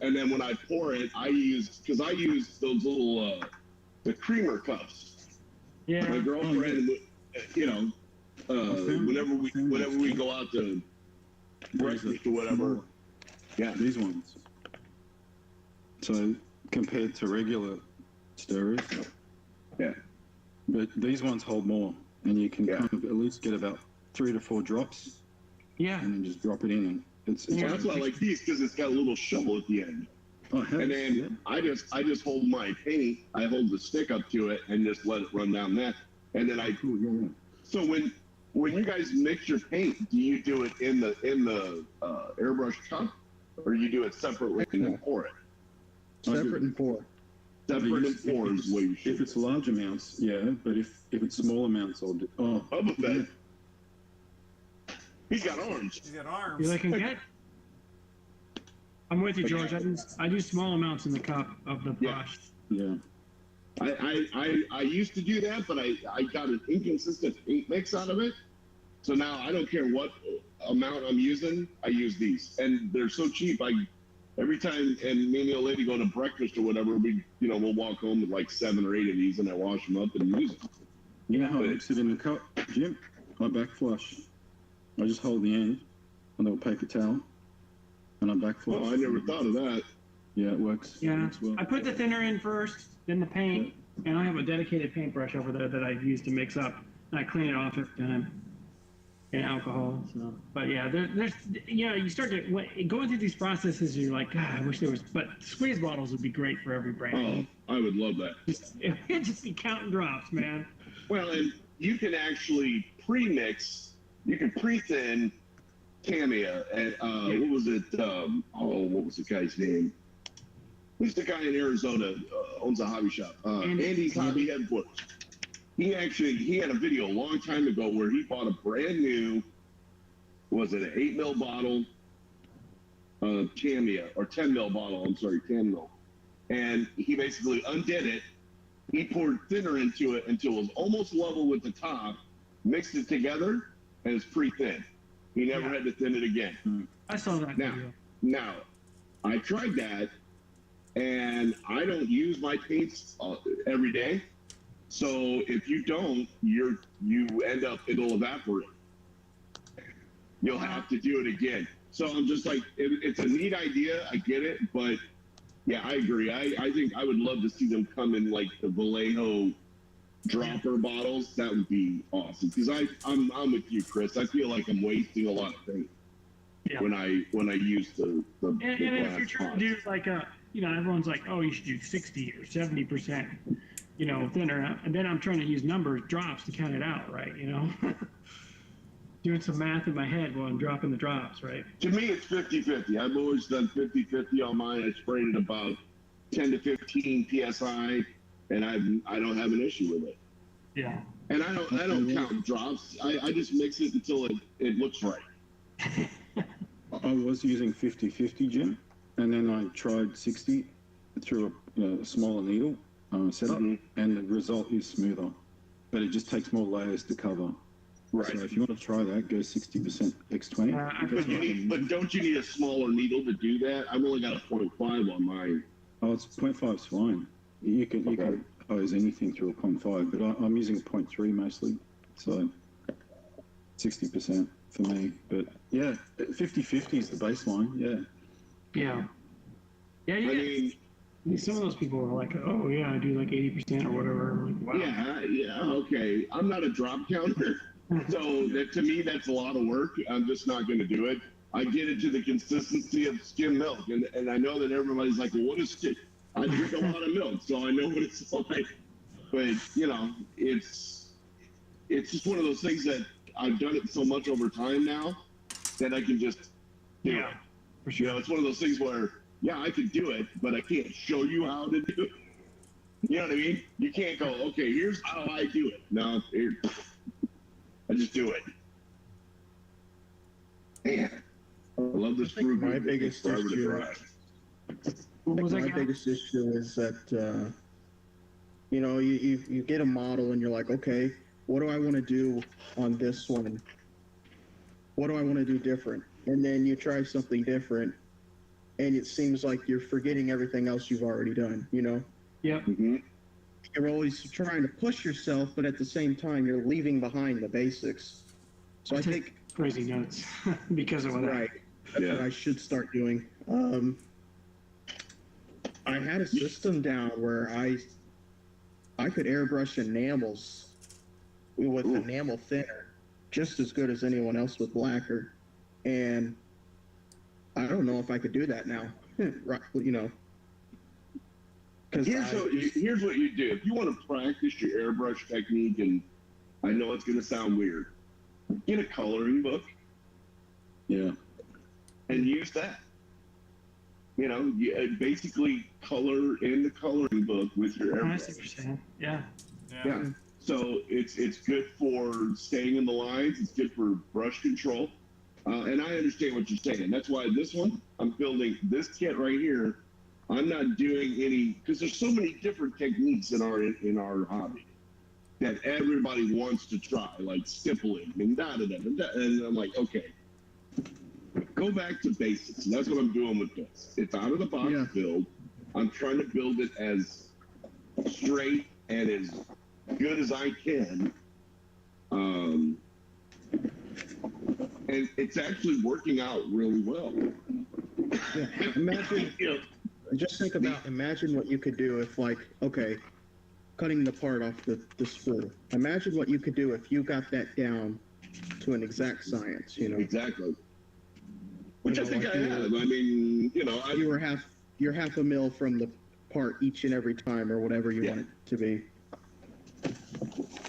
and then when I pour it, I use those little the creamer cups. Yeah. My girlfriend, you know, whenever we go out to breakfast or whatever. Yeah. These ones. So compared to regular stirrers. Yeah. But these ones hold more, and you can kind of at least get about 3 to 4 drops. Yeah. And then just drop it in, and it's That's why I like these because it's got a little shovel at the end. Oh, heck, and then I just hold my paint. I hold the stick up to it and just let it run down that. And then So when you guys mix your paint, do you do it in the airbrush cup, or you do it separately and then pour it? Separate and pour. Separate and pour is what you should. If it's large amounts, yeah. But if it's small amounts, I'll do. Oh, okay. He's got arms. He's got arms. You like him get? I'm with you, George. I do small amounts in the cup of the brush. Yeah. I used to do that, but I got an inconsistent paint mix out of it. So now I don't care what amount I'm using, I use these. And they're so cheap. Every time, and me and the old lady go to breakfast or whatever, we'll walk home with like 7 or 8 of these, and I wash them up and use them. You know how I mix it in the cup, Jim? I backflush. I just hold the end, a little paper towel, and I backflush. Oh, I never thought of that. Yeah, it works. Yeah. It works well. I put the thinner in first, then the paint, and I have a dedicated paintbrush over there that I use to mix up, and I clean it off every time. And alcohol. So, but yeah, there's you start to going through these processes. You're like, God, I wish there was. But squeeze bottles would be great for every brand. Oh, I would love that. It'd just be counting drops, man. Well, and you can actually pre-mix. You can pre-thin Tamiya. And what was it? What was the guy's name? Who's the guy in Arizona owns a hobby shop? Andy's Hobby Headquarters. He had a video a long time ago where he bought a brand new, was it an 8 ml bottle of Tamiya, or 10 ml bottle, 10 ml. And he basically undid it. He poured thinner into it until it was almost level with the top, mixed it together, and it's pre-thin. He never had to thin it again. I saw that video. Now, I tried that, and I don't use my paints every day. So if you don't, you end up, it'll evaporate. You'll have to do it again. So I'm just like, it's a neat idea. I get it, but yeah, I agree. I think I would love to see them come in like the Vallejo dropper bottles. That would be awesome. Because I'm with you, Chris. I feel like I'm wasting a lot of paint when I use the And if glass you're trying pots. to do like everyone's like, oh, you should do 60 or 70%. you know, thinner. And then I'm trying to use numbers, drops to count it out, right? You know, doing some math in my head while I'm dropping the drops, right? To me, it's 50-50. I've always done 50-50 on mine. I sprayed it about 10 to 15 psi, and I don't have an issue with it. Yeah. And I don't count drops. I just mix it until it looks right. I was using 50-50, Jim, and then I tried 60 through a smaller needle setup, and the result is smoother, but it just takes more layers to cover. Right. So if you want to try that, go 60% X20. But don't you need a smaller needle to do that? I've only got a 0.5 on mine. Oh, it's 0.5's fine. You can hose anything through a 0.5, but I'm using a 0.3 mostly, so 60% for me. But yeah, 50-50 is the baseline. Yeah. Yeah. I mean, some of those people are like, oh yeah, I do like 80% or whatever. I'm like, wow. Yeah, okay. I'm not a drop counter, so to me that's a lot of work. I'm just not going to do it. I get it to the consistency of skim milk, and I know that everybody's like, well, what is skim? I drink a lot of milk, so I know what it's like. But you know, it's just one of those things that I've done it so much over time now that I can just do it. For sure. You know, it's one of those things where I could do it, but I can't show you how to do it. You know what I mean? You can't go, okay, here's how I do it. No, I just do it. Man, I love this fruit. My biggest issue. My biggest issue is that you know, you get a model and you're like, okay, what do I want to do on this one? What do I want to do different? And then you try something different, and it seems like you're forgetting everything else you've already done. You know? Yep. You're always trying to push yourself, but at the same time, you're leaving behind the basics. So I think crazy notes because of that. Right. That's what I should start doing. I had a system down where I could airbrush enamels with enamel thinner just as good as anyone else with lacquer, and I don't know if I could do that now. Right, you know. Here's what you do. If you want to practice your airbrush technique, and I know it's going to sound weird, get a coloring book. Yeah. And use that. You know, you basically color in the coloring book with your airbrush. Yeah. So it's good for staying in the lines. It's good for brush control. And I understand what you're saying. That's why this one, I'm building this kit right here. I'm not doing any, because there's so many different techniques in our hobby that everybody wants to try, like stippling and da-da-da-da-da. And I'm like, okay, go back to basics. And that's what I'm doing with this. It's out of the box build. I'm trying to build it as straight and as good as I can. And it's actually working out really well. Yeah. Imagine, just think about, imagine what you could do if, like, okay, cutting the part off the sprue. Imagine what you could do if you got that down to an exact science, you know? Exactly. Which I think I have. I mean, you know, you're half a mil from the part each and every time, or whatever you want it to be.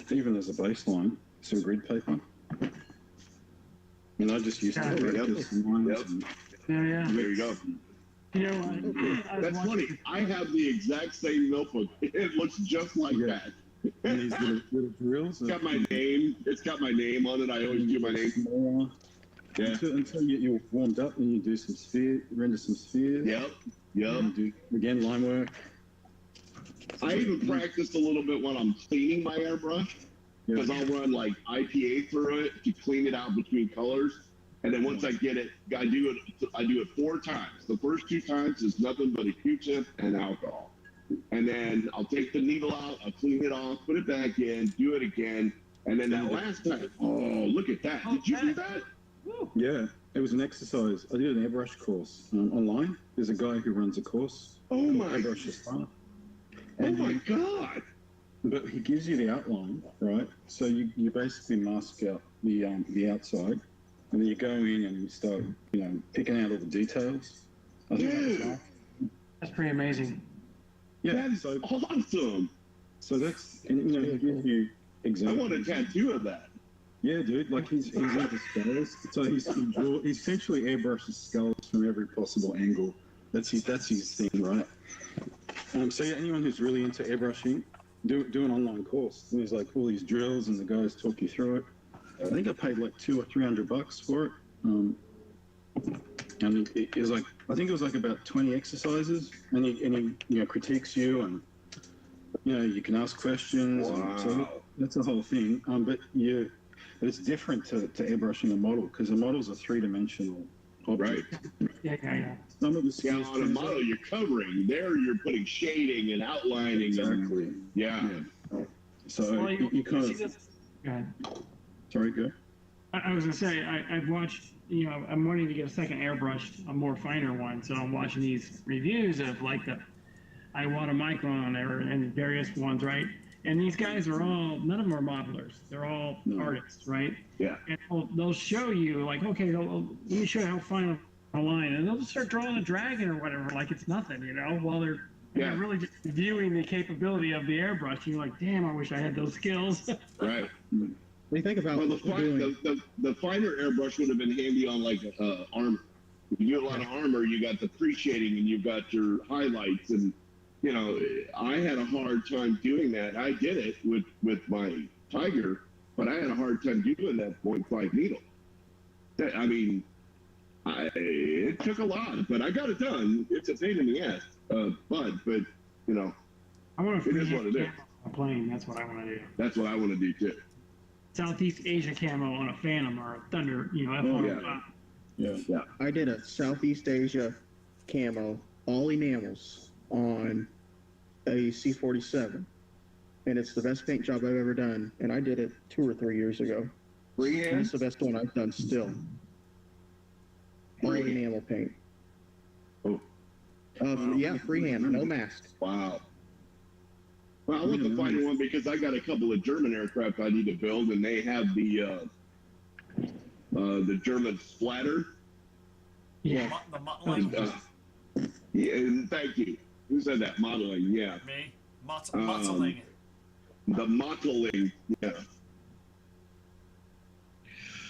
Even as a baseline, some grid paper. And I just used to practice lines. Yeah. There you go. You know, that's funny. I have the exact same notebook. It looks just like that. And these little drills. It's got my name. It's got my name on it. I always do my name. Yeah. Until you're warmed up, and you do some render some spheres. Yep. And do again line work. I even practiced a little bit when I'm cleaning my airbrush, because I'll run like IPA through it to clean it out between colors. And then once I get it, I do it 4 times. The first 2 times is nothing but a Q-tip and alcohol. And then I'll take the needle out, I'll clean it off, put it back in, do it again. And then that last time, oh, look at that. Did you do that? Yeah, it was an exercise. I did an airbrush course online. There's a guy who runs a course. Oh my Airbrush Spa. Oh my God. But he gives you the outline, right? So you basically mask out the outside. And then you go in and you start, picking out all the details. Dude, that's pretty amazing. Yeah, that is awesome. So that's, and, you know, he gives you I examples. want a tattoo of that. Yeah, dude. Like he's into skulls. So he essentially airbrushes skulls from every possible angle. That's his thing, right? So yeah, anyone who's really into airbrushing, do an online course. There's like all these drills, and the guys talk you through it. I think I paid like $200 or $300 for it. And it was like, I think it was like about 20 exercises, and he you know, critiques you, and you know, you can ask questions. Wow. And so that's the whole thing. But it's different to airbrushing a model, because a model's a three-dimensional object. Right. Yeah. Some of the Yeah, on a model you're covering. There you're putting shading and outlining. Exactly. And, yeah. So Well, you kind see of. this- Go ahead. Sorry, go. I was gonna say I've watched. You know, I'm wanting to get a second airbrushed, a more finer one. So I'm watching these reviews of like the Iwata Micron and various ones, right? And these guys are all, none of them are modelers. They're all artists, right? Yeah. And they'll show you like, okay, let me show you how fine a line, and they'll just start drawing a dragon or whatever, like it's nothing, you know, while they're really just viewing the capability of the airbrush. You're like, damn, I wish I had those skills. Right. When you think about Well, what we're doing, the finer airbrush would have been handy on like armor. If you do a lot of armor, you got the pre-shading and you've got your highlights, and you know, I had a hard time doing that. I did it with my Tiger, but I had a hard time doing that 0.5 needle. I mean, it took a lot, but I got it done. It's a pain in the ass, but you know, I want to it is what it is. a plane. That's what I want to do. That's what I want to do too. Southeast Asia camo on a Phantom or a Thunder, you know, F-105. Yeah. I did a Southeast Asia camo, all enamels, on a C-47, and it's the best paint job I've ever done, and I did it 2 or 3 years ago. Freehand? That's the best one I've done still. All enamel paint. Oh. Yeah, freehand, no mask. Wow. Well, I want the finer one because I got a couple of German aircraft I need to build, and they have the German splatter. Yeah. The modeling. Yeah, and thank you. Who said that? Modeling, yeah. Me. Modeling. The modeling, yeah.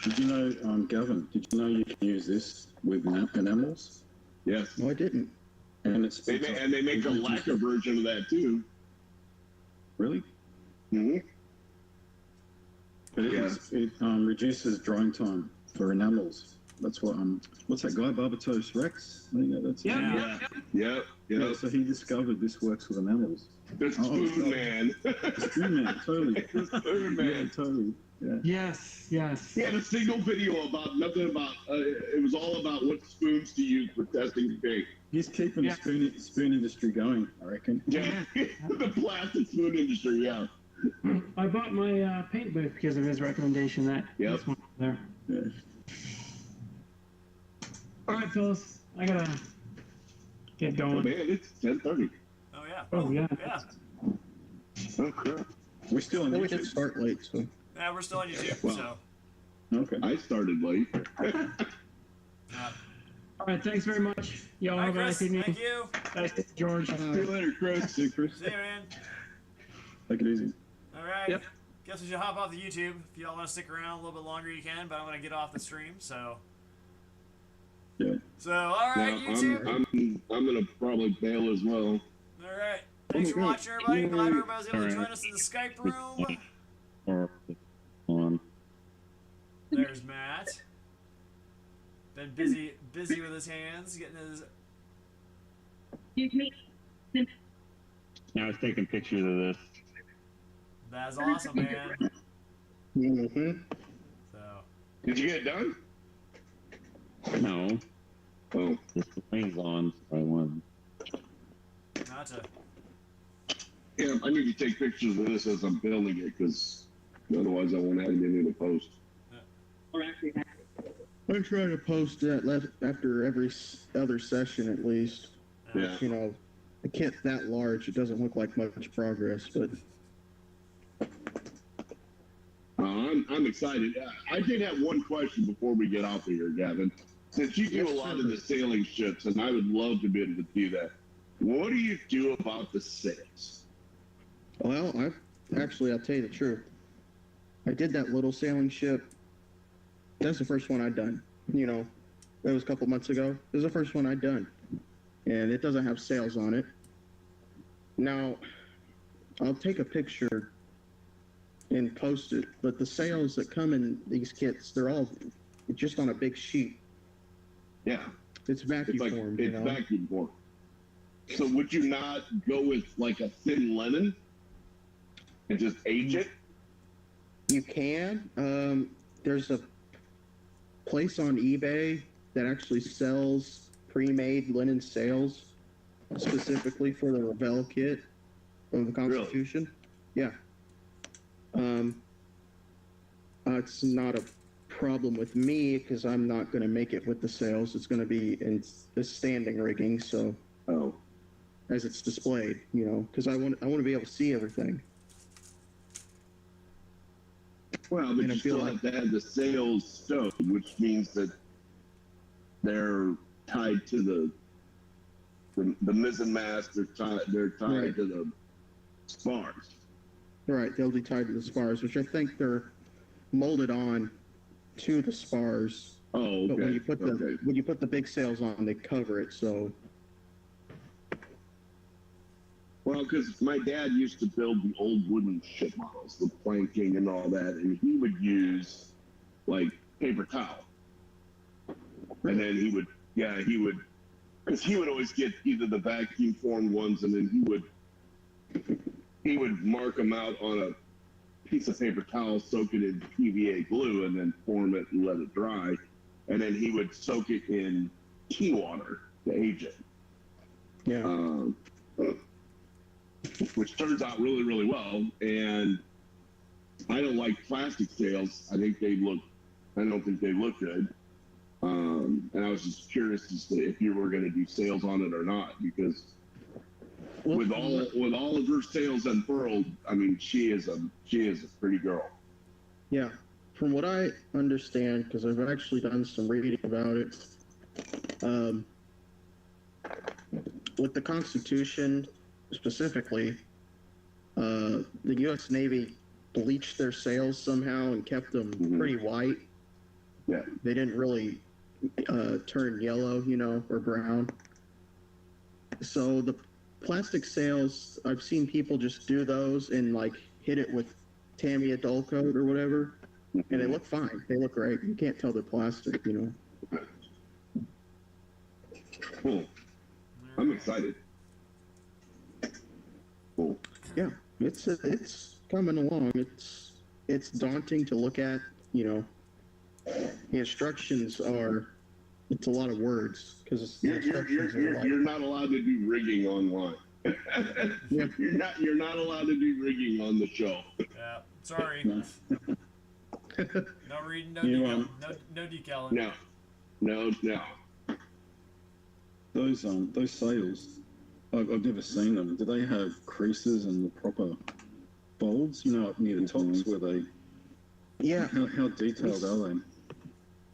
Did you know, Gavin? Did you know you can use this with enamels? Yes. No, I didn't. And They make a lacquer version of that too. Really? Mm-hmm. But it reduces drying time for enamels. That's what what's that guy, Barbatos Rex? I think that's Yeah. So he discovered this works with enamels. The Spoon Man. Spoon Man, totally. Spoon Man. Yeah, totally. Yeah. Yes. He had a single video about nothing about. It was all about what spoons to use for testing paint. He's keeping the spoon industry going, I reckon. Yeah, the plastic spoon industry. Yeah. I bought my paint booth because of his recommendation. This one there. Yeah. All right, fellas, I gotta get going. Oh, man, it's 10:30. Oh yeah. Oh yeah. Yeah. Oh crap. We're still on We did YouTube. start late, so. Yeah, we're still on YouTube. Wow. So. Okay. I started late. All right, thanks very much. Y'all All right, have a nice Chris. evening. Thank you. Thanks, George. See you later, Chris. See you, Chris. See you, man. Take it easy. All right. Yep. Guess we should hop off the YouTube. If y'all want to stick around a little bit longer, you can. But I'm gonna get off the stream. So. Yeah. So all right, No, YouTube. I'm gonna probably bail as well. All right. Thanks for watching, everybody. Glad everybody was able to join us in the Skype room. Or on. There's Matt. Been busy with his hands, getting his. I was taking pictures of this. That's awesome, man. Mm-hmm. So. Did you get it done? No. Oh. Just the plane's on, so I won. Gotcha. Yeah, I need to take pictures of this as I'm building it because otherwise I won't have anything in the post. I'm trying to post that after every other session at least. Yeah. You know, the kit's that large, it doesn't look like much progress, but I'm excited. I did have one question before we get off of here, Gavin. Since you do a lot of the sailing ships, and I would love to be able to do that, what do you do about the sails? Well, I'll tell you the truth. I did that little sailing ship. That's the first one I'd done. You know, that was a couple months ago. It was the first one I'd done. And it doesn't have sails on it. Now, I'll take a picture and post it, but the sails that come in these kits, they're all just on a big sheet. Yeah. It's vacuum It's like, formed, it's vacuum formed. So would you not go with like a thin linen and just age it? You can. There's a place on eBay that actually sells pre-made linen sails specifically for the Revell kit of the Constitution. Really? Yeah. It's not a problem with me because I'm not going to make it with the sails. It's going to be in the standing rigging, so as it's displayed, you know, because I want to be able to see everything. Well, but you still have to have the sails stowed, which means that they're tied to the mizzen mast. They're tied Right. to the spars. Right, they'll be tied to the spars, which I think they're molded on to the spars. Oh, okay. But when you put the big sails on, they cover it. So. Well, because my dad used to build the old wooden ship models, the planking and all that, and he would use like paper towel, and then he would, because he would always get either the vacuum formed ones, and then he would mark them out on a piece of paper towel, soak it in PVA glue, and then form it and let it dry, and then he would soak it in tea water to age it. Yeah. Which turns out really, really well. And I don't like plastic sails. I don't think they look good. And I was just curious as to if you were going to do sails on it or not, because with all of her sails unfurled, I mean, she is a pretty girl. Yeah. From what I understand, because I've actually done some reading about it, with the Constitution specifically, the U.S. Navy bleached their sails somehow and kept them pretty white. Yeah. They didn't really turn yellow, you know, or brown. So the plastic sails, I've seen people just do those and like hit it with Tamiya dull coat or whatever, and they look fine. They look great. You can't tell they're plastic, you know. Cool. I'm excited. Cool. Yeah, it's coming along. It's daunting to look at. You know, the instructions it's a lot of words because you're not allowed to do rigging online. Yeah. You're not allowed to do rigging on the show. Yeah, sorry. No reading, no decaling. No. Those sails, I've never seen them. Do they have creases and the proper folds? You know, up near the tops where they. Yeah. How detailed are they?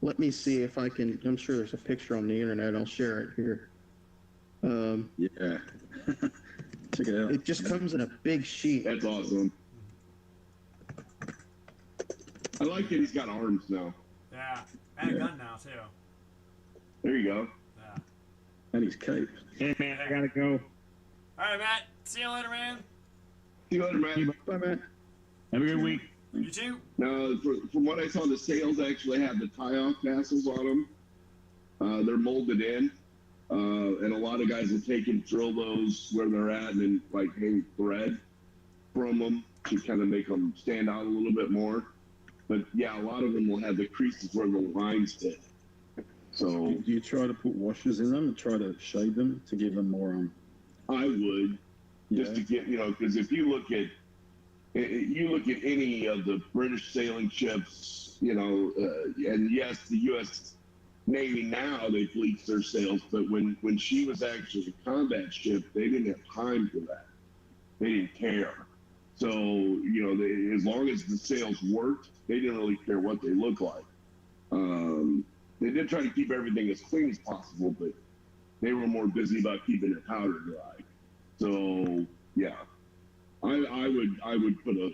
Let me see if I can. I'm sure there's a picture on the internet. I'll share it here. Yeah. Check it out. It just comes in a big sheet. That's awesome. I like that he's got arms now. Yeah, and a gun now too. There you go. Yeah. And he's caped. Hey man, I gotta go. All right, Matt. See you later, man. See you later, man. Bye, Matt. Have a good week. You too. Now, from what I saw, the sails actually have the tie-off tassels on them. They're molded in, and a lot of guys will take and drill those where they're at, and then like hang thread from them to kind of make them stand out a little bit more. But yeah, a lot of them will have the creases where the lines fit. So do you try to put washers in them and try to shade them to give them more? I would, just to get, because if you look at any of the British sailing ships, and yes, the U.S. Navy now they bleach their sails, but when she was actually a combat ship, they didn't have time for that. They didn't care. So as long as the sails worked, they didn't really care what they looked like. They did try to keep everything as clean as possible, but they were more busy about keeping it powder dry. So yeah. I would put a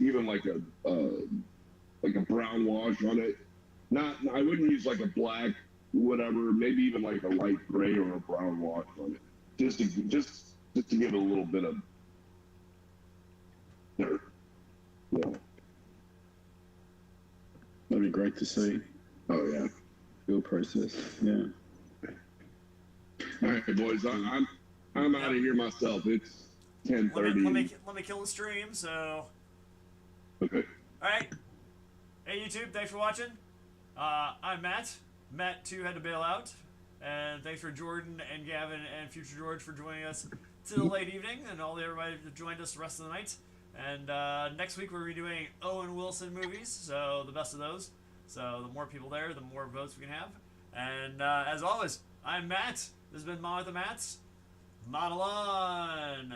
even like a brown wash on it. I wouldn't use like a black whatever, maybe even like a light gray or a brown wash on it, just to give it a little bit of dirt. Yeah. That'd be great to see. Oh yeah. Build process. Yeah. All right, boys. I'm out of here myself. It's 10:30. Let me kill the stream. So. Okay. All right. Hey YouTube, thanks for watching. I'm Matt. Matt too had to bail out, and thanks for Jordan and Gavin and Future George for joining us to the late evening, and all everybody that joined us the rest of the night. And next week we're gonna be doing Owen Wilson movies, so the best of those. So the more people there, the more votes we can have. And as always, I'm Matt. This has been Ma with the Mats. Model on.